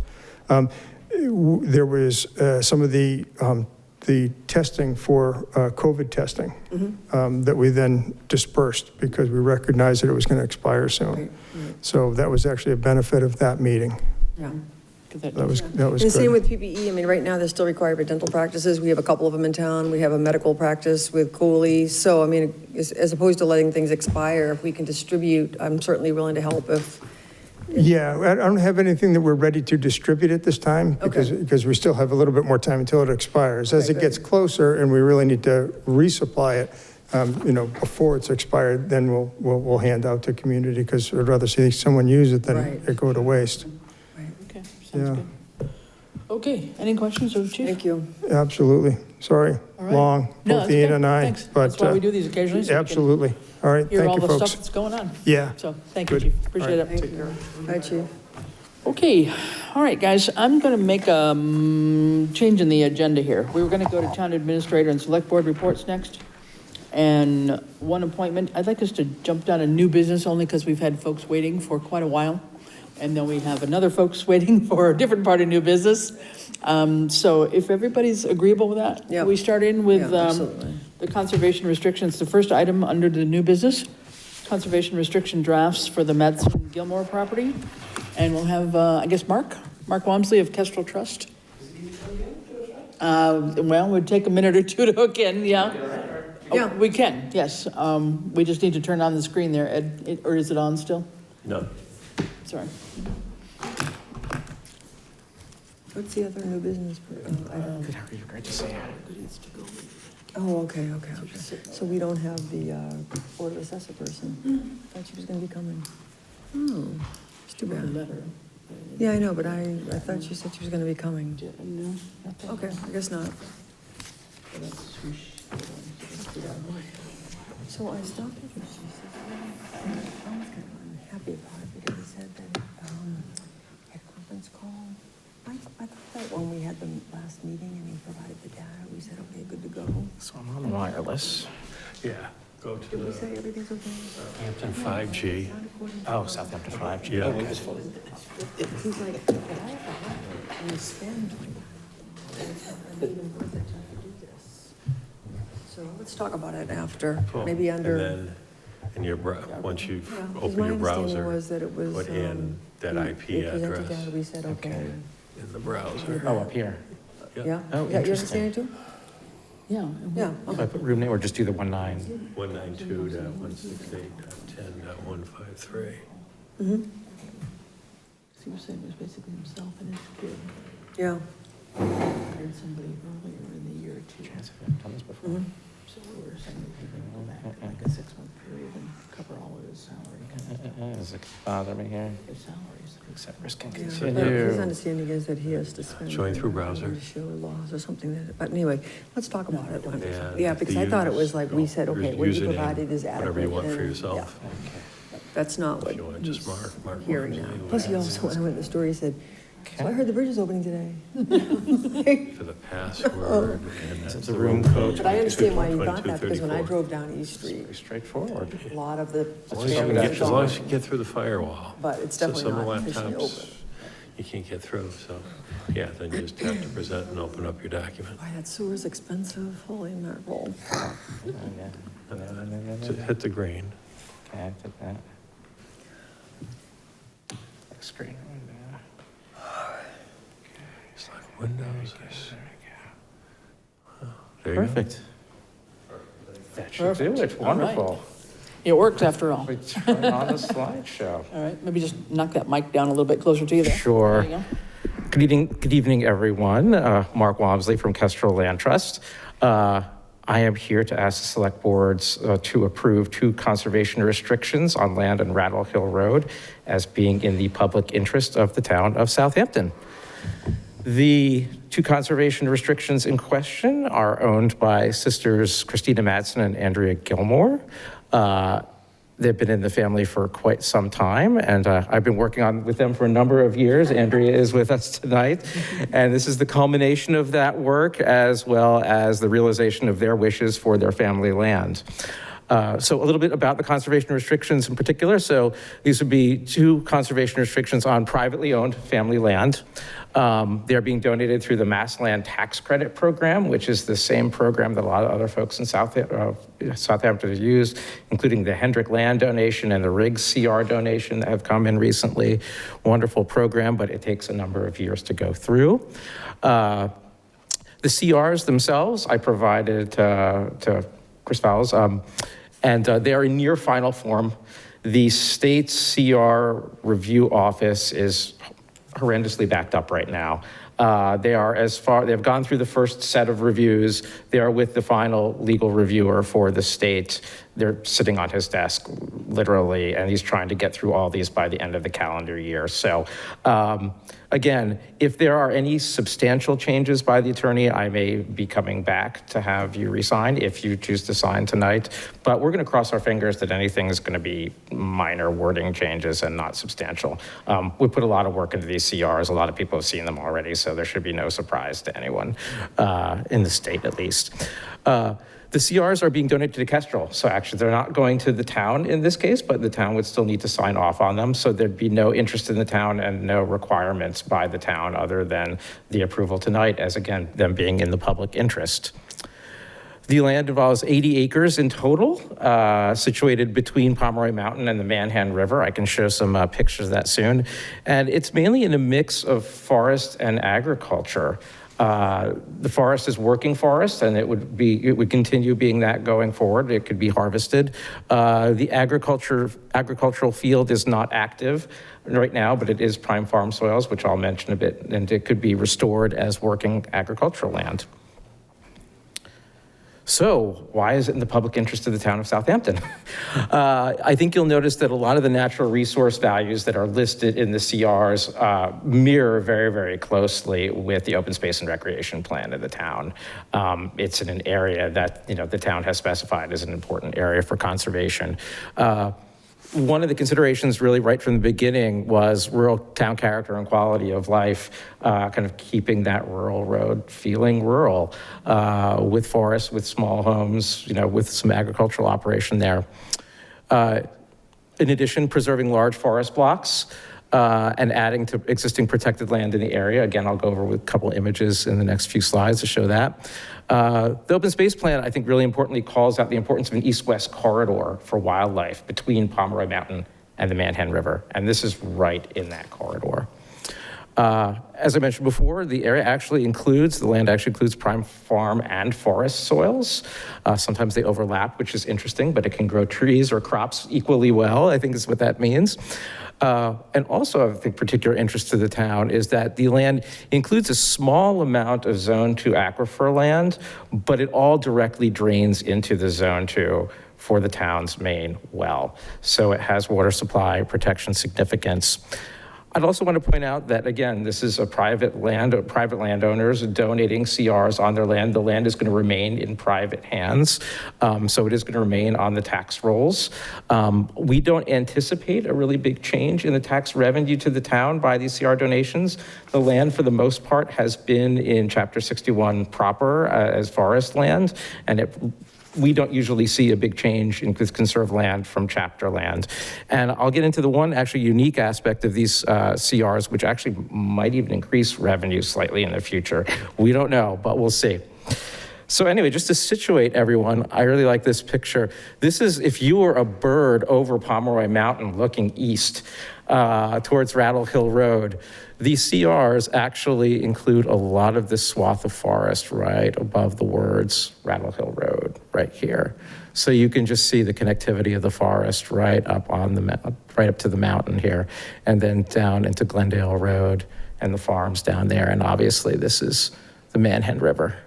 there was some of the testing for COVID testing that we then dispersed because we recognized that it was going to expire soon. Right. So that was actually a benefit of that meeting. Yeah. That was And same good. with PPE. I mean, right now, they're still required for dental practices. We have a couple of them in town. We have a medical practice with Cooley. So, I mean, as opposed to letting things expire, if we can distribute, I'm certainly willing to help if, Yeah, I don't have anything that we're ready to distribute at this time because we still have a little bit more time until it expires. As Okay, it gets closer and we really need to resupply it, before it's expired, then we'll hand out to community because I'd rather see someone use it than Right. it go to waste. Okay, sounds Yeah. good. Okay, any questions of the chief? Thank you. Absolutely. Sorry, All right. long, No, both that's Ian good. and I. Thanks. But That's why we do these occasionally, so we can absolutely. All right, hear thank all you, the folks. stuff that's going on. Yeah. So, thank you, Good. chief, appreciate All it. right. Hi, Chief. Okay, all right, guys, I'm going to make a change in the agenda here. We were going to go to town administrator and select board reports next. And one appointment, I'd like us to jump down to new business only because we've had folks waiting for quite a while. And then we have another folks waiting for a different part of new business. So if everybody's agreeable with that, Yeah. we start in with Yeah, absolutely. the conservation restrictions. The first item under the new business, conservation restriction drafts for the Madison Gilmore property. And we'll have, I guess, Mark Walmsley of Kestrel Trust. Well, we'll take a minute or two to hook in, yeah. Yeah. We can, yes. We just need to turn on the screen there, Ed, or is it on still? No. Sorry. What's the other new business? item? Great to see you. Oh, okay. So we don't have the Board of Assessor person. Thought she was going to be coming. It's too bad. Letter. Yeah, I know, but I thought she said she was going to be coming. No, nothing. Okay, I guess not. So I stopped with her. She said, I was kind of unhappy about it because he said that at conference call, I thought that when we had the last meeting and he provided the data, we said, okay, good to go. So I'm on wireless. Yeah, go to Did we the say everything's okay? Southampton 5G. Oh, Southampton 5G. Yeah. Okay. He's like, but I have a heart and we spend, it's not even worth it to do this. So let's talk about it after, Cool. maybe under. And then, in your, once you've Yeah, 'cause opened my your understanding browser, was that it was, put in that we- IP they presented address data, we said, okay. in the browser. Oh, up here. Yeah? Oh, Is that your interesting. understanding too? Yeah. Yeah, So I okay. put room name or just do the 19? 192.168.10.153. He was saying it was basically himself and his kid. Yeah. Hired somebody earlier in the year too. Chance if I've done this before. So we were saying we could go back to like a 6-month period and cover all of his salary. Does it bother me here? His salaries. Accept risk and Yeah, but continue. his understanding is that he has to spend. Showing through browser. Show laws or something that, but anyway, let's talk about it. And Yeah, because I thought it was like, we the said, okay, what you username, provided is adequate. Whatever you want for and- yourself. yeah. That's not what If you want to just mark hearing now. Walmsley Plus, he also, when I went to the store, he said, so I heard the bridge is opening today. for the password, and that's It's a the room code. But I understand why you got that, because when I 2234. drove down East Street, Pretty straightforward. a lot of the. As long as you can get through the firewall. But it's So definitely some not officially laptops, open. you can't get through, so, yeah, then you just have to present and open up your document. Why, that sewer's expensive, holy mackerel. To hit the green. Okay, I did that. Big screen window. It's like Windows. There you go. Perfect. That should do it. All right. Wonderful. It worked after all. We turn on the slideshow. All right, maybe just knock that mic down a little bit closer to you there. Sure. There you go. Good evening, everyone. Mark Walmsley from Kestrel Land Trust. I am here to ask the select boards to approve 2 conservation restrictions on land on Rattle Hill Road as being in the public interest of the town of Southampton. The 2 conservation restrictions in question are owned by sisters Christina Madsen and Andrea Gilmore. They've been in the family for quite some time, and I've been working with them for a number of years. Andrea is with us tonight, and this is the culmination of that work, as well as the realization of their wishes for their family land. So a little bit about the conservation restrictions in particular. So these would be 2 conservation restrictions on privately owned family land. They're being donated through the Mass Land Tax Credit Program, which is the same program that a lot of other folks in Southampton have used, including the Hendrick Land donation and the Riggs CR donation that have come in recently. Wonderful program, but it takes a number of years to go through. The CRs themselves, I provided to Chris Fowles, and they are in near final form. The state CR review office is horrendously backed up right now. They've gone through the first set of reviews. They are with the final legal reviewer for the state. They're sitting on his desk, literally, and he's trying to get through all these by the end of the calendar year. So again, if there are any substantial changes by the attorney, I may be coming back to have you resign if you choose to sign tonight. But we're going to cross our fingers that anything is going to be minor wording changes and not substantial. We put a lot of work into these CRs. A lot of people have seen them already, so there should be no surprise to anyone in the state, at least. The CRs are being donated to Kestrel, so actually they're not going to the town in this case, but the town would still need to sign off on them, so there'd be no interest in the town and no requirements by the town other than the approval tonight, as again, them being in the public interest. The land involves 80 acres in total, situated between Pomeroy Mountain and the Manhan River. I can show some pictures of that soon. And it's mainly in a mix of forest and agriculture. The forest is working forest, and it would continue being that going forward. It could be harvested. The agricultural field is not active right now, but it is prime farm soils, which I'll mention a bit, and it could be restored as working agricultural land. So why is it in the public interest of the town of Southampton? I think you'll notice that a lot of the natural resource values that are listed in the CRs mirror very, very closely with the open space and recreation plan of the town. It's in an area that the town has specified as an important area for conservation. One of the considerations really right from the beginning was rural town character and quality of life, kind of keeping that rural road feeling rural, with forests, with small homes, with some agricultural operation there. In addition, preserving large forest blocks and adding to existing protected land in the area. Again, I'll go over with a couple images in the next few slides to show that. The open space plan, I think really importantly calls out the importance of an east-west corridor for wildlife between Pomeroy Mountain and the Manhan River. And this is right in that corridor. As I mentioned before, the land actually includes prime farm and forest soils. Sometimes they overlap, which is interesting, but it can grow trees or crops equally well, I think is what that means. And also, I think, particular interest to the town is that the land includes a small amount of Zone 2 aquifer land, but it all directly drains into the Zone 2 for the town's main well. So it has water supply protection significance. I'd also want to point out that, again, this is private landowners donating CRs on their land. The land is going to remain in private hands, so it is going to remain on the tax rolls. We don't anticipate a really big change in the tax revenue to the town by these CR donations. The land, for the most part, has been in Chapter 61 proper as forest land, and we don't usually see a big change in conserved land from chapter land. And I'll get into the one actually unique aspect of these CRs, which actually might even increase revenue slightly in the future. We don't know, but we'll see. So anyway, just to situate everyone, I really like this picture. This is if you were a bird over Pomeroy Mountain looking east towards Rattle Hill Road. These CRs actually include a lot of this swath of forest right above the words Rattle Hill Road right here. So you can just see the connectivity of the forest right up on right up to the mountain here, and then down into Glendale Road and the farms down there. And obviously this is the Manhan River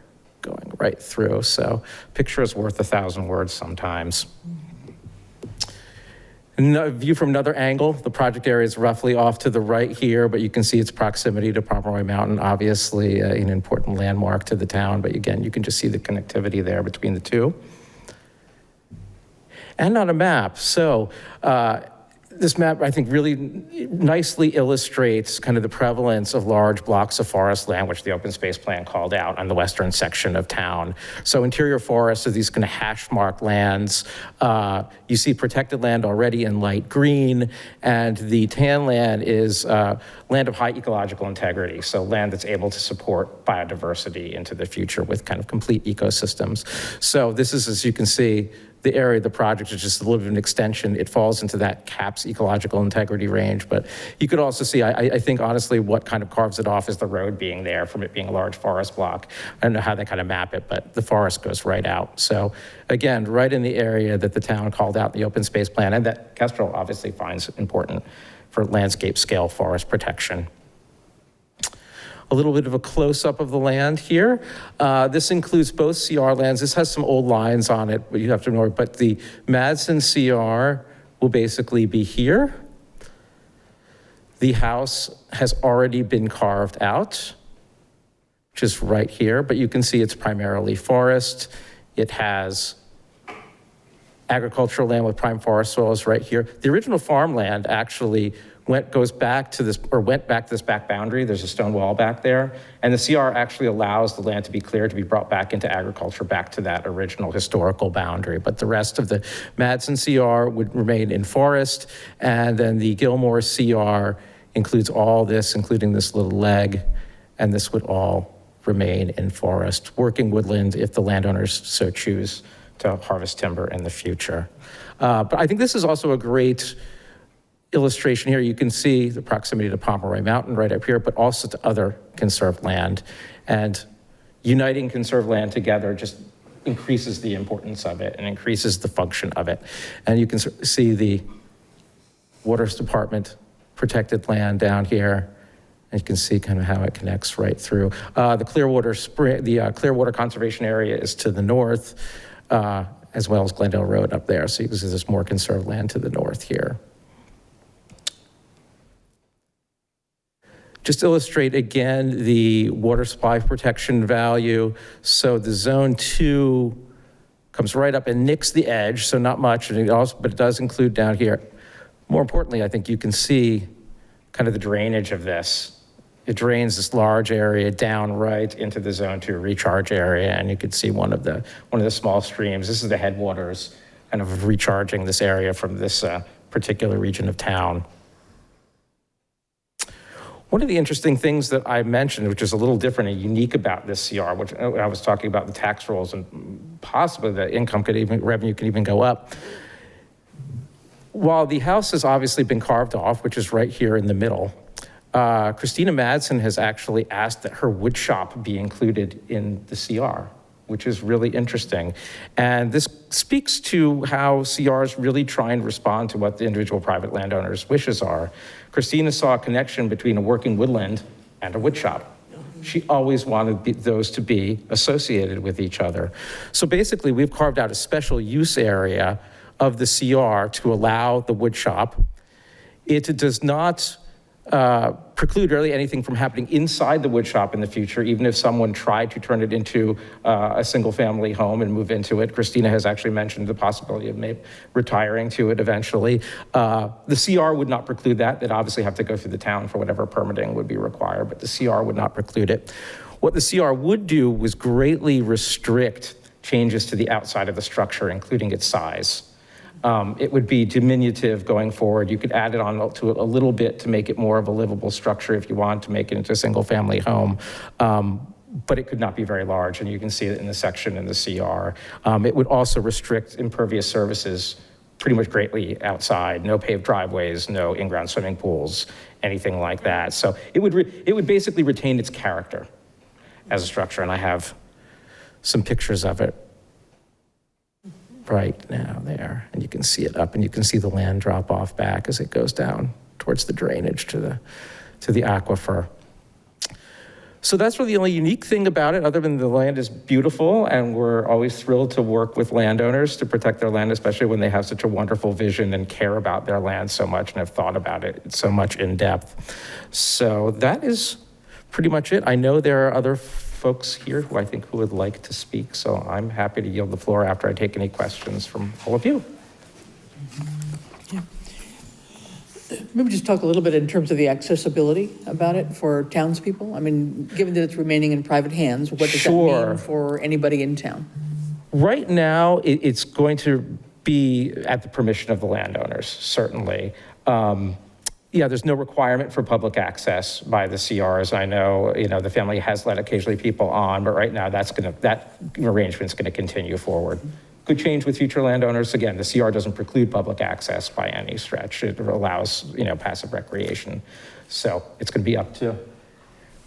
going right through. So picture is worth 1,000 words sometimes. A view from another angle, the project area is roughly off to the right here, but you can see its proximity to Pomeroy Mountain, obviously an important landmark to the town, but again, you can just see the connectivity there between the two. And on a map, so this map, I think, really nicely illustrates kind of the prevalence of large blocks of forest land, which the open space plan called out on the western section of town. So interior forests are these kind of hash mark lands. You see protected land already in light green, and the tan land is land of high ecological integrity. So land that's able to support biodiversity into the future with kind of complete ecosystems. So this is, as you can see, the area of the project is just a little bit of an extension. It falls into that CAPS ecological integrity range, but you could also see, I think honestly, what kind of carves it off is the road being there from it being a large forest block. I don't know how they kind of map it, but the forest goes right out. So again, right in the area that the town called out in the open space plan, and that Kestrel obviously finds important for landscape scale forest protection. A little bit of a close-up of the land here. This includes both CR lands. This has some old lines on it, but you have to know, but the Madsen CR will basically be here. The house has already been carved out, which is right here, but you can see it's primarily forest. It has agricultural land with prime forest soils right here. The original farmland actually went back to this back boundary. There's a stone wall back there. And the CR actually allows the land to be cleared, to be brought back into agriculture, back to that original historical boundary. But the rest of the Madsen CR would remain in forest. And then the Gilmore CR includes all this, including this little leg. And this would all remain in forest, working woodland if the landowners so choose to harvest timber in the future. But I think this is also a great illustration here. You can see the proximity to Pomeroy Mountain right up here, but also to other conserved land. And uniting conserved land together just increases the importance of it and increases the function of it. And you can see the Waters Department protected land down here. And you can see kind of how it connects right through. The Clearwater Conservation Area is to the north, as well as Glendale Road up there. So you can see there's more conserved land to the north here. Just to illustrate again the water supply protection value. So the zone 2 comes right up and nicks the edge, so not much, but it does include down here. More importantly, I think you can see kind of the drainage of this. It drains this large area down right into the zone 2 recharge area, and you can see one of the small streams. This is the headwaters kind of recharging this area from this particular region of town. One of the interesting things that I mentioned, which is a little different and unique about this CR, which I was talking about the tax rolls and possibly the revenue could even go up. While the house has obviously been carved off, which is right here in the middle, Christina Madsen has actually asked that her wood shop be included in the CR, which is really interesting. And this speaks to how CRs really try and respond to what the individual private landowners' wishes are. Christina saw a connection between a working woodland and a wood shop. She always wanted those to be associated with each other. So basically, we've carved out a special use area of the CR to allow the wood shop. It does not preclude really anything from happening inside the wood shop in the future, even if someone tried to turn it into a single family home and move into it. Christina has actually mentioned the possibility of maybe retiring to it eventually. The CR would not preclude that. They'd obviously have to go through the town for whatever permitting would be required, but the CR would not preclude it. What the CR would do was greatly restrict changes to the outside of the structure, including its size. It would be diminutive going forward. You could add it on to it a little bit to make it more of a livable structure if you want to make it into a single family home. But it could not be very large, and you can see it in the section in the CR. It would also restrict impervious services pretty much greatly outside. No paved driveways, no in-ground swimming pools, anything like that. So it would basically retain its character as a structure, and I have some pictures of it right now there, and you can see it up, and you can see the land drop off back as it goes down towards the drainage to the aquifer. So that's really the only unique thing about it, other than the land is beautiful, and we're always thrilled to work with landowners to protect their land, especially when they have such a wonderful vision and care about their land so much and have thought about it so much in depth. So that is pretty much it. I know there are other folks here who I think who would like to speak, so I'm happy to yield the floor after I take any questions from all of you. Yeah. Maybe just talk a little bit in terms of the accessibility about it for townspeople. I mean, given that it's remaining in private hands, what does that mean for anybody in town? Right now, it's going to be at the permission of the landowners, certainly. Yeah, there's no requirement for public access by the CRs. I know, the family has let occasionally people on, but right now that arrangement's gonna continue forward. Could change with future landowners. Again, the CR doesn't preclude public access by any stretch. It allows, passive recreation. So it's gonna be up to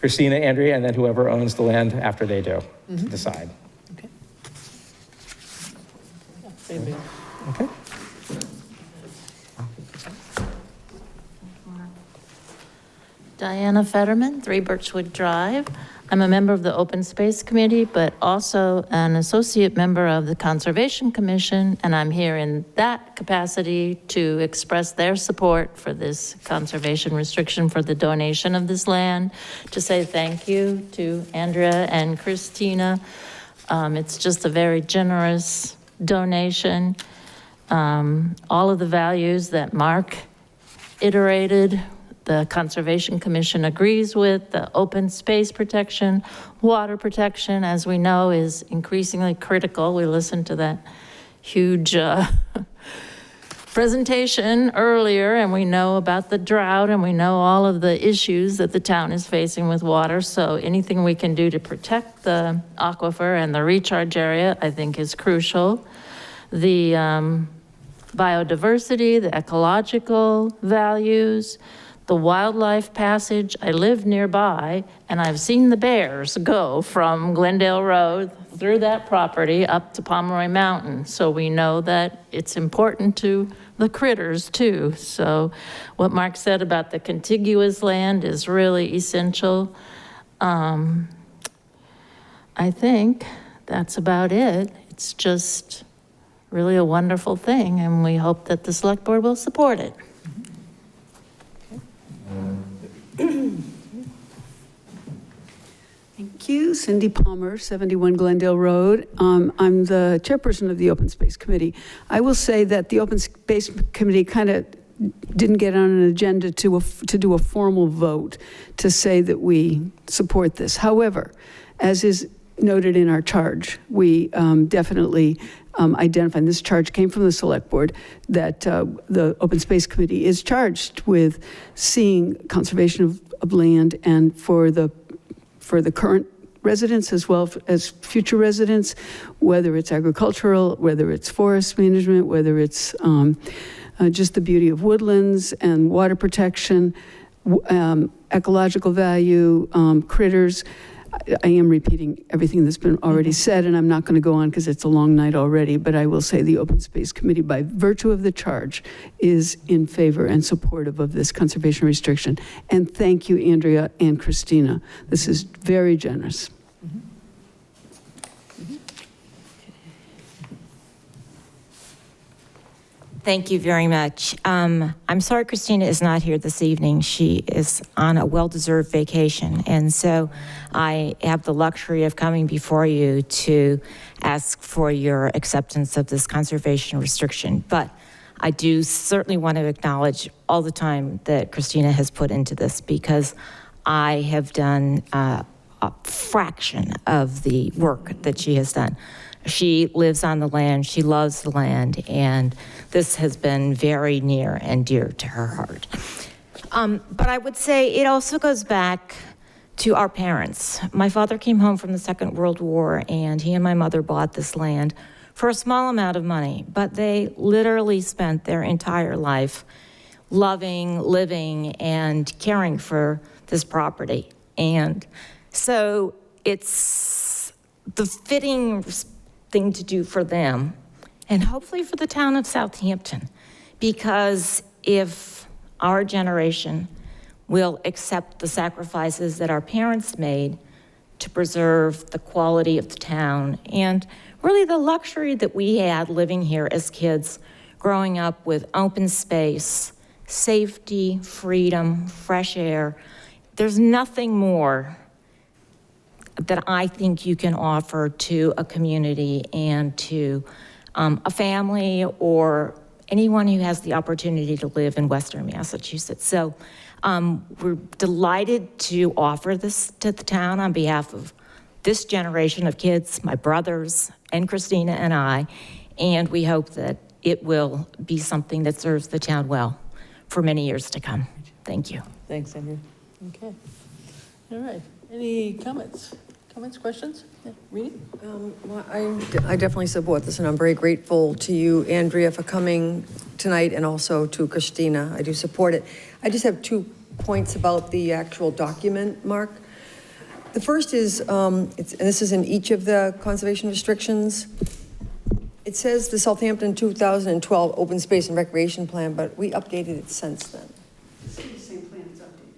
Christina, Andrea, and then whoever owns the land after they do to decide. Okay. Yeah, Okay. Diana Fetterman, 3 Birchwood Drive. I'm a member of the Open Space Committee, but also an associate member of the Conservation Commission, and I'm here in that capacity to express their support for this conservation restriction for the donation of this land, to say thank you to Andrea and Christina. It's just a very generous donation. All of the values that Mark iterated, the Conservation Commission agrees with. The open space protection, water protection, as we know, is increasingly critical. We listened to that huge presentation earlier, and we know about the drought, and we know all of the issues that the town is facing with water. So anything we can do to protect the aquifer and the recharge area, I think, is crucial. The biodiversity, the ecological values, the wildlife passage. I live nearby, and I've seen the bears go from Glendale Road through that property up to Pomeroy Mountain. So we know that it's important to the critters too. So what Mark said about the contiguous land is really essential. I think that's about it. It's just really a wonderful thing, and we hope that the select board will support it. Thank you. Cindy Palmer, 71 Glendale Road. I'm the chairperson of the Open Space Committee. I will say that the Open Space Committee kind of didn't get on an agenda to do a formal vote to say that we support this. However, as is noted in our charge, we definitely identify, and this charge came from the select board, that the Open Space Committee is charged with seeing conservation of land, and for the current residents as well as future residents, whether it's agricultural, whether it's forest management, whether it's just the beauty of woodlands and water protection, ecological value, critters. I am repeating everything that's been already said, and I'm not going to go on because it's a long night already, but I will say the Open Space Committee, by virtue of the charge, is in favor and supportive of this conservation restriction. And thank you, Andrea and Christina. This is very generous. Thank you very much. I'm sorry Christina is not here this evening. She is on a well-deserved vacation. And so I have the luxury of coming before you to ask for your acceptance of this conservation restriction. But I do certainly want to acknowledge all the time that Christina has put into this, because I have done a fraction of the work that she has done. She lives on the land, she loves the land, and this has been very near and dear to her heart. But I would say it also goes back to our parents. My father came home from the Second World War, and he and my mother bought this land for a small amount of money, but they literally spent their entire life loving, living, and caring for this property. And so it's the fitting thing to do for them, and hopefully for the town of Southampton, because if our generation will accept the sacrifices that our parents made to preserve the quality of the town and really the luxury that we had living here as kids, growing up with open space, safety, freedom, fresh air, there's nothing more that I think you can offer to a community and to a family or anyone who has the opportunity to live in Western Massachusetts. So we're delighted to offer this to the town on behalf of this generation of kids, my brothers and Christina and I, and we hope that it will be something that serves the town well for many years to come. Thank you. Thanks, Andrew. Okay. All right. Any comments? Questions? Yeah. Reading? Well, I definitely support this, and I'm very grateful to you, Andrea, for coming tonight, and also to Christina. I do support it. I just have 2 points about the actual document, Mark. The first is, and this is in each of the conservation restrictions, it says the Southampton 2012 Open Space and Recreation Plan, but we updated it since then. It's still the same plan, it's updated.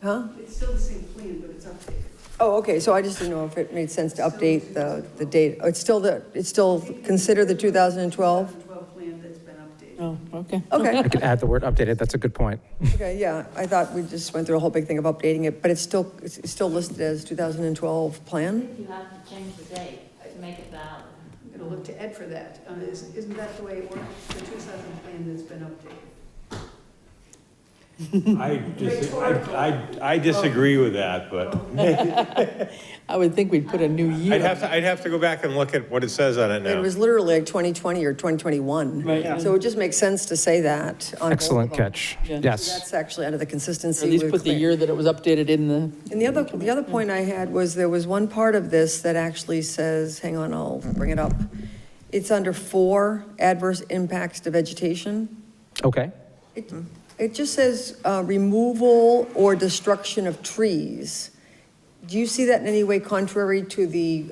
Huh? It's still the same plan, but it's updated. Oh, okay, so I just didn't know if it made sense to update the date. Oh, it's still considered the 2012? 2012 plan that's been updated. Oh, okay. Okay. I can add the word updated. That's a good point. Okay, yeah, I thought we just went through a whole big thing of updating it, but it's still listed as 2012 plan? You have to change the date to make it valid. I'm going to look to Ed for that. Isn't that the way it works? The 2000 plan that's been updated. I disagree with that, but I would think we'd put a new year. I'd have to go back and look at what it says on it now. It was literally like 2020 or 2021. Right. So it just makes sense to say that on both Excellent of them. catch. Yeah. Yes. That's actually under the consistency. Or at least with put the clear. year that it was updated in the. And the other point I had was there was one part of this that actually says, hang on, I'll bring it up. It's under 4, adverse impacts to vegetation. Okay. It just says removal or destruction of trees. Do you see that in any way contrary to the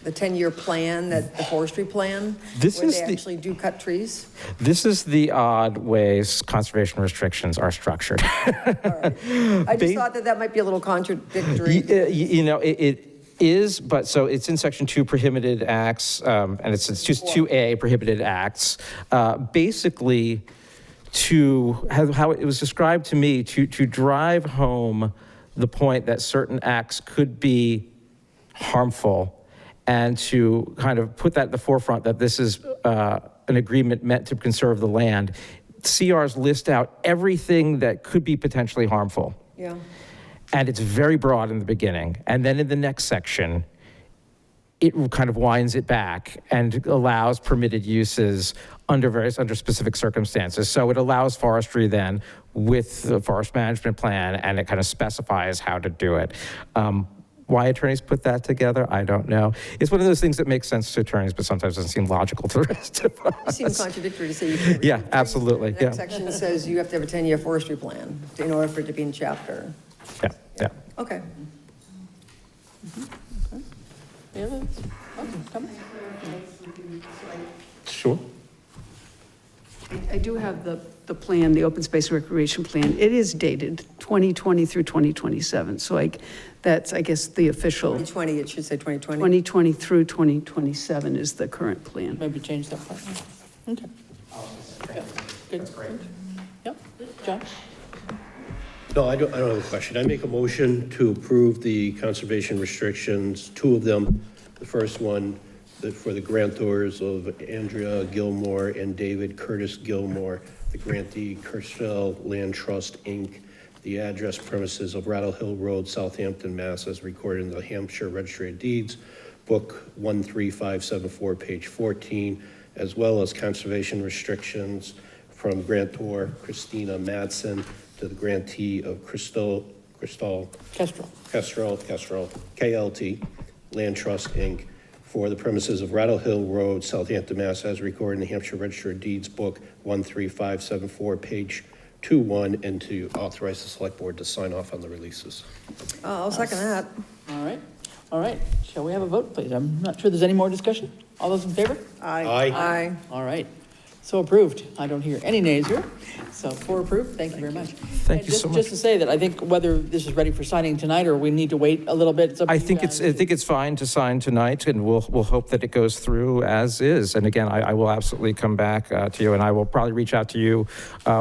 10-year plan, that the forestry plan? This where is they the- actually do cut trees? This is the odd ways conservation restrictions are structured. I just thought that might be a little contradictory. You know, it is, but so it's in section 2 prohibited acts, and it's just 2A prohibited acts. Basically, to how it was described to me, to drive home the point that certain acts could be harmful, and to kind of put that at the forefront that this is an agreement meant to conserve the land. CRs list out everything that could be potentially harmful. Yeah. And it's very broad in the beginning. And then in the next section, it kind of winds it back and allows permitted uses under specific circumstances. So it allows forestry then with the forest management plan, and it kind of specifies how to do it. Why attorneys put that together, I don't know. It's one of those things that makes sense to attorneys, but sometimes doesn't seem logical to the rest of us. It seems contradictory to say you can't. Yeah, absolutely. The next section says you have to have a 10-year forestry plan in order for it to be in chapter. Yeah. Okay. Yeah, that's, come. Sure. I do have the plan, the open space recreation plan. It is dated 2020 through 2027. So that's, I guess, the official. 2020, it should say 2020. 2020 through 2027 is the current plan. Maybe change that part. Okay. Yeah, good. That's great. Yep, John? No, I don't have a question. I make a motion to approve the conservation restrictions, 2 of them. The first one for the grantors of Andrea Gilmore and David Curtis Gilmore, the grantee Kershaw Land Trust, Inc., the address premises of Rattle Hill Road, Southampton, Mass., as recorded in the Hampshire Registry of Deeds, Book 13574, page 14, as well as conservation restrictions from grantor Christina Madsen to the grantee of Kestrel, KLT, Land Trust, Inc., for the premises of Rattle Hill Road, Southampton, Mass., as recorded in the Hampshire Register of Deeds, Book 13574, page 21, and to authorize the select board to sign off on the releases. I'll second that. All right. Shall we have a vote, please? I'm not sure there's any more discussion. All those in favor? Aye. All right. So approved. I don't hear any nays here. So 4 approved. Thank you very much. Thank you so much. Just to say that I think whether this is ready for signing tonight or we need to wait a little bit. It's up to I you think guys. it's fine to sign tonight, and we'll hope that it goes through as is. And again, I will absolutely come back to you, and I will probably reach out to you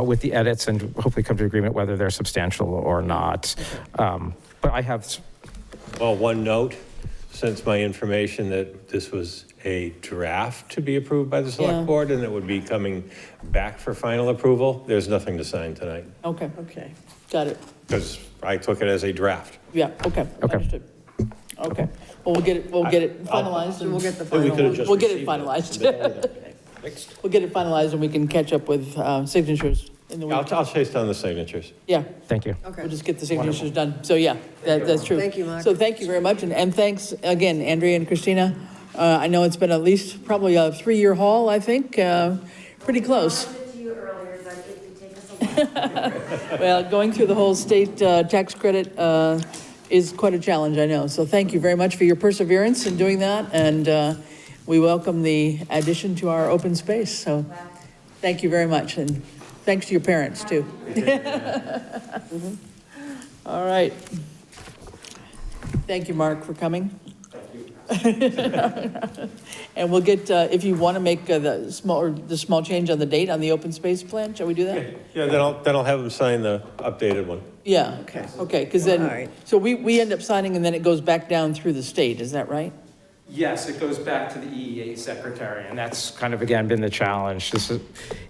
with the edits and hopefully come to agreement whether they're substantial or not. But I have. Well, one note, since my information that this was a draft to be approved by the Yeah. select board and it would be coming back for final approval, there's nothing to sign tonight, Okay, Okay. got it. because I took it as a draft. Yeah, okay, understood. Okay, well, we'll get it finalized and We'll get the Then we final could have one. just We'll get it received finalized. Next. We'll get it finalized and we can catch up with signatures in the week. I'll chase down the signatures. Yeah, Thank you. Okay. we'll just get the signatures done. So, yeah, that's true. Thank you, Mark. So thank you very much, and thanks again, Andrea and Christina. I know it's been at least probably a 3-year haul, I think, pretty close. Well, going through the whole state tax credit is quite a challenge, I know. So thank you very much for your perseverance in doing that, and we welcome the addition to our open space. So thank you very much, and thanks to your parents, too. All right. Thank you, Mark, for coming. And we'll get, if you want to make the small change on the date on the open space plan, shall we do that? Yeah, then I'll have them sign the updated one. Yeah. Okay, because then, All right. so we end up signing and then it goes back down through the state, is that right? Yes, it goes back to the EEA secretary, and that's kind of, again, been the challenge.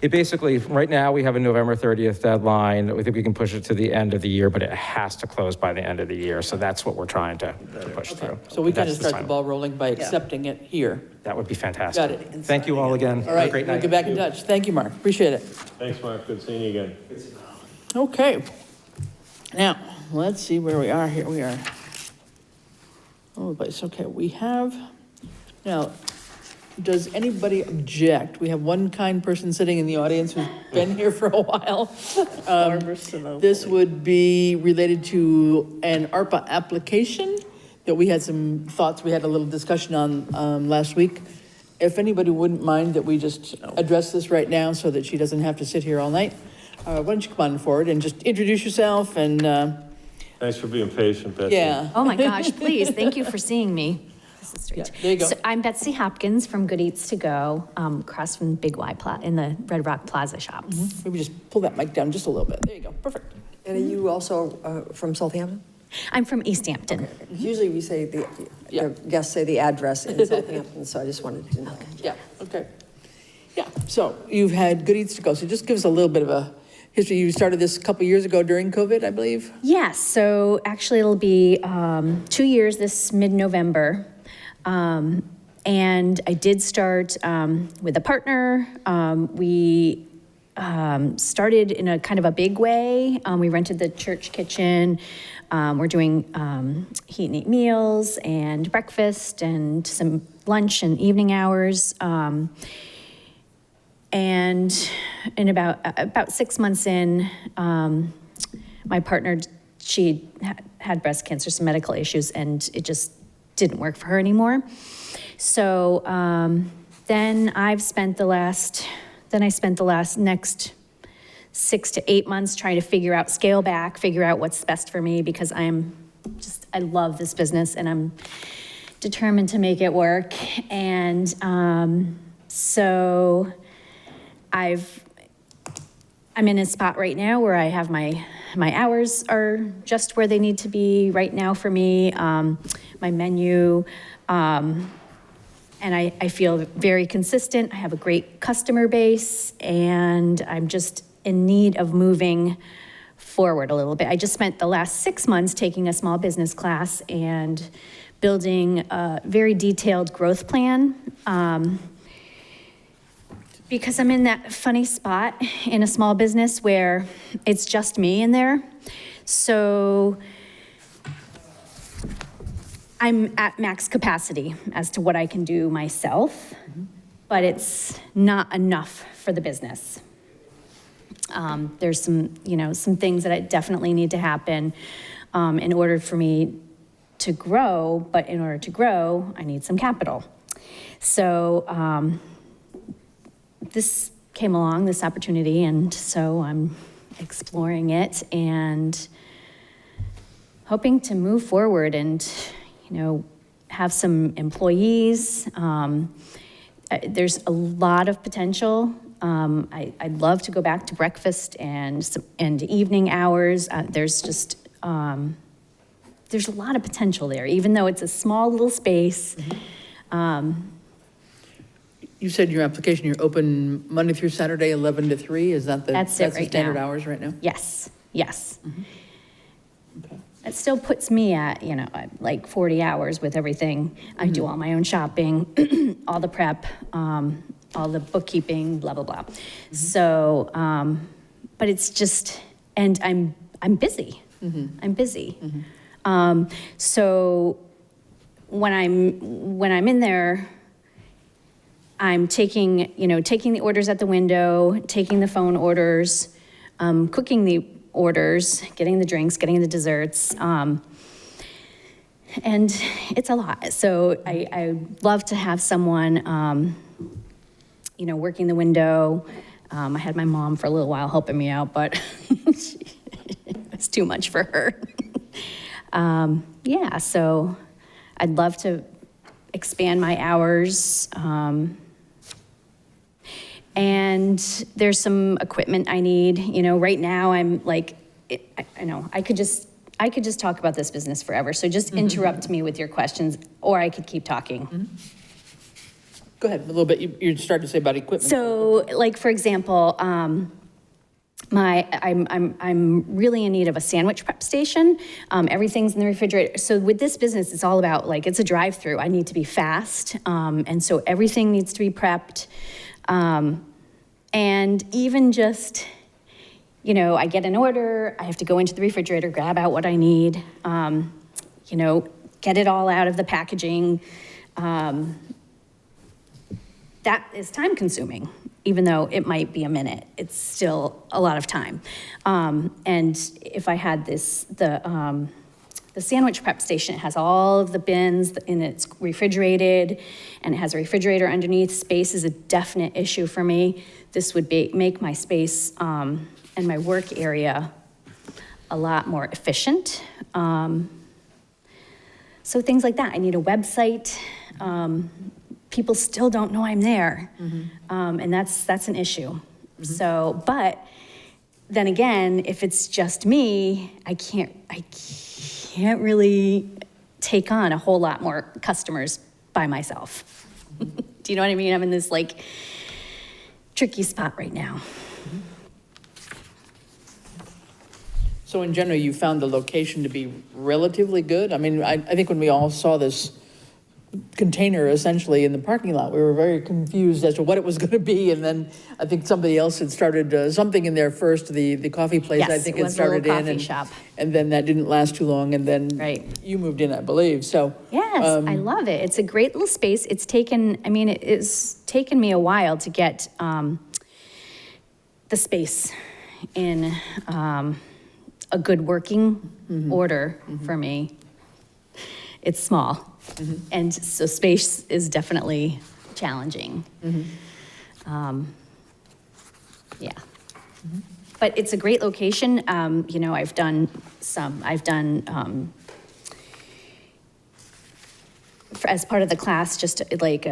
It basically, right now, we have a November 30th deadline. We think we can push it to the end of the year, but it has to close by the end of the year. So that's what we're trying to push through. So we kind of That's start the ball rolling by accepting it here. That would be fantastic. Got it. Thank you all again. All Have a right, great we'll night. get back in touch. Thank you, Mark. Appreciate it. Thanks, Mark. Good seeing you again. Okay. Now, let's see where we are. Here we are. Oh, place. Okay, we have, now, does anybody object? We have one kind person sitting in the audience who's been here for a while. Barbara Sinopoli. This would be related to an ARPA application that we had some thoughts, we had a little discussion on last week. If anybody wouldn't mind that we just address this right now so that she doesn't have to sit here all night, why don't you come on forward and just introduce yourself and, Thanks for being patient, Betsy. yeah. Oh my gosh, please, thank you for seeing me. This is strange. Yeah, there you go. So I'm Betsy Hopkins from Good Eats To Go, across from Big Y in the Red Rock Plaza shops. Maybe just pull that mic down just a little bit. There you go, perfect. And are you also from Southampton? I'm from Easthampton. Usually we say the guests say the address in Southampton, so I just wanted to know. Yeah, okay. Yeah, so you've had Good Eats To Go, so just give us a little bit of a history. You started this a couple years ago during COVID, I believe? Yes, so actually it'll be 2 years this mid-November. And I did start with a partner. We started in a kind of a big way. We rented the church kitchen. We're doing heat and eat meals and breakfast and some lunch and evening hours. And in about 6 months in, my partner, she had breast cancer, some medical issues, and it just didn't work for her anymore. So then I spent the next 6 to 8 months trying to figure out, scale back, figure out what's best for me, because I love this business and I'm determined to make it work. And so I'm in a spot right now where I have my hours are just where they need to be right now for me, my menu, and I feel very consistent. I have a great customer base, and I'm just in need of moving forward a little bit. I just spent the last 6 months taking a small business class and building a very detailed growth plan, because I'm in that funny spot in a small business where it's just me in there. So I'm at max capacity as to what I can do myself, but it's not enough for the business. There's some things that I definitely need to happen in order for me to grow, but in order to grow, I need some capital. So this came along, this opportunity, and so I'm exploring it and hoping to move forward and, have some employees. There's a lot of potential. I'd love to go back to breakfast and evening hours. There's just there's a lot of potential there, even though it's a small little space. You said in your application, you're open Monday through Saturday, 11 to 3? Is that That's it the right standard now. hours right now? Yes, yes. Okay. It still puts me at, like 40 hours with everything. I do all my own shopping, all the prep, all the bookkeeping, blah, blah, blah. So, but it's just, and I'm busy. I'm busy. So when I'm in there, I'm taking the orders at the window, taking the phone orders, cooking the orders, getting the drinks, getting the desserts, and it's a lot. So I love to have someone, working the window. I had my mom for a little while helping me out, but it was too much for her. Yeah, so I'd love to expand my hours. And there's some equipment I need. Right now I'm like, I know, I could just talk about this business forever. So just interrupt me with your questions, or I could keep talking. Go ahead, a little bit. You started to say about equipment. So, like, for example, I'm really in need of a sandwich prep station. Everything's in the refrigerator. So with this business, it's all about, like, it's a drive-through. I need to be fast. And so everything needs to be prepped. And even just, I get an order, I have to go into the refrigerator, grab out what I need, get it all out of the packaging. That is time consuming, even though it might be a minute. It's still a lot of time. And if I had the sandwich prep station, it has all of the bins and it's refrigerated and it has a refrigerator underneath. Space is a definite issue for me. This would make my space and my work area a lot more efficient. So things like that. I need a website. People still don't know I'm there. And that's an issue. So, but then again, if it's just me, I can't really take on a whole lot more customers by myself. Do you know what I mean? I'm in this like tricky spot right now. So in general, you found the location to be relatively good? I mean, I think when we all saw this container essentially in the parking lot, we were very confused as to what it was going to be. And then I think somebody else had started something in there first, the coffee place. Yes, I think it was started a little in. coffee shop. And then that didn't last too long. And then you moved in, I believe. So yes, I love it. It's a great little space. It's taken me a while to get the space in a good working order for me. It's small. And so space is definitely challenging. Yeah. But it's a great location. I've done as part of the class, just like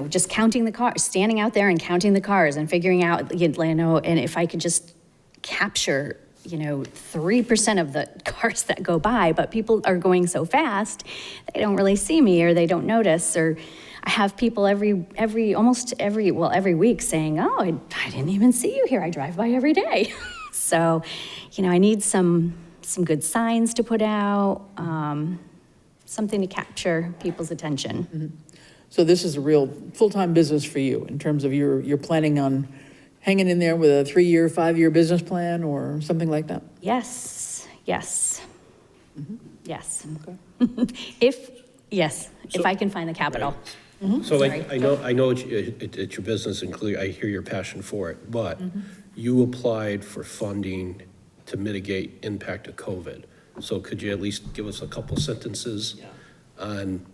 just counting the cars, standing out there and counting the cars and figuring out, and if I could just capture 3% of the cars that go by, but people are going so fast, they don't really see me or they don't notice. Or I have people almost every week saying, oh, I didn't even see you here. I drive by every day. So, I need some good signs to put out, something to capture people's attention. So this is a real full-time business for you in terms of you're planning on hanging in there with a 3-year, 5-year business plan or something like that? Yes. Yes. Okay. If I can find the capital. So like, I know it's your business and clearly I hear your passion for it, but you applied for funding to mitigate impact of COVID. So could you at least give us a couple sentences on,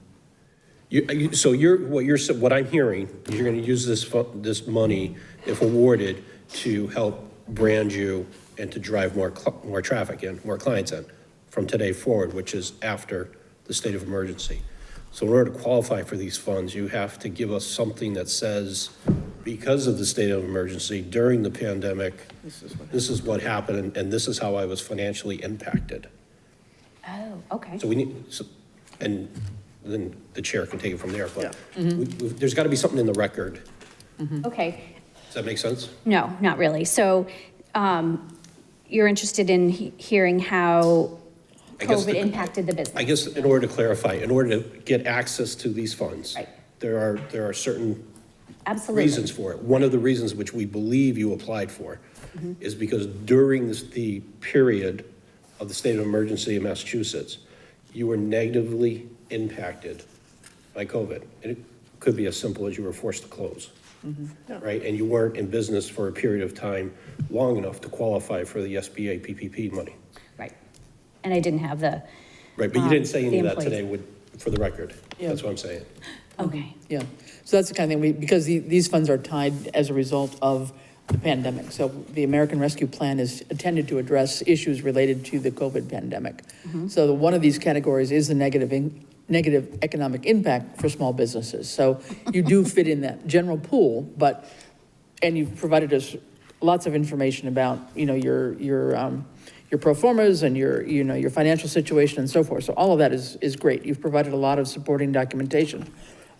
what I'm hearing, you're gonna use this money, if awarded, to help brand you and to drive more traffic in, more clients in from today forward, which is after the state of emergency. So in order to qualify for these funds, you have to give us something that says, because of the state of emergency during the pandemic, this is what happened and this is how I was financially impacted. Oh, okay. So we need, and then the chair can take it from there, but Mm-hmm. there's got to be something in the record. Okay. Does that make sense? No, not really. So you're interested in hearing how I guess COVID impacted the business? I guess in order to clarify, in order to get access to these funds, Right. there are certain Absolutely. reasons for it. One of the reasons which we believe you applied for is because during the period of the state of emergency in Massachusetts, you were negatively impacted by COVID. And it could be as simple as you were forced to close, right? And you weren't in business for a period of time long enough to qualify for the SBA PPP money. Right. And I didn't have the. Right, but you didn't say any of the that today employees. for the record. That's what I'm saying. Okay. Yeah, so that's the kind of thing, because these funds are tied as a result of the pandemic. So the American Rescue Plan is intended to address issues related to the COVID pandemic. So one of these categories is the negative economic impact for small businesses. So you do fit in that general pool, and you've provided us lots of information about, your pro formas and your financial situation and so forth. So all of that is great. You've provided a lot of supporting documentation.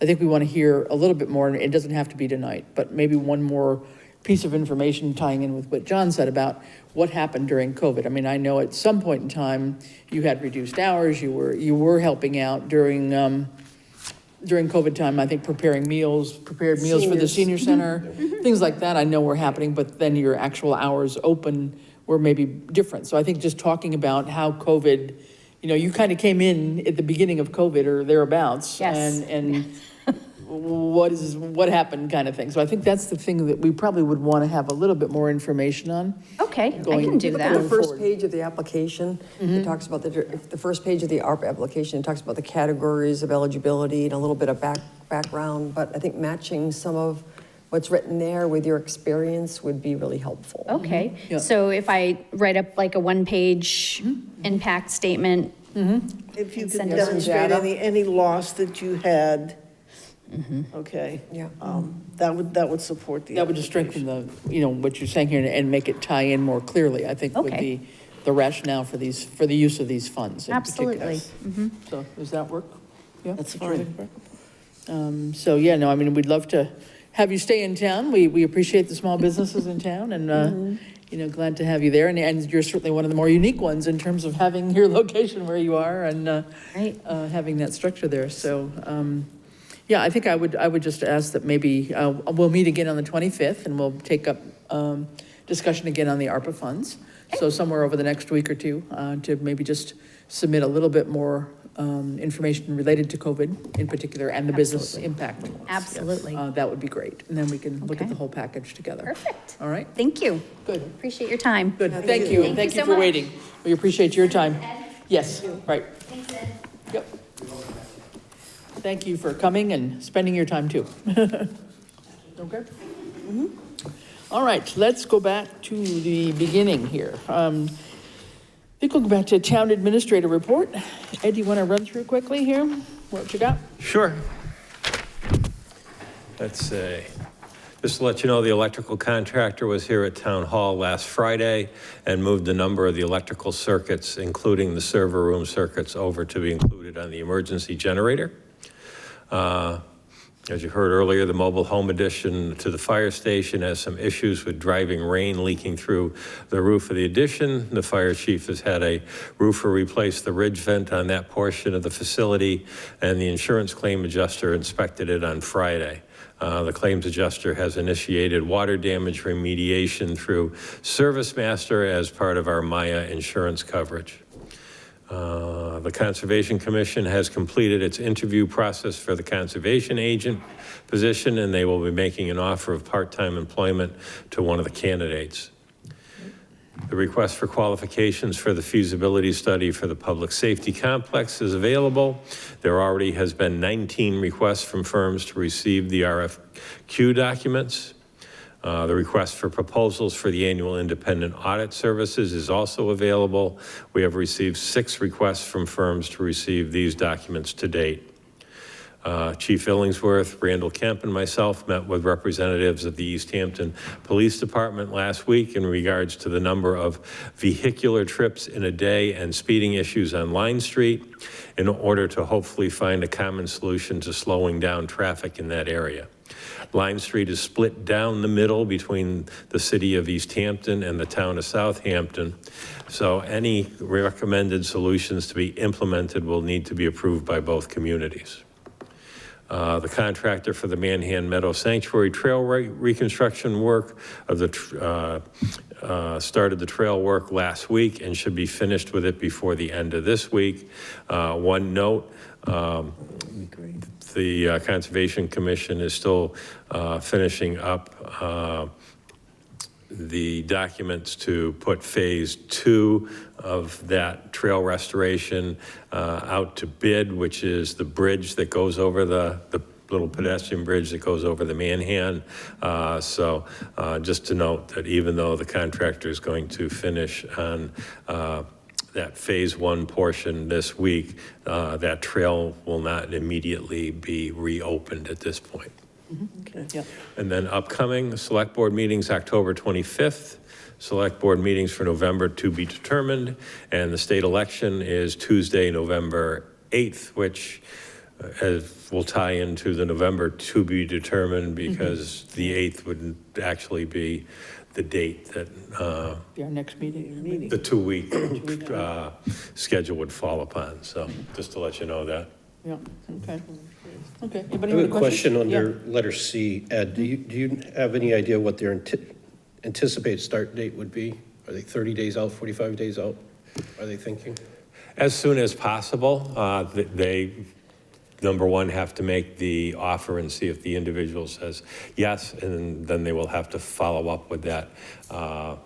I think we want to hear a little bit more, and it doesn't have to be tonight, but maybe one more piece of information tying in with what John said about what happened during COVID. I mean, I know at some point in time you had reduced hours, you were helping out during COVID time, I think prepared meals for the senior center, things like that I know were happening, but then your actual hours open were maybe different. So I think just talking about how COVID, you kind of came in at the beginning of COVID or thereabouts. Yes. And what happened kind of thing. So I think that's the thing that we probably would want to have a little bit more information on. Okay, I can do Look at that. the first page of the application. It talks about the first page of the ARP application, it talks about the categories of eligibility and a little bit of background, but I think matching some of what's written there with your experience would be really helpful. Okay, Yeah. so if I write up like a one-page impact statement. If you And could send us some demonstrate data. any loss that you had, okay? Yeah. That would support the. That would just strengthen what you're saying here and make it tie in more clearly, I think, with Okay. the rationale for the use of these funds in particular. Absolutely. So does that work? Yeah, That's what you're fine. looking for? So yeah, no, I mean, we'd love to have you stay in town. We appreciate the small businesses in town and, glad to have you there. And you're certainly one of the more unique ones in terms of having your location where you are and Right. having that structure there. So, yeah, I think I would just ask that maybe we'll meet again on the 25th and we'll take up discussion again on the ARPA funds. So somewhere over the next week or two to maybe just submit a little bit more information related to COVID in particular and the business impact. Absolutely. That would be great. And then we can look Okay. at the whole package together. Perfect. All right? Thank you. Good. Appreciate your time. Good. Thank you. And thank you so for much. waiting. We appreciate your time. Yes, right. Thanks, Ed. Yep. Thank you for coming and spending your time too. Okay? All right, let's go back to the beginning here. I think we'll go back to Town Administrator Report. Ed, you want to run through quickly here what you got? Sure. Let's see. Just to let you know, the electrical contractor was here at Town Hall last Friday and moved a number of the electrical circuits, including the server room circuits, over to be included on the emergency generator. As you heard earlier, the mobile home addition to the fire station has some issues with driving rain leaking through the roof of the addition. The fire chief has had a roofer replace the ridge vent on that portion of the facility, and the insurance claim adjuster inspected it on Friday. The claims adjuster has initiated water damage remediation through ServiceMaster as part of our Maya insurance coverage. The Conservation Commission has completed its interview process for the conservation agent position, and they will be making an offer of part-time employment to one of the candidates. The request for qualifications for the feasibility study for the public safety complex is available. There already has been 19 requests from firms to receive the RFQ documents. The request for proposals for the annual independent audit services is also available. We have received 6 requests from firms to receive these documents to date. Chief Illingsworth, Randall Kemp, and myself met with representatives of the Easthampton Police Department last week in regards to the number of vehicular trips in a day and speeding issues on Line Street in order to hopefully find a common solution to slowing down traffic in that area. Line Street is split down the middle between the city of Easthampton and the town of Southampton. So any recommended solutions to be implemented will need to be approved by both communities. The contractor for the Manhan Meadow Sanctuary Trail reconstruction work of the started the trail work last week and should be finished with it before the end of this week. One note, the Conservation Commission is still finishing up the documents to put phase 2 of that trail restoration out to bid, which is the bridge that goes over the little pedestrian bridge that goes over the Manhan. So just to note that even though the contractor is going to finish on that phase 1 portion this week, that trail will not immediately be reopened at this point. Okay, yeah. And then upcoming select board meetings, October 25th, select board meetings for November to be determined, and the state election is Tuesday, November 8th, which will tie into the November to be determined because the 8th would actually be the date that Be our next meeting. the 2-week schedule would fall upon. So just to let you know that. Yeah, okay. Okay, I anybody have have a any questions? question under Yeah. letter C. Ed, do you have any idea what their anticipated start date would be? Are they 30 days out, 45 days out? Are they thinking? As soon as possible. They, number one, have to make the offer and see if the individual says yes, and then they will have to follow up with that. I'm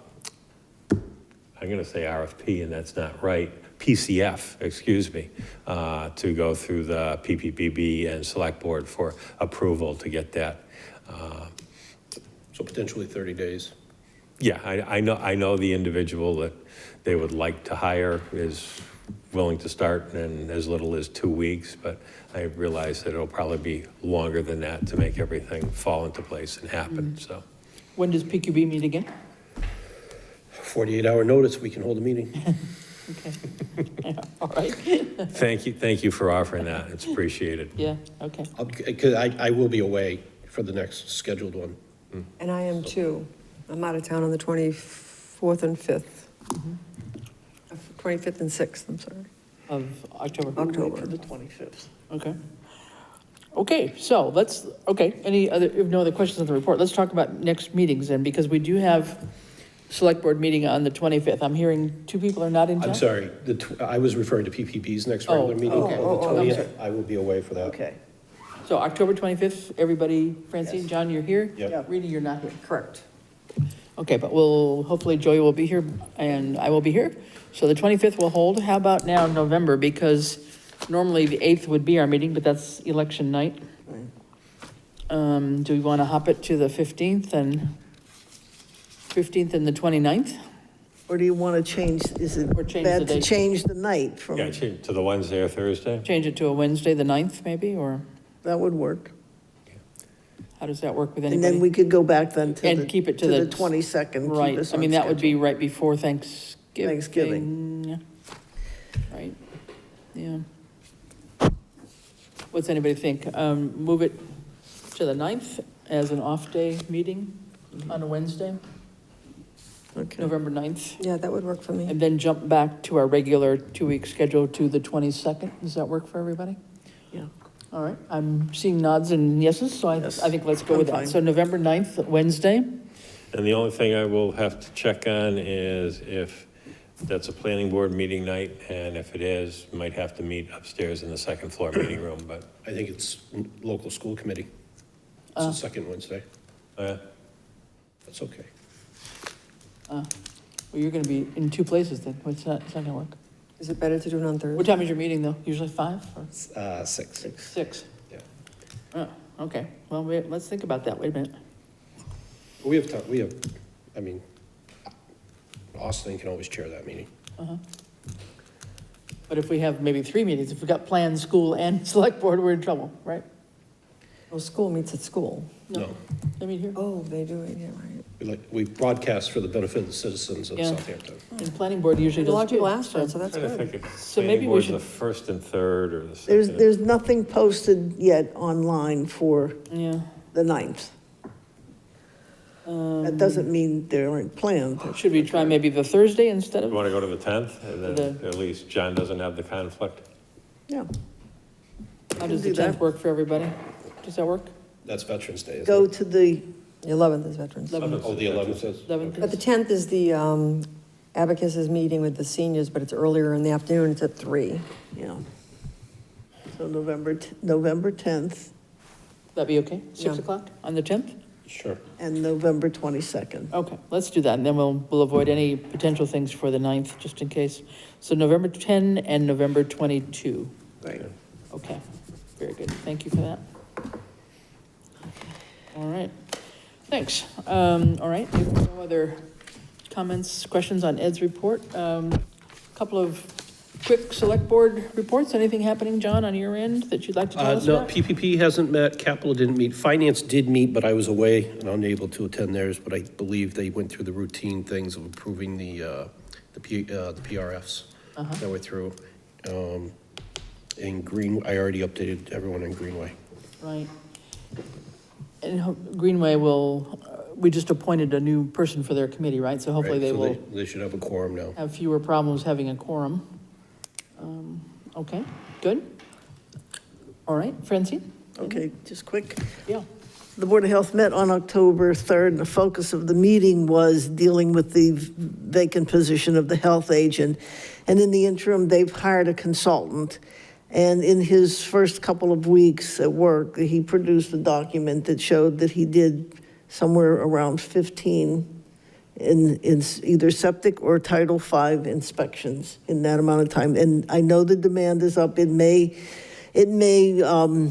going to say RFP, and that's not right. PCF, excuse me, to go through the PPPB and select board for approval to get that. So potentially 30 days. Yeah, I know the individual that they would like to hire is willing to start in as little as 2 weeks, but I realize that it'll probably be longer than that to make everything fall into place and happen, so. When does PQB meet again? 48-hour notice, we can hold a meeting. Okay. Yeah, all right. Thank you for offering that, it's appreciated. Yeah, okay. Because I will be away for the next scheduled one. And I am too. I'm out of town on the 24th and 5th. 25th and 6th, I'm sorry. Of October. October. The 25th. Okay. Okay, so any other, if no other questions on the report, let's talk about next meetings then, because we do have select board meeting on the 25th. I'm hearing 2 people are not in town? I'm sorry, I was referring to PPP's next regular meeting. okay. On the I'm 20th. sorry. I will be away for that. Okay. So October 25th, everybody, Francine, Yes. John, you're here? Yep. Yeah. Rita, you're not here? Correct. Okay, but hopefully Joy will be here and I will be here. So the 25th will hold. How about now November? Because normally the 8th would be our meeting, but that's election night. Do we want to hop it to the 15th and the 29th? Or do you want to change, is it Or change bad the to date. change the night from, Yeah, to the Wednesday or Thursday? Change it to a Wednesday, the 9th maybe, or that would work. how does that work with And anybody? then we could go back then to And the, keep it to to the the 22nd. keep Right, us I on mean, that would be schedule. right before Thanksgiving. Thanksgiving. Right, yeah. What's anybody think? Move it to the 9th as an off-day meeting on a Wednesday, Okay. November 9th? Yeah, that would work for me. And then jump back to our regular 2-week schedule to the 22nd. Does that work for everybody? Yeah. All right, I'm seeing nods and yeses, so I Yes, think let's go I'm with that. fine. So November 9th, Wednesday? And the only thing I will have to check on is if that's a planning board meeting night, and if it is, might have to meet upstairs in the second floor meeting room, but, I think it's local school committee. It's the second Wednesday. That's okay. Well, you're going to be in 2 places then. It's not going to work. Is it better to do it on Thursday? What time is your meeting though? Usually 5 or 6. 6? Yeah. Oh, okay. Well, let's think about that. Wait a minute. We have time, I mean, Austin can always chair that meeting. But if we have maybe 3 meetings, if we've got planned school and select board, we're in trouble, right? Well, school meets at school. No. I mean, here, Oh, they do it, yeah, right. We broadcast for the benefit of the citizens of Yeah. Southampton. and planning board usually A lot does of too. people ask for it, so that's I good. think if So maybe planning we board's should- the first and third or the second. There's nothing posted yet online for Yeah. the 9th. That doesn't mean they aren't planned. Should we try maybe the Thursday instead You of? want to go to the 10th, and then The- at least John doesn't have the conflict. Yeah. How does the do that. 10th work for everybody? Does that work? That's Veterans Day, isn't Go it? to the, The 11th is Veterans. Day. Oh, the 11th is? 11th? But the 10th is the Abacus is meeting with the seniors, but it's earlier in the afternoon, it's at 3. yeah. So November 10th That'd be okay? 6 Yeah. o'clock on the 10th? Sure. and November 22nd. Okay, let's do that, and then we'll avoid any potential things for the 9th, just in case. So November 10 and November 22. Right. Okay, very good. Thank you for that. All right, thanks. All right, if no other comments, questions on Ed's report? Couple of quick select board reports. Anything happening, John, on your end that you'd like to tell us No, about? PPP hasn't met, Capital didn't meet, Finance did meet, but I was away and unable to attend theirs, but I believe they went through the routine things of approving the PRFs that were through. In I already updated everyone in Greenway. Right. And Greenway we just appointed a new person for their committee, right? So hopefully Right, they so will They should have a quorum now. have fewer problems having a quorum. Okay, good. All right, Francine? Okay, just quick. Yeah. The Board of Health met on October 3rd, and the focus of the meeting was dealing with the vacant position of the health agent. And in the interim, they've hired a consultant. And in his first couple of weeks at work, he produced a document that showed that he did somewhere around 15 in either septic or Title V inspections in that amount of time. And I know the demand is up. It may go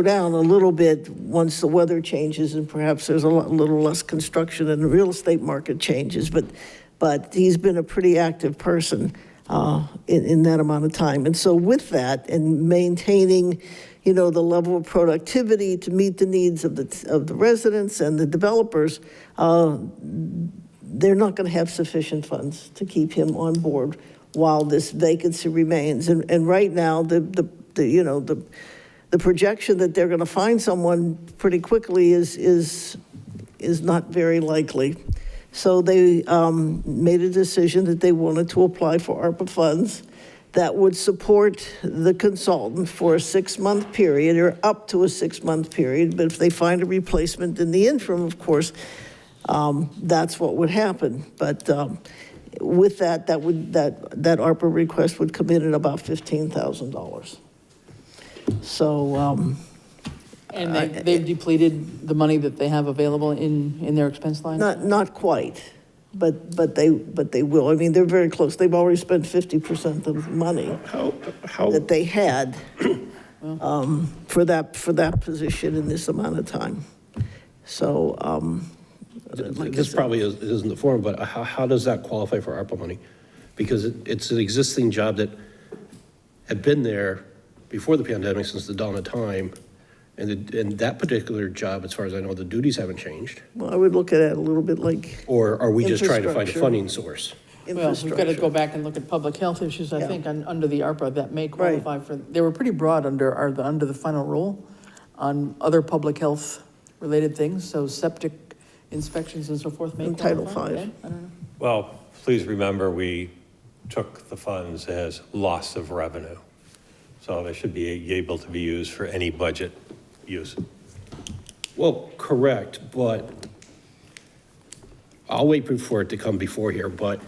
down a little bit once the weather changes and perhaps there's little less construction and the real estate market changes. But he's been a pretty active person in that amount of time. And so with that and maintaining, the level of productivity to meet the needs of the residents and the developers, they're not going to have sufficient funds to keep him on board while this vacancy remains. And right now, the projection that they're going to find someone pretty quickly is not very likely. So they made a decision that they wanted to apply for ARPA funds that would support the consultant for a 6-month period or up to a 6-month period. But if they find a replacement in the interim, of course, that's what would happen. But with that ARPA request would come in at about $15,000. So. And they've depleted the money that they have available in their expense line? Not quite, but they will. I mean, they're very close. They've already spent 50% of the money that they had for that position in this amount of time. So. This probably isn't the forum, but how does that qualify for ARPA money? Because it's an existing job that had been there before the pandemic since the dawn of time. And that particular job, as far as I know, the duties haven't changed. Well, I would look at it a little bit like. Or are we just trying to find a infrastructure. funding source? Well, we've got to go back and look at public health issues, I think, under the ARPA that may Right. qualify for, they were pretty broad under the final rule on other public health related things, so septic inspections and so forth may In qualify. Title V. Okay, I don't know. Well, please remember, we took the funds as loss of revenue. So they should be able to be used for any budget use. Well, correct, but I'll wait for it to come before here, but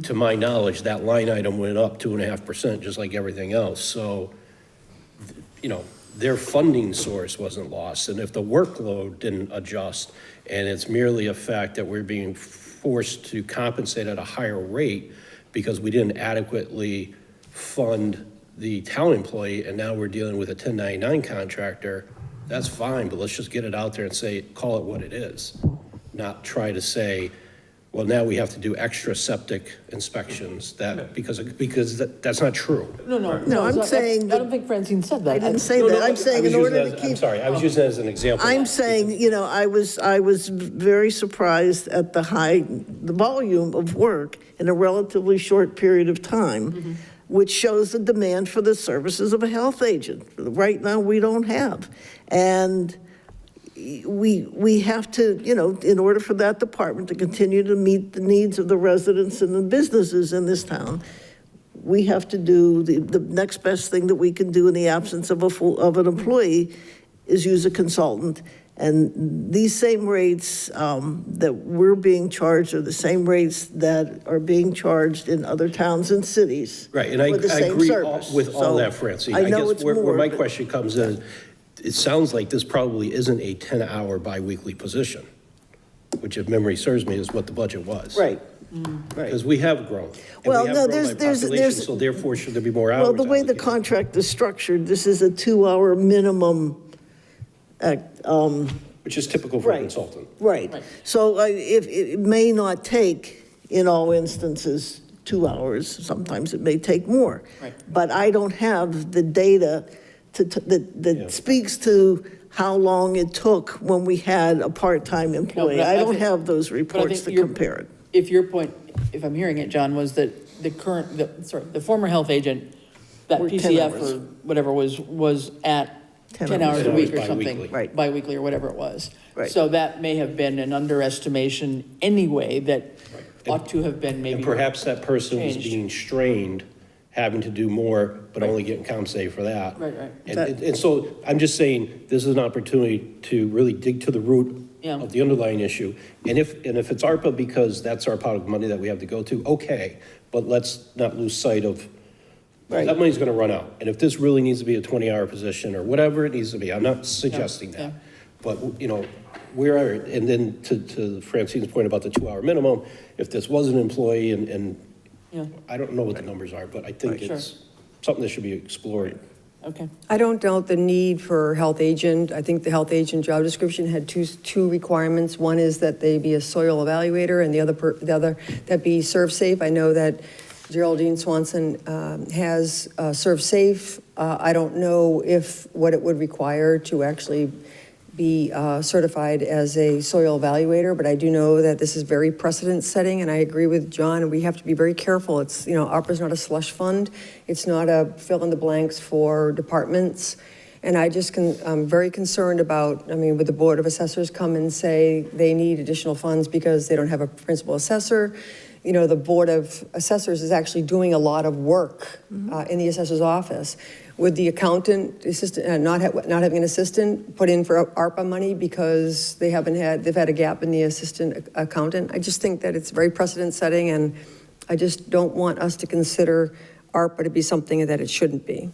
to my knowledge, that line item went up 2.5%, just like everything else. So, their funding source wasn't lost. And if the workload didn't adjust, and it's merely a fact that we're being forced to compensate at a higher rate because we didn't adequately fund the town employee, and now we're dealing with a 1099 contractor, that's fine, but let's just get it out there and call it what it is. Not try to say, well, now we have to do extra septic inspections because that's not true. No, I'm saying. I don't think Francine said that. I didn't say that. I'm saying in order to keep. I'm sorry, I was using that as an example. I'm saying, I was very surprised at the volume of work in a relatively short period of time, which shows the demand for the services of a health agent. Right now, we don't have. And we have to, in order for that department to continue to meet the needs of the residents and the businesses in this town, we have to do the next best thing that we can do in the absence of an employee is use a consultant. And these same rates that we're being charged are the same rates that are being charged in other towns and cities. Right, and I agree with all that, Francine. I know guess it's where more, my question comes in, it sounds like this probably isn't a 10-hour biweekly position, which if memory serves me is what the budget was. Right. Because we have grown. Well, and we no, have grown by there's, population, so therefore should there be more hours? well, the way the allocated? contract is structured, this is a 2-hour minimum. Which is typical for a Right. consultant. Right. So if it may not take, in all instances, 2 hours. Sometimes it may take more. Right. But I don't have the data that speaks to how long it took when we had a part-time employee. but I don't think- have those but I reports to think compare it. If your point, if I'm hearing it, John, was that the former health agent, that Worked 10 PCF hours. or whatever was at 10 10 hours a hours. week or Bi-weekly. something. Right. Bi-weekly or whatever it was. Right. So that may have been an underestimation anyway, that ought to have been maybe. And perhaps that person was changed. being strained, having to do more, but only getting compensated for that. Right, right. And so I'm just saying, this is an opportunity to really dig to the root Yeah. of the underlying issue. And if it's ARPA because that's our pot of money that we have to go to, okay, but let's not lose sight of, that money's gonna run out. And if this really needs to be a 20-hour position or whatever it needs to be, I'm not suggesting that. But, where are, and then to Francine's point about the 2-hour minimum, if this was an employee and I don't know what the numbers are, but I think Sure. it's something that should be explored. Okay. I don't doubt the need for health agent. I think the health agent job description had two requirements. One is that they be a soil evaluator, and the other that be serve safe. I know that Geraldine Swanson has serve safe. I don't know what it would require to actually be certified as a soil evaluator, but I do know that this is very precedent setting, and I agree with John, and we have to be very careful. It's, ARPA's not a slush fund. It's not a fill in the blanks for departments. And I'm very concerned about, would the Board of Assessors come and say they need additional funds because they don't have a principal assessor? The Board of Assessors is actually doing a lot of work in the assessor's office. Would the accountant assistant not having an assistant put in for ARPA money because they've had a gap in the assistant accountant? I just think that it's very precedent setting, and I just don't want us to consider ARPA to be something that it shouldn't be.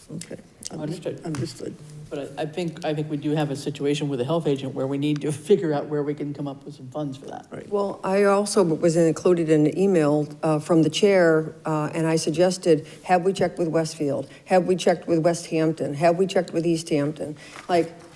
Okay. Understood. But I think we do have a situation with a health agent where we need to figure out where we can come up with some funds for that. Right. Well, I also was included in an email from the chair, and I suggested, have we checked with Westfield? Have we checked with Westhampton? Have we checked with Easthampton?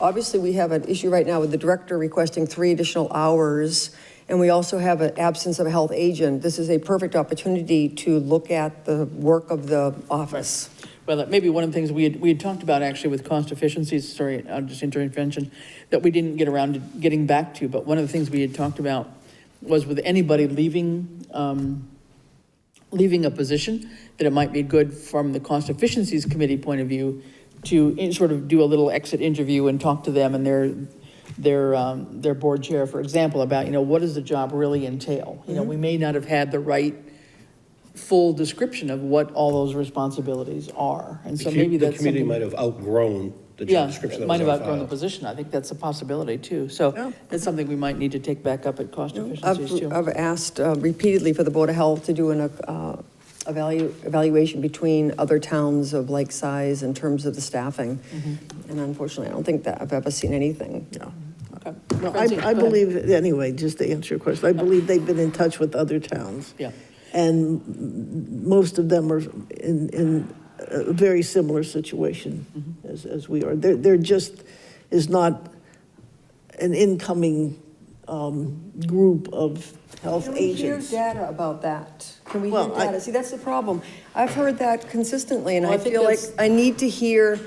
Obviously, we have an issue right now with the director requesting 3 additional hours, and we also have an absence of a health agent. This is a perfect opportunity to look at the work of the office. Right. Well, that may be one of the things we had talked about actually with cost efficiencies, just intervention, that we didn't get around to getting back to, but one of the things we had talked about was with anybody leaving a position, that it might be good from the cost efficiencies committee point of view to sort of do a little exit interview and talk to them and their board chair, for example, about, what does the job really entail? We may not have had the right full description of what all those responsibilities are. And so maybe that's The community something- might have outgrown the job description that might was have on outgrown the file. position. I think that's a possibility too. So it's something we might need to take back up at cost efficiencies too. I've asked repeatedly for the Board of Health to do an evaluation between other towns of like size in terms of the staffing. And unfortunately, I don't think that I've ever seen anything. No. Okay. No, Francine, I go ahead. believe, anyway, just to answer your question, I believe they've been in touch with other towns. Yeah. And most of them are in a very similar situation as we are. There just is not an incoming group of health Can we hear agents. data about that? Can we hear Well, data? See, that's the problem. I've heard that consistently, and Well, I I think feel like that's- I need to hear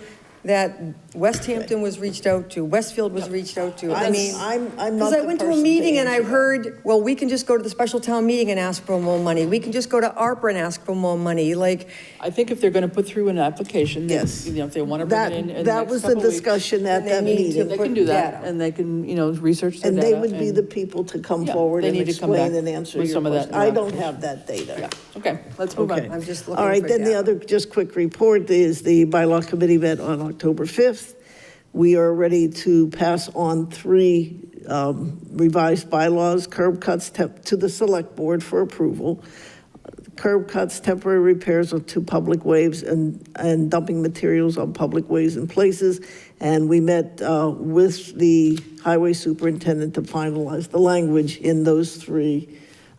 that Westhampton was reached out to, Westfield was reached out to. I mean, I'm not because I the went to a person to meeting and I answer that. heard, well, we can just go to the special town meeting and ask for more money. We can just go to ARPA and ask for more money. Like, I think if they're going to put through an application, then, Yes. you know, if they want to bring it in the That next was the couple weeks, discussion at then that they need to meeting. they put can do that, data. and they can, you know, research the And data. they would be the people to come Yeah, forward they and need to come explain back and answer with your some of that question. I don't application. have that data. Yeah, okay, let's move Okay. on. I'm just All looking right, for then the data. other, just quick report is the bylaw committee met on October 5th. We are ready to pass on 3 revised bylaws, curb cuts to the select board for approval, curb cuts, temporary repairs to public ways and dumping materials on public ways and places. And we met with the highway superintendent to finalize the language in those three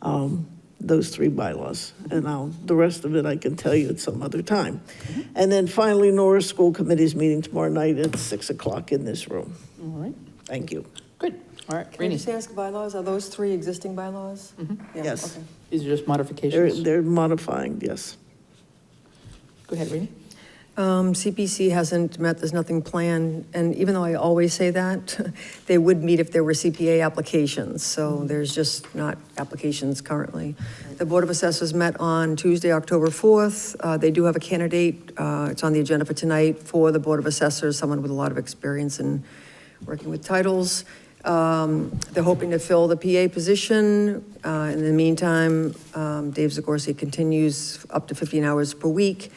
bylaws. And the rest of it I can tell you at some other time. And then finally, Norris School Committee's meeting tomorrow night at 6 o'clock in this room. All right, Thank you. good. All right, Can I Rini, just ask bylaws? Are those 3 existing bylaws? Yeah, Yes. okay. these are just modifications. They're modifying, yes. Go ahead, Rini. CPC hasn't met, there's nothing planned, and even though I always say that, they would meet if there were CPA applications, so there's just not applications currently. The Board of Assessors met on Tuesday, October 4th. They do have a candidate, it's on the agenda for tonight, for the Board of Assessors, someone with a lot of experience in working with titles. They're hoping to fill the PA position. In the meantime, Dave Zagorski continues up to 15 hours per week.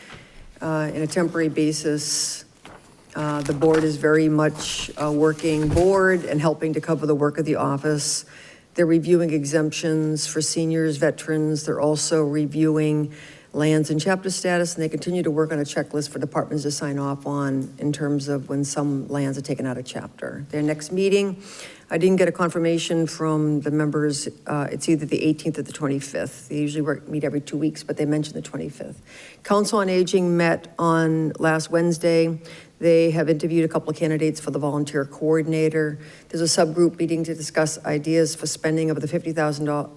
In a temporary basis. The board is very much a working board and helping to cover the work of the office. They're reviewing exemptions for seniors, veterans. They're also reviewing lands and chapter status, and they continue to work on a checklist for departments to sign off on in terms of when some lands are taken out of chapter. Their next meeting, I didn't get a confirmation from the members. It's either the 18th or the 25th. They usually meet every 2 weeks, but they mentioned the 25th. Council on Aging met on last Wednesday. They have interviewed a couple of candidates for the volunteer coordinator. There's a subgroup meeting to discuss ideas for spending of the $50,000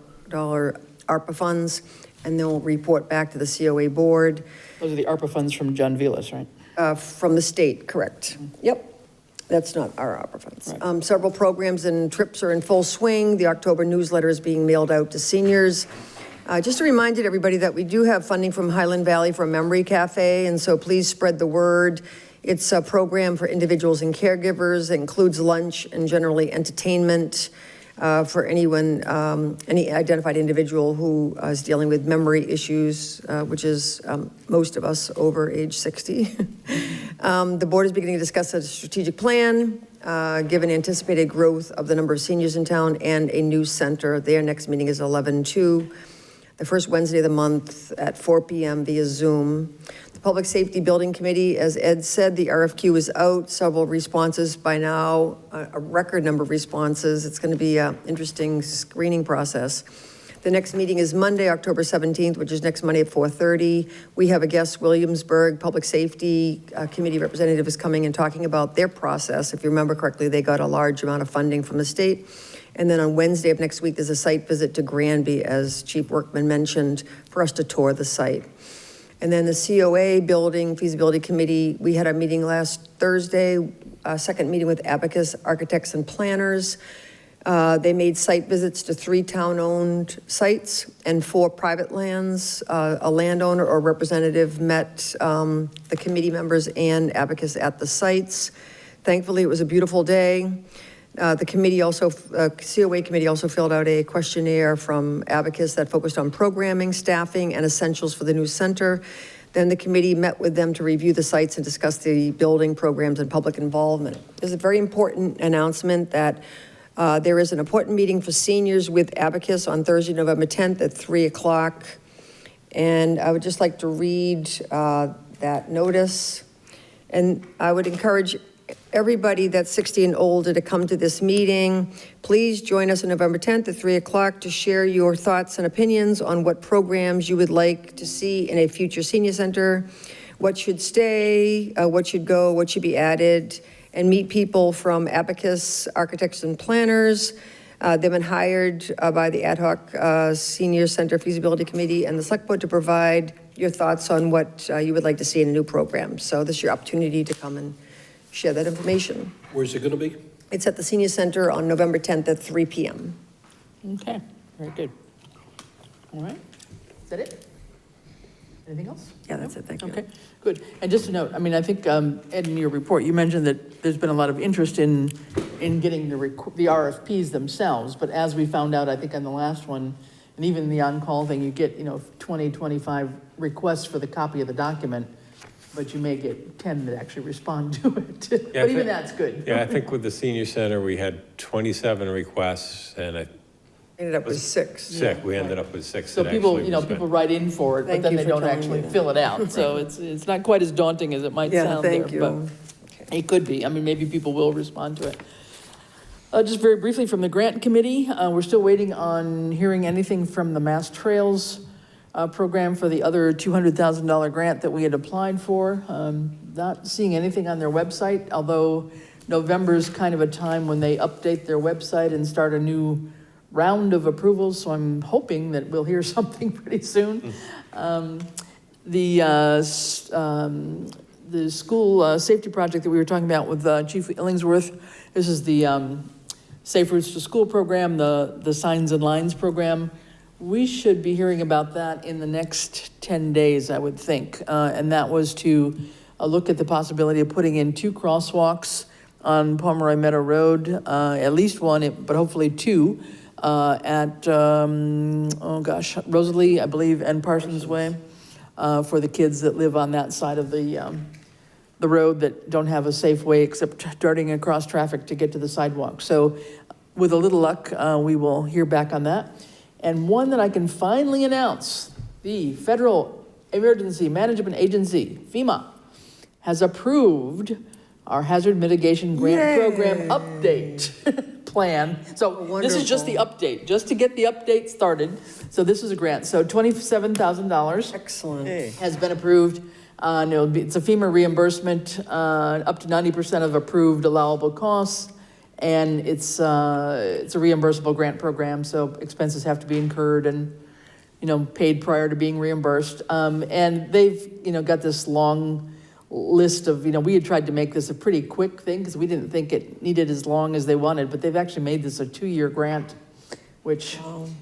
ARPA funds, and they'll report back to the COA board. Those are the ARPA funds from John Vilas, right? From the state, correct. Yep. That's not our ARPA funds. Right. Several programs and trips are in full swing. The October newsletter is being mailed out to seniors. Just a reminder to everybody that we do have funding from Highland Valley for a memory cafe, and so please spread the word. It's a program for individuals and caregivers. It includes lunch and generally entertainment for anyone, any identified individual who is dealing with memory issues, which is most of us over age 60. The board is beginning to discuss a strategic plan, given anticipated growth of the number of seniors in town and a new center. Their next meeting is 11/2, the first Wednesday of the month at 4 p.m. via Zoom. The Public Safety Building Committee, as Ed said, the RFQ is out, several responses by now, a record number of responses. It's going to be an interesting screening process. The next meeting is Monday, October 17th, which is next Monday at 4:30. We have a guest, Williamsburg Public Safety Committee representative is coming and talking about their process. If you remember correctly, they got a large amount of funding from the state. And then on Wednesday of next week, there's a site visit to Granby, as Chief Workman mentioned, for us to tour the site. And then the COA Building Feasibility Committee, we had a meeting last Thursday, a second meeting with Abacus Architects and Planners. They made site visits to 3 town-owned sites and 4 private lands. A landowner or representative met the committee members and Abacus at the sites. Thankfully, it was a beautiful day. The committee also, COA committee also filled out a questionnaire from Abacus that focused on programming, staffing, and essentials for the new center. Then the committee met with them to review the sites and discuss the building programs and public involvement. There's a very important announcement that there is an important meeting for seniors with Abacus on Thursday, November 10th at 3 o'clock. And I would just like to read that notice. And I would encourage everybody that's 60 and older to come to this meeting. Please join us on November 10th at 3 o'clock to share your thoughts and opinions on what programs you would like to see in a future senior center, what should stay, what should go, what should be added, and meet people from Abacus Architects and Planners, They've been hired by the Ad hoc Senior Center Feasibility Committee and the Select Board to provide your thoughts on what you would like to see in a new program. So this is your opportunity to come and share that information. Where's it going to be? It's at the Senior Center on November 10th at 3 p.m. Okay, very good. All right, is that it? Anything else? Yeah, that's it, thank you. Okay, good. And just a note, I mean, I think, Ed, in your report, you mentioned that there's been a lot of interest in getting the RFPs themselves, but as we found out, I think on the last one, and even the on-call thing, you get, 20, 25 requests for the copy of the document, but you may get 10 that actually respond to it. But even that's good. Yeah, I think with the senior center, we had 27 requests, and I Ended up with 6. we ended up with 6. So that people, actually responded. people write in for it, but Thank then you they for don't telling actually me that. fill it out. So it's not quite as daunting as it might sound there. Thank you. But it could be. I mean, maybe people will respond to it. Just very briefly from the grant committee, we're still waiting on hearing anything from the Mass Trails program for the other $200,000 grant that we had applied for. Not seeing anything on their website, although November's kind of a time when they update their website and start a new round of approvals, so I'm hoping that we'll hear something pretty soon. The school safety project that we were talking about with Chief Illingsworth, this is the Safe Routes to School program, the Signs and Lines program. We should be hearing about that in the next 10 days, I would think. And that was to look at the possibility of putting in 2 crosswalks on Pomeroy Meadow Road, at least one, but hopefully 2, at, Rosalie, I believe, and Parsons Way, for the kids that live on that side of the road that don't have a safe way except darting across traffic to get to the sidewalk. So with a little luck, we will hear back on that. And one that I can finally announce, the Federal Emergency Management Agency, FEMA, has approved our hazard mitigation grant program update plan. So this is just the update, just to get the update started. So this is a grant. So $27,000. Excellent. Has been approved. It's a FEMA reimbursement, up to 90% of approved allowable costs. And it's a reimbursable grant program, so expenses have to be incurred and, paid prior to being reimbursed. And they've, got this long list of, we had tried to make this a pretty quick thing because we didn't think it needed as long as they wanted, but they've actually made this a 2-year grant, which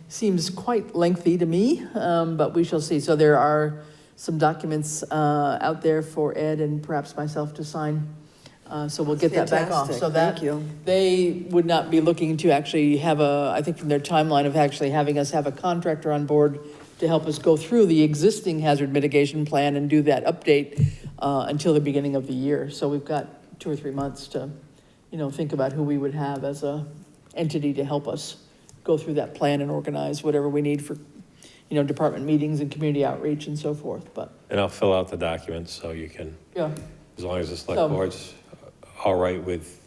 seems quite lengthy to me, but we shall see. So there are some documents out there for Ed and perhaps myself to sign. So we'll get that back off. So that they would not be looking to actually have I think from their timeline of actually having us have a contractor on board to help us go through the existing hazard mitigation plan and do that update until the beginning of the year. So we've got 2 or 3 months to, think about who we would have as a entity to help us go through that plan and organize whatever we need for, department meetings and community outreach and so forth. And I'll fill out the documents so you can, as long as the select board's all right with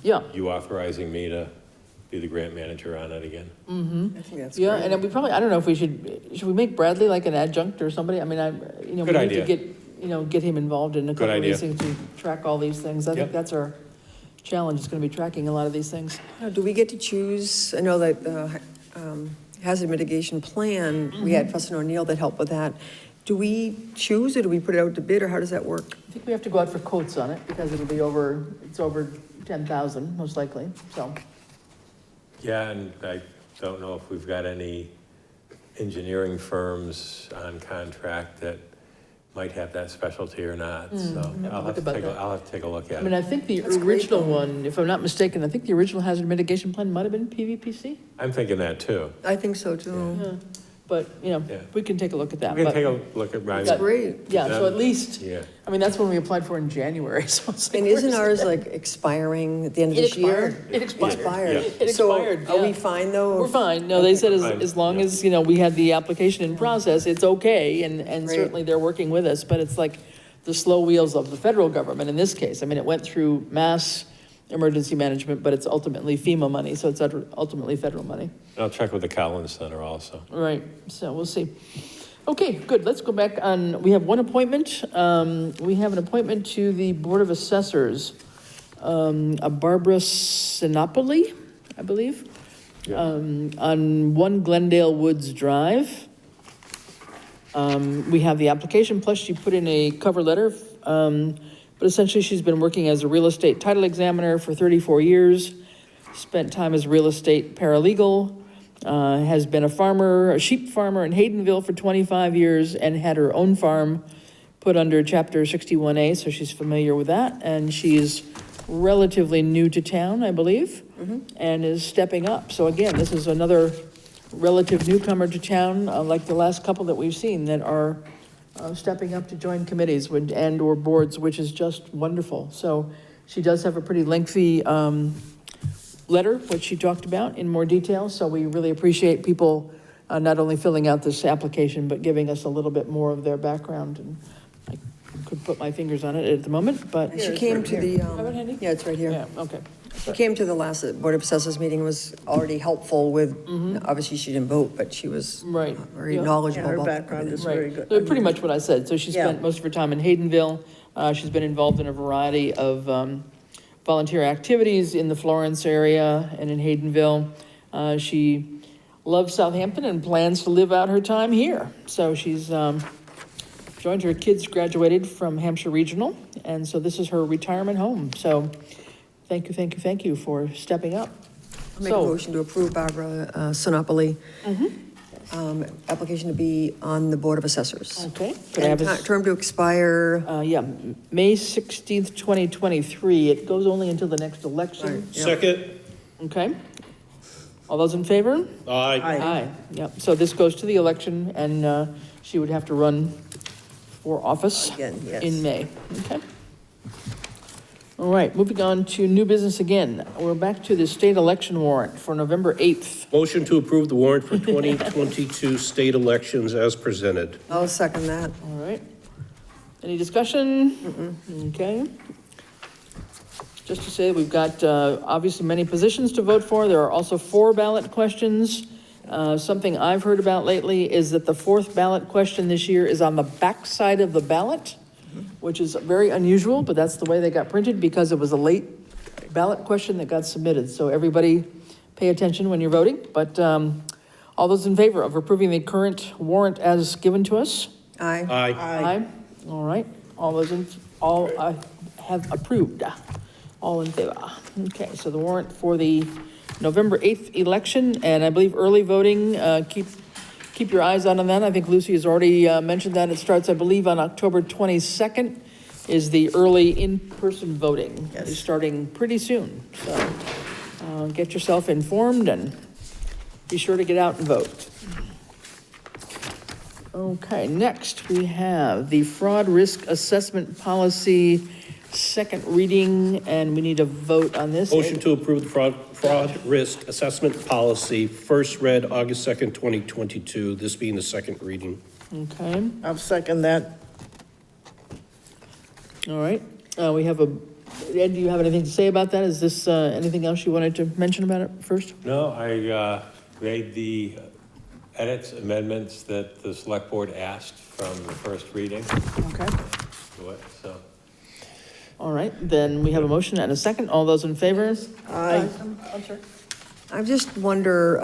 you authorizing me to be the grant manager on it again. Mm-hmm. I think that's great. And we probably, I don't know if should we make Bradley like an adjunct or somebody? I mean, we need to get him involved in a couple of these things to track all these things. I think that's our challenge, is going to be tracking a lot of these things. Do we get to choose? I know that the hazard mitigation plan, we had Preston O'Neill that helped with that. Do we choose, or do we put it out to bid, or how does that work? I think we have to go out for quotes on it because it'll be over 10,000 most likely, so. Yeah, and I don't know if we've got any engineering firms on contract that might have that specialty or not, so I'll have to take a look at it. I mean, I think the original one, if I'm not mistaken, I think the original hazard mitigation plan might have been PVPC. I'm thinking that too. I think so too. Yeah. But, we can take a look at that. We can take a look at Ryan. That's great. Yeah, so at least, I mean, that's when we applied for in January, so it's like, And isn't ours like expiring at the end of this year? It expired. It expired. So are we fine though? We're fine. No, they said as long as, we had the application in process, it's okay. And certainly they're working with us, but it's like the slow wheels of the federal government in this case. I mean, it went through mass emergency management, but it's ultimately FEMA money, so it's ultimately federal money. I'll check with the Collins Center also. Right, so we'll see. Okay, good, let's go back on, we have one appointment. We have an appointment to the Board of Assessors, a Barbara Sinopoli, I believe. On 1 Glendale Woods Drive, we have the application, plus she put in a cover letter. But essentially, she's been working as a real estate title examiner for 34 years, spent time as a real estate paralegal, has been a sheep farmer in Haydenville for 25 years, and had her own farm put under Chapter 61A, so she's familiar with that. And she's relatively new to town, I believe, and is stepping up. So again, this is another relative newcomer to town, like the last couple that we've seen that are stepping up to join committees and/or boards, which is just wonderful. So she does have a pretty lengthy letter, which she talked about in more detail. So we really appreciate people not only filling out this application, but giving us a little bit more of their background. And I could put my fingers on it at the moment, but She came to the, Have it handy? yeah, it's right here. Yeah, okay. She came to the last Board of Assessors meeting, was already helpful with, obviously she didn't vote, but she was Right. very Yeah. knowledgeable Her about background it. is very Right, good. so pretty much what I said. So she Yeah. spent most of her time in Haydenville. She's been involved in a variety of volunteer activities in the Florence area and in Haydenville. She loves Southampton and plans to live out her time here. So she's joined her kids, graduated from Hampshire Regional, and so this is her retirement home. So thank you for stepping up. I'll make a motion to approve Barbara Sinopoli, application to be on the Board of Assessors. Okay. Could I have a Term to expire, yeah, May 16th, 2023. It goes only until the next election. yeah. Second. Okay. All those in favor? Aye. Aye. Yep. So this goes to the election, and she would have to run for office Again, yes. in May. Okay. All right, moving on to new business again. We're back to the state election warrant for November 8th. Motion to approve the warrant for 2022 state elections as presented. I'll second that. All right. Any discussion? Okay. Just to say, we've got obviously many positions to vote for. There are also 4 ballot questions. Something I've heard about lately is that the 4th ballot question this year is on the back side of the ballot, which is very unusual, but that's the way they got printed because it was a late ballot question that got submitted. So everybody pay attention when you're voting. But all those in favor of approving the current warrant as given to us? Aye. Aye. Aye. All right. All have approved. All in favor. Okay, so the warrant for the November 8th election, and I believe early voting, keep your eyes on that. I think Lucy has already mentioned that. It starts, I believe, on October 22nd is the early in-person voting. Yes. It's starting pretty soon. So get yourself informed and be sure to get out and vote. Okay, next we have the fraud risk assessment policy, second reading, and we need a vote on this. Motion to approve the fraud risk assessment policy, first read August 2nd, 2022, this being the second reading. Okay, I'll second that. all right. We have Ed, do you have anything to say about that? Is this anything else you wanted to mention about it first? No, I made the edits, amendments that the select board asked from the first reading. Okay. To it, so. All right, then we have a motion and a second. All those in favor? Aye. I'm sorry. I just wonder,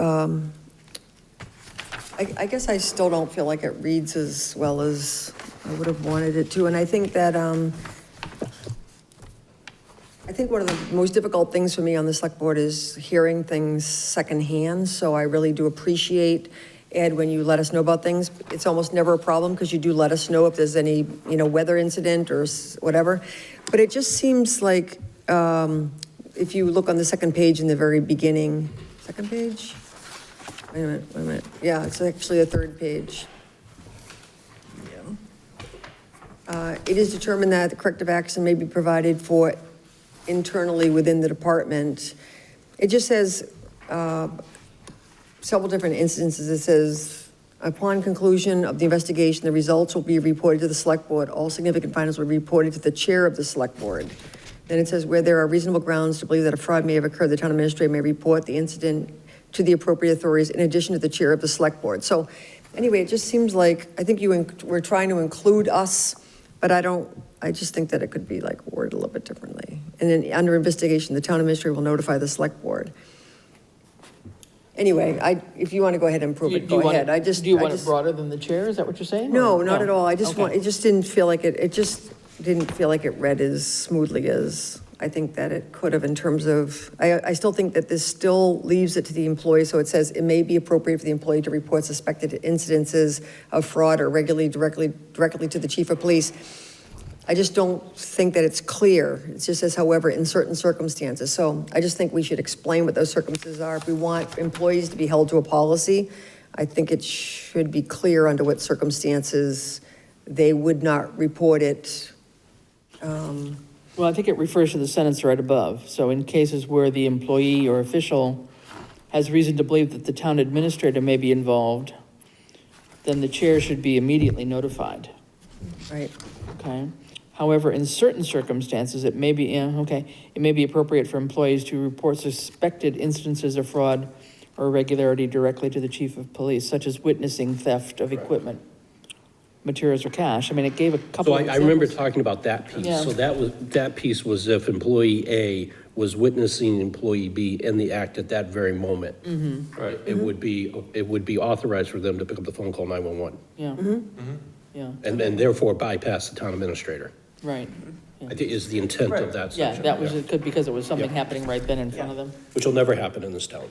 I guess I still don't feel like it reads as well as I would have wanted it to. And I think that, I think one of the most difficult things for me on the select board is hearing things secondhand. So I really do appreciate, Ed, when you let us know about things. It's almost never a problem because you do let us know if there's any, weather incident or whatever. But it just seems like, if you look on the second page in the very beginning, second page? Wait a minute. Yeah, it's actually the third page. It is determined that the corrective action may be provided for internally within the department. It just says, several different instances. It says, upon conclusion of the investigation, the results will be reported to the select board. All significant findings will be reported to the chair of the select board. Then it says, where there are reasonable grounds to believe that a fraud may have occurred, the town administrator may report the incident to the appropriate authorities in addition to the chair of the select board. So anyway, it just seems like, I think we're trying to include us, but I just think that it could be like worded a little bit differently. And then under investigation, the town administrator will notify the select board. Anyway, if you want to go ahead and approve it, go ahead. Do you want it broader than the chair? Is that what you're saying? No, or- not at all. I just Okay. want, it just didn't feel like it just didn't feel like it read as smoothly as I think that it could have in terms of, I still think that this still leaves it to the employee. So it says it may be appropriate for the employee to report suspected incidences of fraud or directly to the chief of police. I just don't think that it's clear. It just says, however, in certain circumstances. So I just think we should explain what those circumstances are. If we want employees to be held to a policy, I think it should be clear under what circumstances they would not report it. Well, I think it refers to the sentence right above. So in cases where the employee or official has reason to believe that the town administrator may be involved, then the chair should be immediately notified. Right. Okay. However, in certain circumstances, it may be appropriate for employees to report suspected instances of fraud or irregularity directly to the chief of police, such as witnessing theft of equipment, materials, or cash. I mean, it gave a couple So of I remember examples. talking about that piece. Yeah. So that piece was if employee A was witnessing employee B in the act at that very moment. Right. It would be authorized for them to pick up the phone, call 911, Yeah. Yeah, and therefore bypass the town administrator. right. I think is the intent of that Yeah, section. that was good because it was something happening right then in front of them. Which will never happen in this town.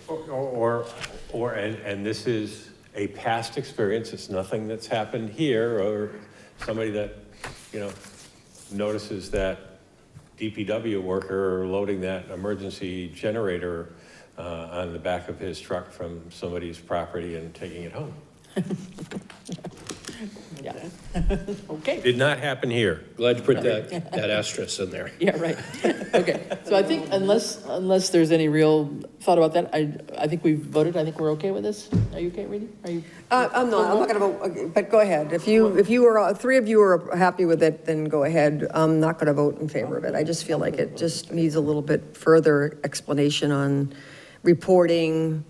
And this is a past experience, it's nothing that's happened here, or somebody that, notices that DPW worker loading that emergency generator on the back of his truck from somebody's property and taking it home. Yeah. Okay. Did not happen here. Glad you put that asterisk in there. Yeah, right. Okay, so I think unless there's any real thought about that, I think we've voted. I think we're okay with this. Are you okay, Reedy? Are you? I'm not gonna vote, okay, but go ahead. If you are, three of you are happy with it, then go ahead. I'm not gonna vote in favor of it. I just feel like it just needs a little bit further explanation on reporting.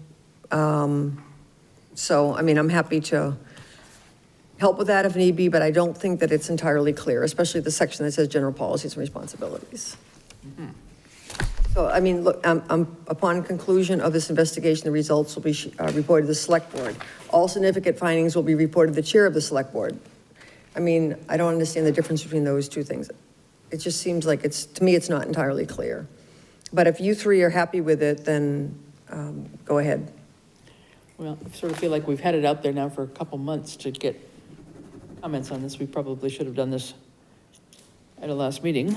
So, I mean, I'm happy to help with that if need be, but I don't think that it's entirely clear, especially the section that says general policies and responsibilities. So, I mean, look, upon conclusion of this investigation, the results will be reported to the select board. All significant findings will be reported to the chair of the select board. I mean, I don't understand the difference between those two things. It just seems like to me, it's not entirely clear. But if you three are happy with it, then go ahead. Well, I sort of feel like we've had it out there now for a couple months to get comments on this. We probably should have done this at a last meeting.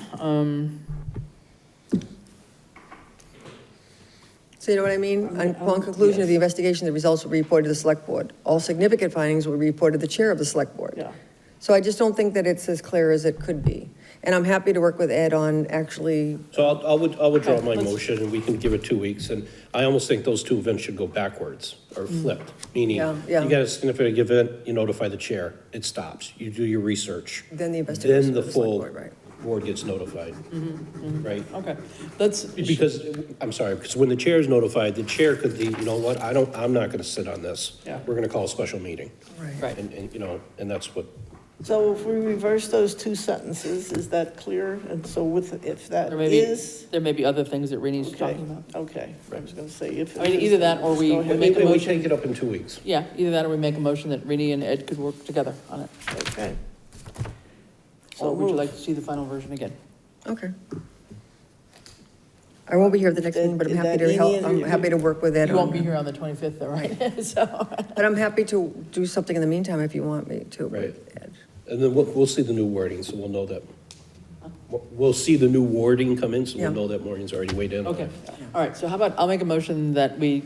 So you know what I mean? Upon conclusion of the investigation, the results will be reported to the select board. All significant findings will be reported to the chair of the select board. Yeah. So I just don't think that it's as clear as it could be. And I'm happy to work with Ed on actually, So I'll withdraw my motion and we can give it 2 weeks. And I almost think those two events should go backwards or flipped, meaning you Yeah. got a significant event, you notify the chair, it stops. You do your research. then the investigation Then the of the select full board, right? board gets notified, right? Okay, Because, I'm sorry, because when the chair is notified, the chair could be, you know what, I'm not gonna sit on this. Yeah. We're gonna call a special meeting. Right. And and that's what, So if we reverse those two sentences, is that clear? And so if that there may be other things that Reni's okay, talking about. okay, I was gonna say if. I mean, either that or we Go ahead. make a we motion. take it up in 2 weeks. Yeah, either that or we make a motion that Rini and Ed could work together on it. Okay. Or would you like to see the final version again? Okay. I won't be here at the next meeting, but I'm happy to help, I'm happy to work with Ed You won't be on, here on the 25th though, right? So, but I'm happy to do something in the meantime if you want me to. with Right. Ed. And then we'll see the new wording, so we'll know that. We'll see the new wording come in, so we'll Yeah. know that Maureen's already weighed in. on okay, it. all right, so how about, I'll make a motion that we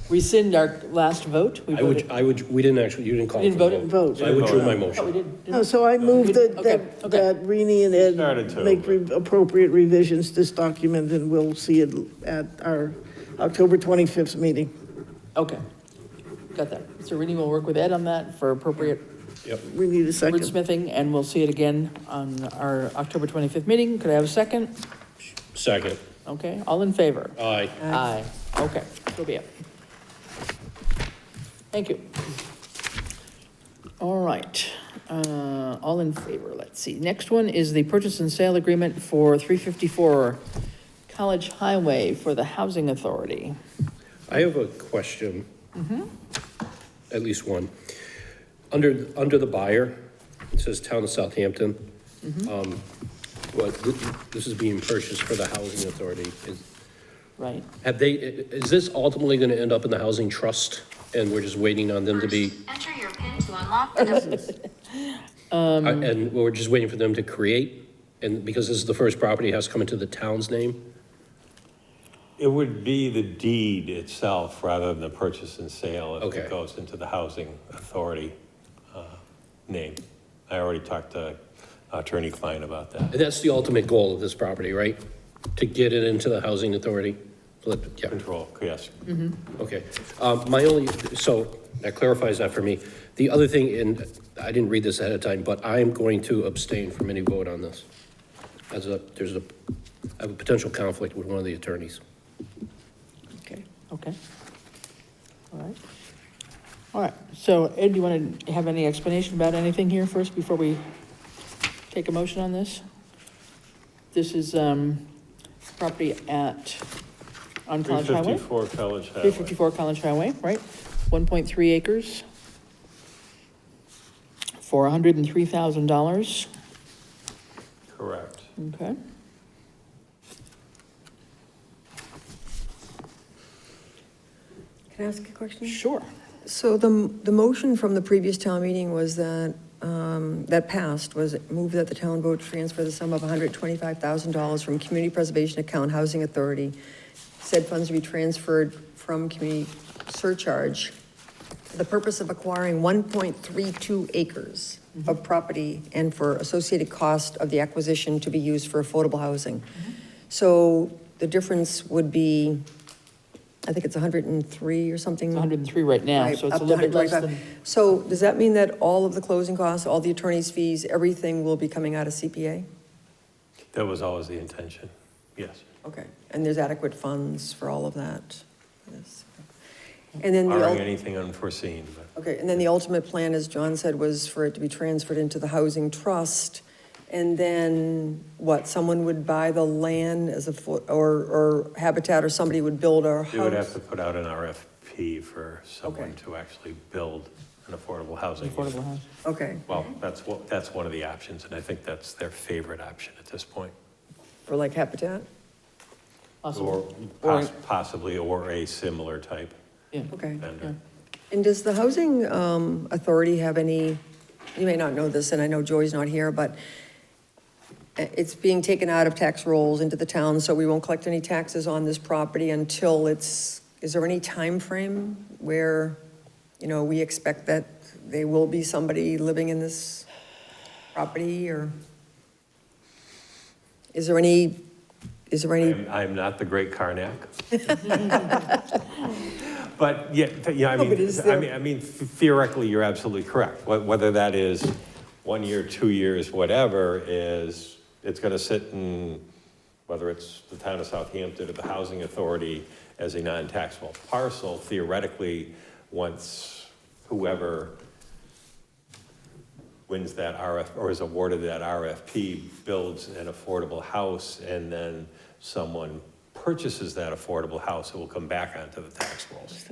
rescind our last vote. We we didn't actually, you didn't call. We didn't for vote a it? Vote. So I withdrew my Oh, we motion. did? No, so I move that Okay, that Rini and Started Ed to, make but- appropriate revisions to this document, and we'll see it at our October 25th meeting. Okay, got that. So Rini will work with Ed on that for appropriate We need a second. wordsmithing, and we'll see it again on our October 25th meeting. Could I have a second? Second. Okay, all in favor? Aye. Aye. Okay, so be it. Thank you. All right, all in favor, let's see. Next one is the purchase and sale agreement for 354 College Highway for the Housing Authority. I have a question. At least one. Under the buyer, it says Town of Southampton. This is being purchased for the Housing Authority. Right. Is this ultimately going to end up in the Housing Trust, and we're just waiting on them to be? Enter your PIN to unlock the And we're just waiting for them to create, and because this is the first property, it has to come into the town's name? It would be the deed itself rather than the purchase and sale if Okay. it goes into the Housing Authority name. I already talked to Attorney Klein about that. And that's the ultimate goal of this property, right? To get it into the Housing Authority? Yeah. Control, yes. Okay. So that clarifies that for me. The other thing, and I didn't read this ahead of time, but I'm going to abstain from any vote on this. I have a potential conflict with one of the attorneys. Okay. All right, so Ed, do you want to have any explanation about anything here first before we take a motion on this? This is property on College Highway? 354 College Highway. 354 College Highway, right? 1.3 acres for $103,000. Correct. Okay. Can I ask a question? Sure. So the motion from the previous town meeting was that, that passed, was move that the town vote to transfer the sum of $125,000 from Community Preservation Account Housing Authority. Said funds to be transferred from community surcharge for the purpose of acquiring 1.32 acres of property and for associated cost of the acquisition to be used for affordable housing. So the difference would be, I think it's 103 or something. It's 103 right now, Right, so it's up a to little bit less 125. than. So does that mean that all of the closing costs, all the attorney's fees, everything will be coming out of CPA? That was always the intention, yes. Okay, and there's adequate funds for all of that? Yes. And then Barring anything unforeseen, but. okay, and then the ultimate plan, as John said, was for it to be transferred into the housing trust. And then what, someone would buy the land as or Habitat or somebody would build our house? They would have to put out an RFP for someone to actually build an affordable housing. Affordable house. Okay, Well, that's one of the options, and I think that's their favorite option at this point. for like Habitat? Or possibly, or a similar type Yeah. Okay. vendor. And does the housing authority have any, you may not know this, and I know Joy's not here, but it's being taken out of tax rolls into the town, so we won't collect any taxes on this property until is there any time frame where, we expect that there will be somebody living in this property, or is there any? I'm not the great Karnak. But yeah, I mean, theoretically, you're absolutely correct. Whether that is 1 year, 2 years, whatever, it's going to sit in, whether it's the town of Southampton or the Housing Authority as a non-taxable parcel. Theoretically, once whoever wins that or is awarded that RFP builds an affordable house, and then someone purchases that affordable house, it will come back onto the tax rolls.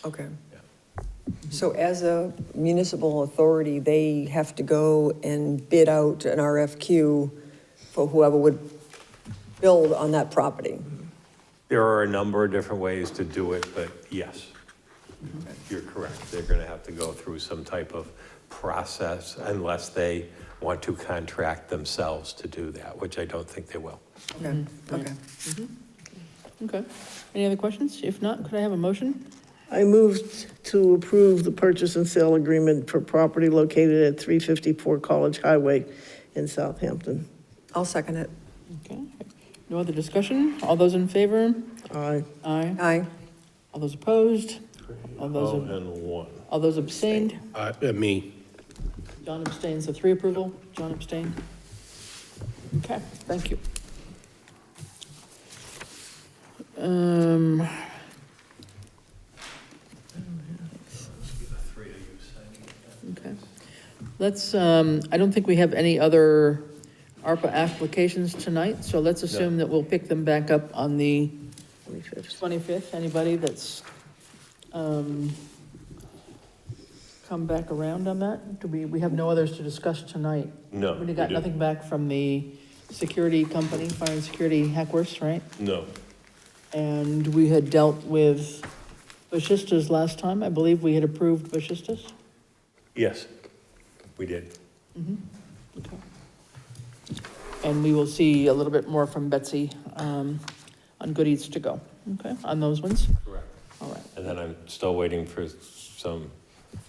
Okay. So as a municipal authority, they have to go and bid out an RFQ for whoever would build on that property? There are a number of different ways to do it, but yes, you're correct. They're going to have to go through some type of process unless they want to contract themselves to do that, which I don't think they will. Okay, okay. Okay. Any other questions? If not, could I have a motion? I moved to approve the purchase and sale agreement for property located at 354 College Highway in Southampton. I'll second it. Okay. No other discussion? All those in favor? Aye. Aye. Aye. All those opposed? All those, and one. all those abstained? Me. John abstains, so 3 approval. John abstained. Okay, thank you. Okay. Let's, I don't think we have any other ARPA applications tonight, so let's assume that we'll pick them back up on the 25th. Anybody that's come back around on that? We have no others to discuss tonight? No, We got we nothing back from the security company, fire and security Hackworths, right? No. And we had dealt with Bashistas last time. I believe we had approved Bashistas. Yes, we did. Okay. And we will see a little bit more from Betsy on Good Eats to Go, okay, on those ones? Correct. All right. And then I'm still waiting for some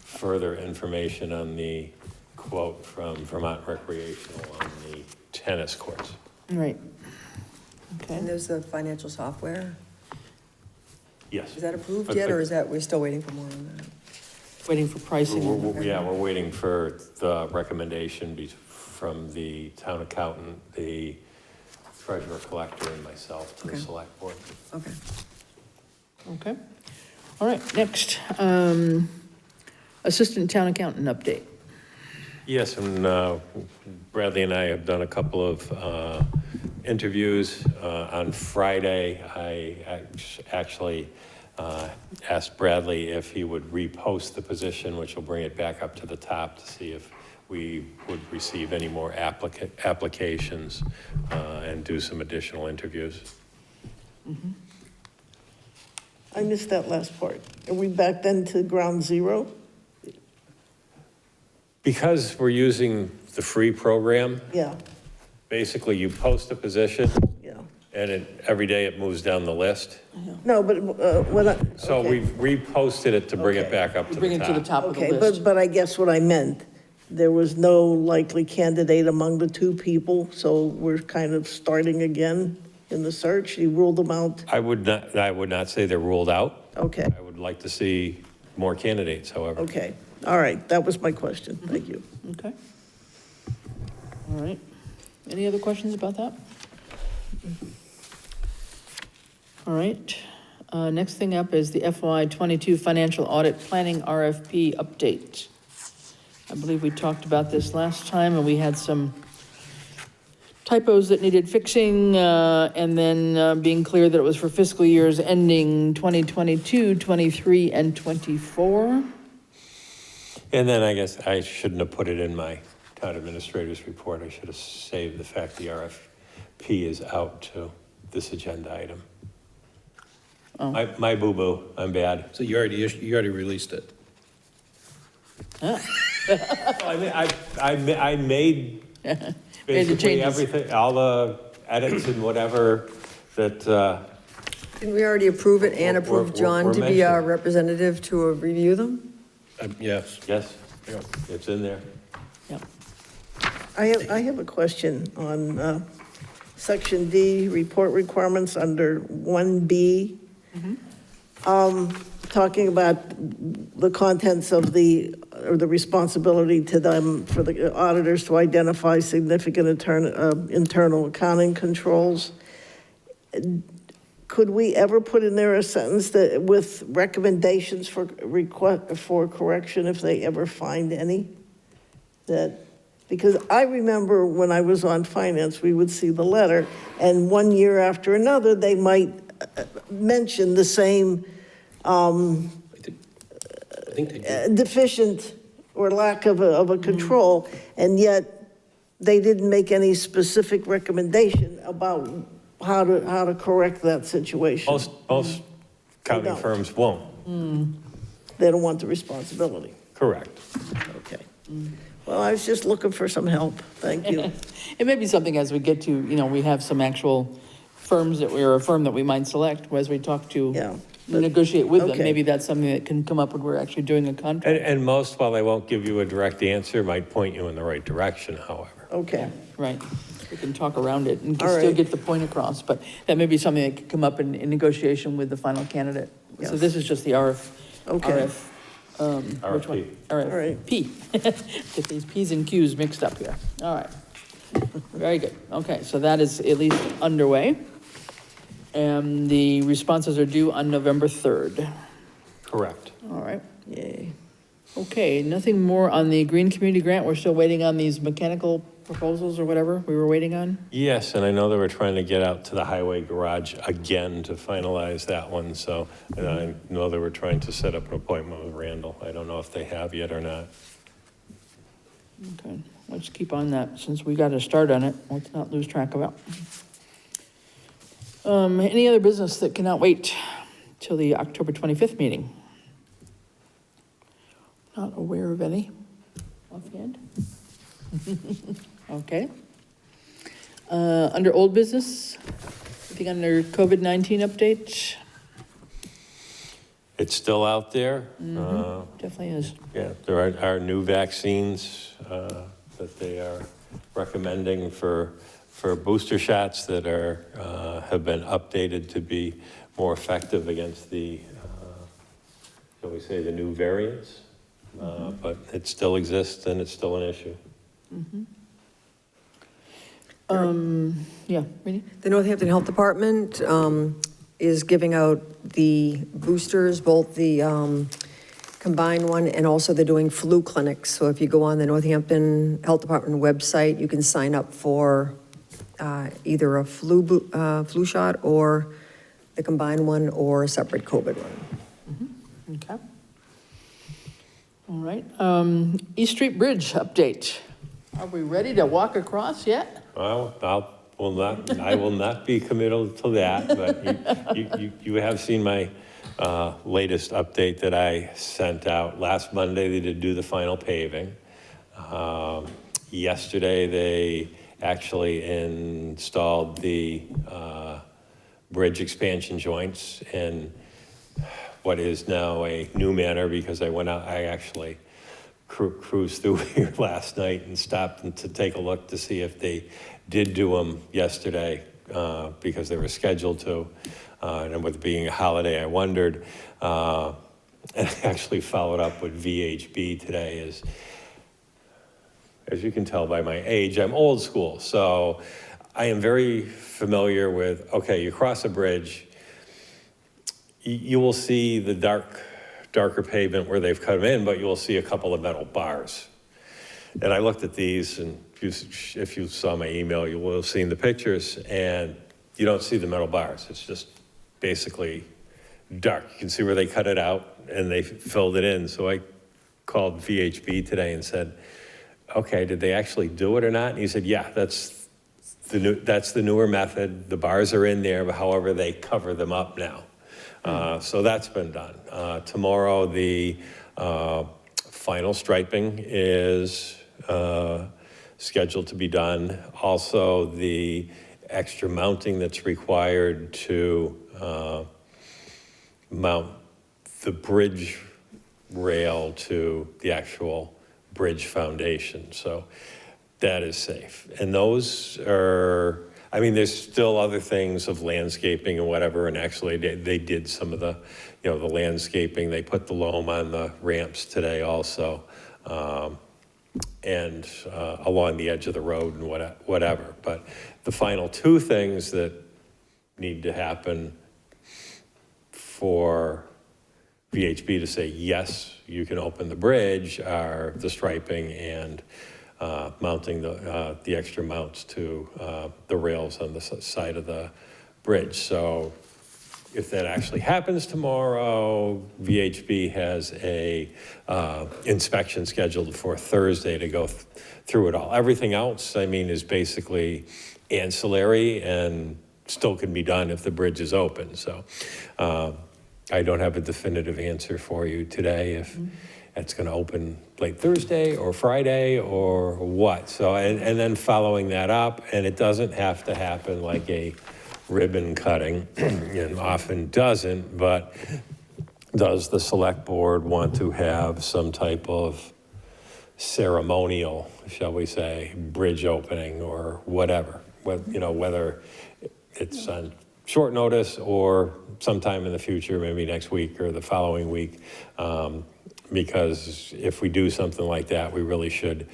further information on the quote from Vermont Recreational on the tennis courts. Right. Okay. And there's the financial software. Yes. Is that approved But- yet, but- or is that, we're still waiting for more on that? Waiting for pricing. Yeah, we're waiting for the recommendation from the town accountant, the treasurer collector, and myself to the Okay. select board. Okay. Okay. All right, next, Assistant Town Accountant update. Yes, and Bradley and I have done a couple of interviews. On Friday, I actually asked Bradley if he would repost the position, which will bring it back up to the top to see if we would receive any more applications and do some additional interviews. I missed that last part. Are we back then to ground zero? Because we're using the free program, Yeah, basically you post a position yeah. and every day it moves down the list. No, but when I. So okay. we've reposted it to bring it Okay. back up to Bring the it to the top. top of the Okay, list. but I guess what I meant, there was no likely candidate among the two people, so we're kind of starting again in the search. You ruled them out? I would not say they're ruled out. Okay, I would like to see more candidates, however. okay. All right, that was my question. Thank you. Okay. All right. Any other questions about that? All right. Next thing up is the FY '22 Financial Audit Planning RFP update. I believe we talked about this last time, and we had some typos that needed fixing, and then being clear that it was for fiscal years ending 2022, 23, and 24. And then I guess I shouldn't have put it in my town administrator's report. I should have saved the fact the RFP is out to this agenda item. Oh. My boo-boo, I'm bad. So you already released it? I made basically changes. everything, all the edits and whatever that, Didn't we already approve it and approve John we're to be our mentioned. representative to review them? Yes. yes, it's in there. Yep. I have a question on Section D, report requirements under 1B. Talking about the contents of or the responsibility to them for the auditors to identify significant internal accounting controls. Could we ever put in there a sentence that with recommendations for correction if they ever find any? Because I remember when I was on finance, we would see the letter, and one year after another, they might mention the same I think they did. deficient or lack of a control, and yet they didn't make any specific recommendation about how to correct that situation. Most accounting don't. firms won't. They don't want the responsibility. Correct. Okay. Well, I was just looking for some help. Thank you. It may be something as we get to, we have some actual firms or a firm that we might select as we talk to, Yeah. negotiate with them. Okay. Maybe that's something that can come up when we're actually doing a contract. And most, while they won't give you a direct answer, might point you in the right direction, however. Okay. Right. We can talk around it and All still right. get the point across, but that may be something that could come up in negotiation with the final candidate. So Yes. this is just the Okay. which one? RFP. All right. RFP. Get these Ps and Qs mixed up here. All right. Very good. Okay, so that is at least underway. And the responses are due on November 3rd. Correct. All right. Yay. Okay, nothing more on the Green Community Grant. We're still waiting on these mechanical proposals or whatever we were waiting on? Yes, and I know they were trying to get out to the highway garage again to finalize that one, so, and I know they were trying to set up an appointment with Randall. I don't know if they have yet or not. Okay, let's keep on that since we got to start on it. Let's not lose track of it. Any other business that cannot wait till the October 25th meeting? Not aware of any offhand. Okay. Under old business, anything under COVID-19 update? It's still out there. Definitely is. Yeah, there are new vaccines that they are recommending for booster shots that have been updated to be more effective against the, shall we say, the new variants. But it still exists and it's still an issue. Yeah, Rainey? The Northampton Health Department is giving out the boosters, both the combined one and also they're doing flu clinics. So if you go on the Northampton Health Department website, you can sign up for either a flu shot or the combined one or a separate COVID one. Okay. All right. East Street Bridge update. Are we ready to walk across yet? Well, I will not be committal to that, but you have seen my latest update that I sent out. Last Monday, they did do the final paving. Yesterday, they actually installed the bridge expansion joints in what is now a new manner, because I actually cruised through here last night and stopped to take a look to see if they did do them yesterday, because they were scheduled to. And with it being a holiday, I wondered, and I actually followed up with VHB today. As you can tell by my age, I'm old school. So I am very familiar with, okay, you cross a bridge, you will see the darker pavement where they've cut them in, but you will see a couple of metal bars. And I looked at these, and if you saw my email, you will have seen the pictures, and you don't see the metal bars. It's just basically dark. You can see where they cut it out, and they filled it in. So I called VHB today and said, okay, did they actually do it or not? And he said, yeah, that's the newer method. The bars are in there, but however, they cover them up now. So that's been done. Tomorrow, the final striping is scheduled to be done. Also, the extra mounting that's required to mount the bridge rail to the actual bridge foundation. So that is safe. And those are, I mean, there's still other things of landscaping and whatever, and actually they did some of the, the landscaping. They put the loam on the ramps today also, and along the edge of the road and whatever. But the final two things that need to happen for VHB to say, yes, you can open the bridge are the striping and mounting the extra mounts to the rails on the side of the bridge. So if that actually happens tomorrow, VHB has a inspection scheduled for Thursday to go through it all. Everything else, I mean, is basically ancillary and still can be done if the bridge is open. So I don't have a definitive answer for you today if it's going to open late Thursday or Friday or what. So, and then following that up, and it doesn't have to happen like a ribbon cutting, and often doesn't, but does the select board want to have some type of ceremonial, shall we say, bridge opening or whatever, whether it's on short notice or sometime in the future, maybe next week or the following week, because if we do something like that, we really should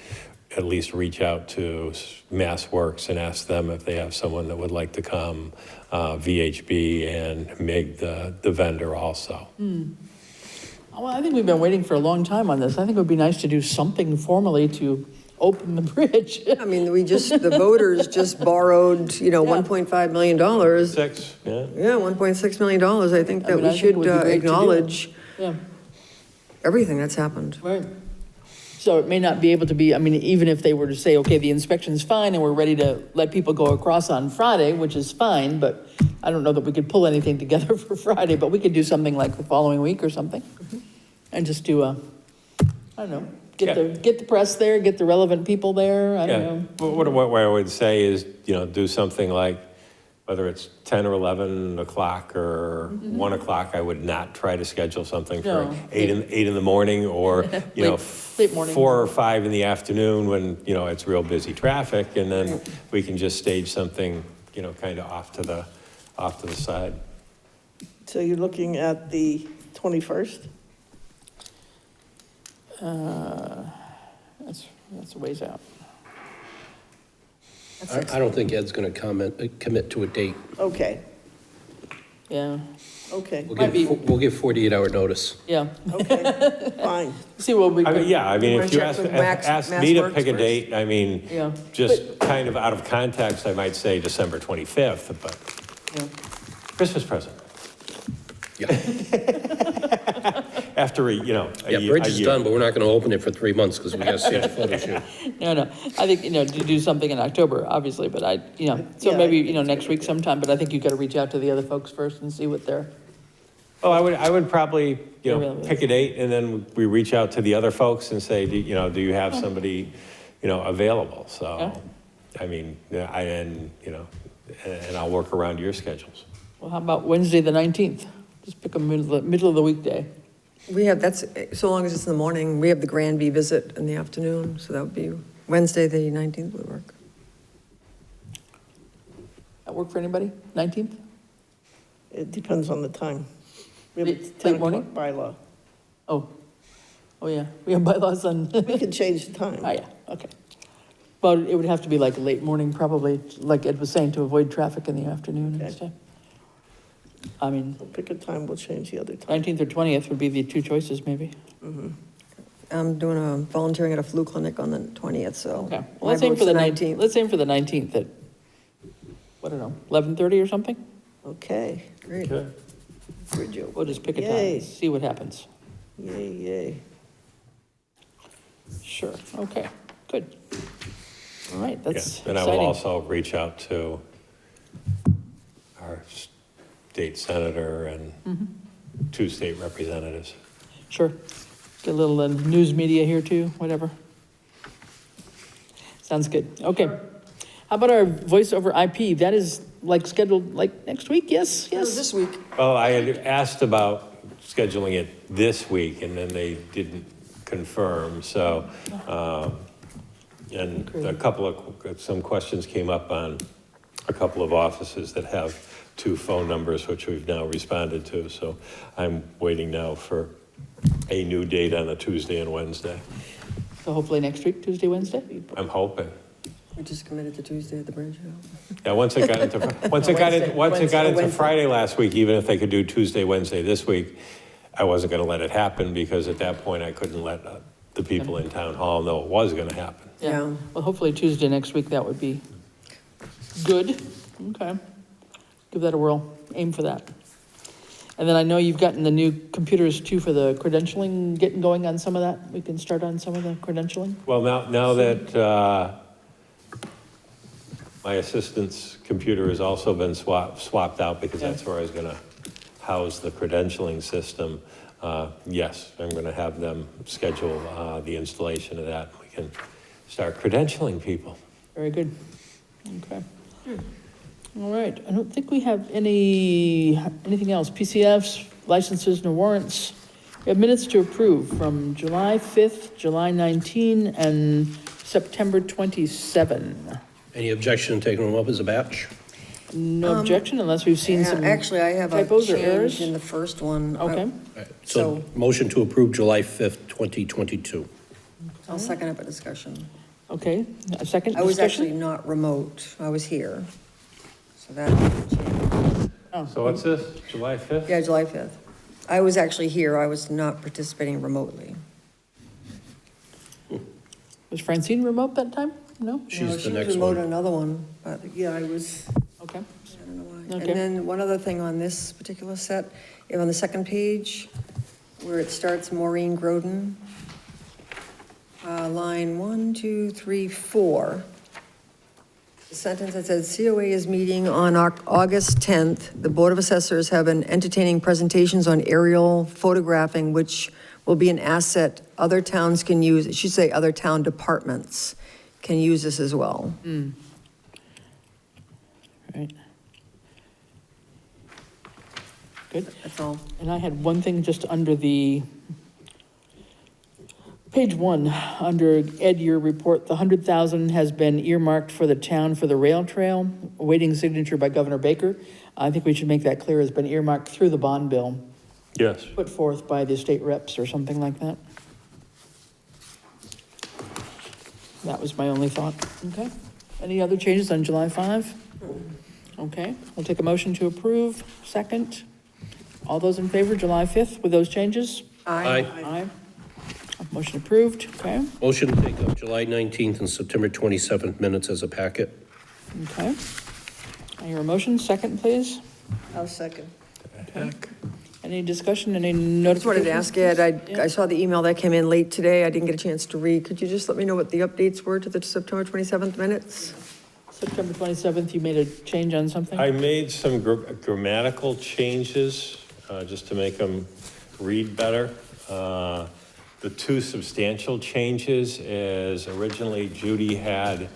at least reach out to Mass Works and ask them if they have someone that would like to come, VHB and Empg, the vendor also. Well, I think we've been waiting for a long time on this. I think it would be nice to do something formally to open the bridge. I mean, the voters just borrowed, $1.5 million. 6, yeah. Yeah, $1.6 million. I think that I we think should it would be great to do it. acknowledge Yeah, everything that's happened. right. So it may not be able to be, I mean, even if they were to say, okay, the inspection's fine and we're ready to let people go across on Friday, which is fine, but I don't know that we could pull anything together for Friday, but we could do something like the following week or something. And just do I don't know, get the press there, get the relevant people there, I don't know. Well, what I would say is, do something like, whether it's 10 or 11 o'clock or 1 o'clock, I would not try to schedule something for 8 in the morning or, late morning. 4 or 5 in the afternoon when, it's real busy traffic. And then we can just stage something, kind of off to the side. So you're looking at the 21st? That's a ways out. I don't think Ed's going to commit to a date. Okay, Yeah, okay, We'll give 48-hour notice. yeah. okay, fine. See what we can. If you ask me to pick a date, Yeah. just kind of out of context, I might say December 25th, but Christmas present. Yeah. After a Bridge is done, but we're not going to open it for 3 months because we got to see the photo shoot. No, I think, to do something in October, obviously, but so Yeah, maybe, next week sometime, but I think you got to reach out to the other folks first and see what they're. Oh, I would probably, pick a date and then we reach out to the other folks and say, do you have somebody, available? So, and I'll work around your schedules. Well, how about Wednesday, the 19th? Just pick a middle of the weekday. We have, so long as it's in the morning, we have the Granby visit in the afternoon, so that would be Wednesday, the 19th would work. That work for anybody? 19th? It depends on the time. We have a Late 10 morning? o'clock bylaw. Oh, yeah, we have bylaws on. We can change the time. Oh, yeah, okay. Well, it would have to be like late morning, probably, like Ed was saying, to avoid traffic in the afternoon and stuff. I mean, We'll pick a time, we'll change the other time. 19th or 20th would be the two choices, maybe. I'm doing volunteering at a flu clinic on the 20th, so. Okay, well, my let's aim vote's for the 19th. Let's aim for the 19th at, I don't know, 11:30 or something? Okay, Great. good job. We'll just pick a Yay. time, see what happens. Yay, yay. Sure, okay, good. All right, that's And I will exciting. also reach out to our state senator and 2 state representatives. Sure. Get a little news media here too, whatever. Sounds good. Okay. How about our voice over IP? That is scheduled next week? Yes, yes. This week. Well, I had asked about scheduling it this week, and then they didn't confirm, so, and some questions came up on a couple of offices that have 2 phone numbers, which we've now responded to, so I'm waiting now for a new date on a Tuesday and Wednesday. So hopefully next week, Tuesday, Wednesday? I'm hoping. We just committed to Tuesday at the bridge. Yeah, once it got into Friday last week, even if they could do Tuesday, Wednesday this week, I wasn't going to let it happen because at that point I couldn't let the people in town hall know it was going to happen. Yeah. Well, hopefully Tuesday next week, that would be good. Okay. Give that a whirl. Aim for that. And then I know you've gotten the new computers too for the credentialing, getting going on some of that. We can start on some of the credentialing. Well, now that my assistant's computer has also been swapped out because that's where I was going to house the credentialing system. Yes, I'm going to have them schedule the installation of that. We can start credentialing people. Very good. Okay. All right. I don't think we have anything else. PCFs, licenses, no warrants. We have minutes to approve from July 5th, July 19, and September 27. Any objection to taking them up as a batch? No objection unless we've seen some Actually, I have a typos or change errors. in the first one. Okay. All right, so motion to approve July 5th, 2022. I'll second up a discussion. Okay. A second I was discussion? actually not remote. I was here. So that changed. So what's this, July 5th? Yeah, July 5th. I was actually here. I was not participating remotely. Was Francine remote that time? No? She's No, the she next was remote one. another one, but Yeah, I was, Okay. I don't know why. Okay. And then one other thing on this particular set, on the second page, where it starts Maureen Groden, line 1, 2, 3, 4. The sentence that says COA is meeting on August 10th. The Board of Assessors have been entertaining presentations on aerial photographing, which will be an asset other towns can use. It should say other town departments can use this as well. Right. Good. That's all. And I had one thing just under the, page 1, under Ed, your report, the 100,000 has been earmarked for the town for the rail trail, awaiting signature by Governor Baker. I think we should make that clear, has been earmarked through the bond bill, Yes. put forth by the state reps or something like that. That was my only thought. Okay. Any other changes on July 5? Okay, we'll take a motion to approve. Second. All those in favor, July 5th with those changes? Aye. Aye. Motion approved, okay, Motion to take up July 19th and September 27th minutes as a packet. okay. I hear a motion, second, please. I'll second. Any discussion, any I just notifications? wanted to ask Ed, I saw the email that came in late today. I didn't get a chance to read. Could you just let me know what the updates were to the September 27th minutes? September 27th, you made a change on something? I made some grammatical changes just to make them read better. The two substantial changes is originally Judy had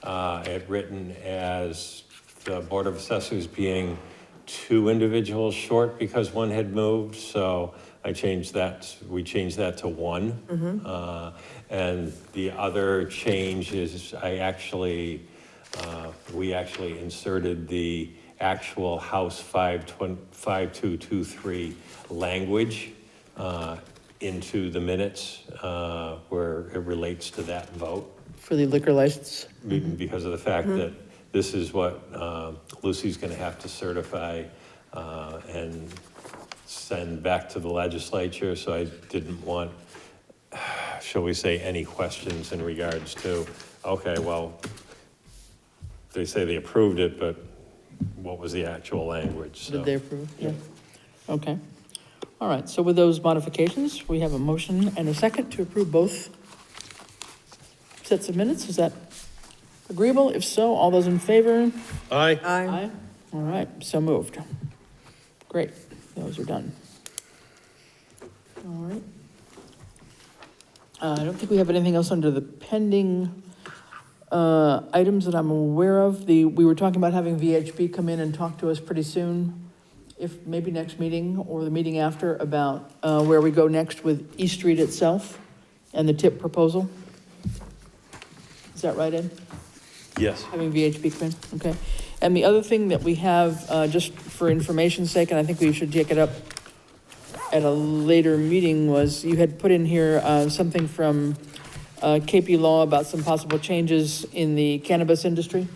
it written as the Board of Assessors being 2 individuals short because one had moved, so I changed that, we changed that to 1. And the other change is we actually inserted the actual House 5223 language into the minutes where it relates to that vote. For the liquor license? Because of the fact that this is what Lucy's going to have to certify and send back to the legislature, so I didn't want, shall we say, any questions in regards to, okay, well, they say they approved it, but what was the actual language? So, Did they approve? Yeah. Okay. All right, so with those modifications, we have a motion and a second to approve both sets of minutes. Is that agreeable? If so, all those in favor? Aye. Aye. All right, so moved. Great, those are done. All right. I don't think we have anything else under the pending items that I'm aware of. We were talking about having VHB come in and talk to us pretty soon, if maybe next meeting or the meeting after, about where we go next with East Street itself and the tip proposal. Is that right, Ed? yes. Having VHB come in, okay. And the other thing that we have, just for information's sake, and I think we should take it up at a later meeting, was you had put in here something from KP Law about some possible changes in the cannabis industry.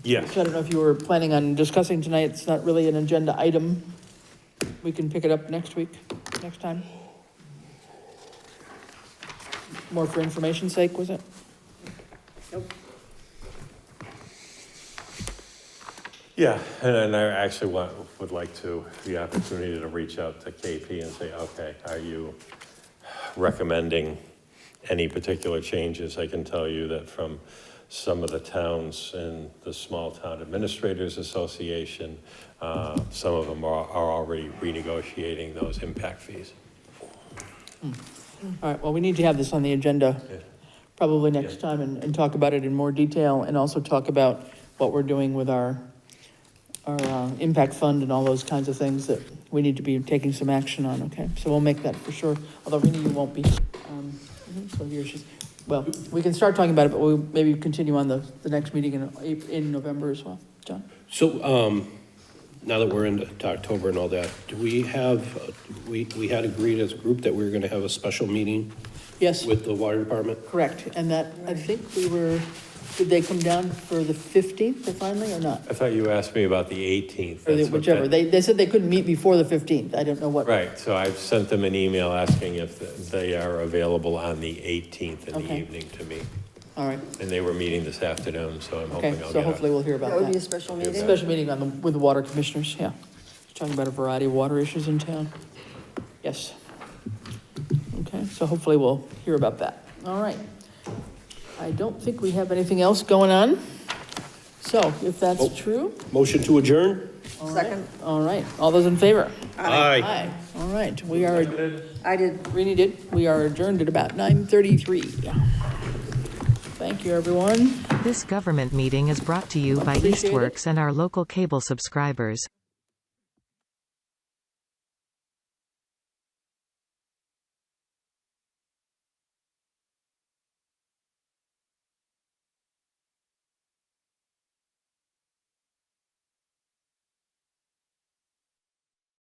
Yes. Which I don't know if you were planning on discussing tonight. It's not really an agenda item. We can pick it up next week, next time. More for information's sake, was it? Nope. Yeah, and I actually would like to the opportunity to reach out to KP and say, okay, are you recommending any particular changes? I can tell you that from some of the towns in the Small Town Administrators Association, some of them are already renegotiating those impact fees. All right, well, we need to have this on the agenda probably next time and talk about it in more detail, and also talk about what we're doing with our impact fund and all those kinds of things that we need to be taking some action on, okay? So we'll make that for sure, although Rini, you won't be. So here she's, well, we can start talking about it, but we'll maybe continue on the next meeting in November as well. John? So now that we're into October and all that, do we have, we had agreed as a group that we were going to have a special meeting? Yes. With the water department? Correct, and that, I think we were Did they come down for the 15th finally or not? I thought you asked me about the 18th. Or That's what whichever. that- They said they couldn't meet before the 15th. I don't know what. Right, so I've sent them an email asking if they are available on the 18th in the Okay. evening to meet. All right. And they were meeting this afternoon, so I'm hoping Okay, I'll so get hopefully we'll hear about That that. would be a special meeting? Special meeting with the water commissioners, yeah. Talking about a variety of water issues in town. Yes. Okay, so hopefully we'll hear about that. All right. I don't think we have anything else going on. So if that's true. Motion to adjourn? Second. All right, all those in favor? Aye. All right, we are, I did. Rini did, we are adjourned at about 9:33. Thank you, everyone. This government meeting is brought to you by Appreciate it. Eastworks and our local cable subscribers.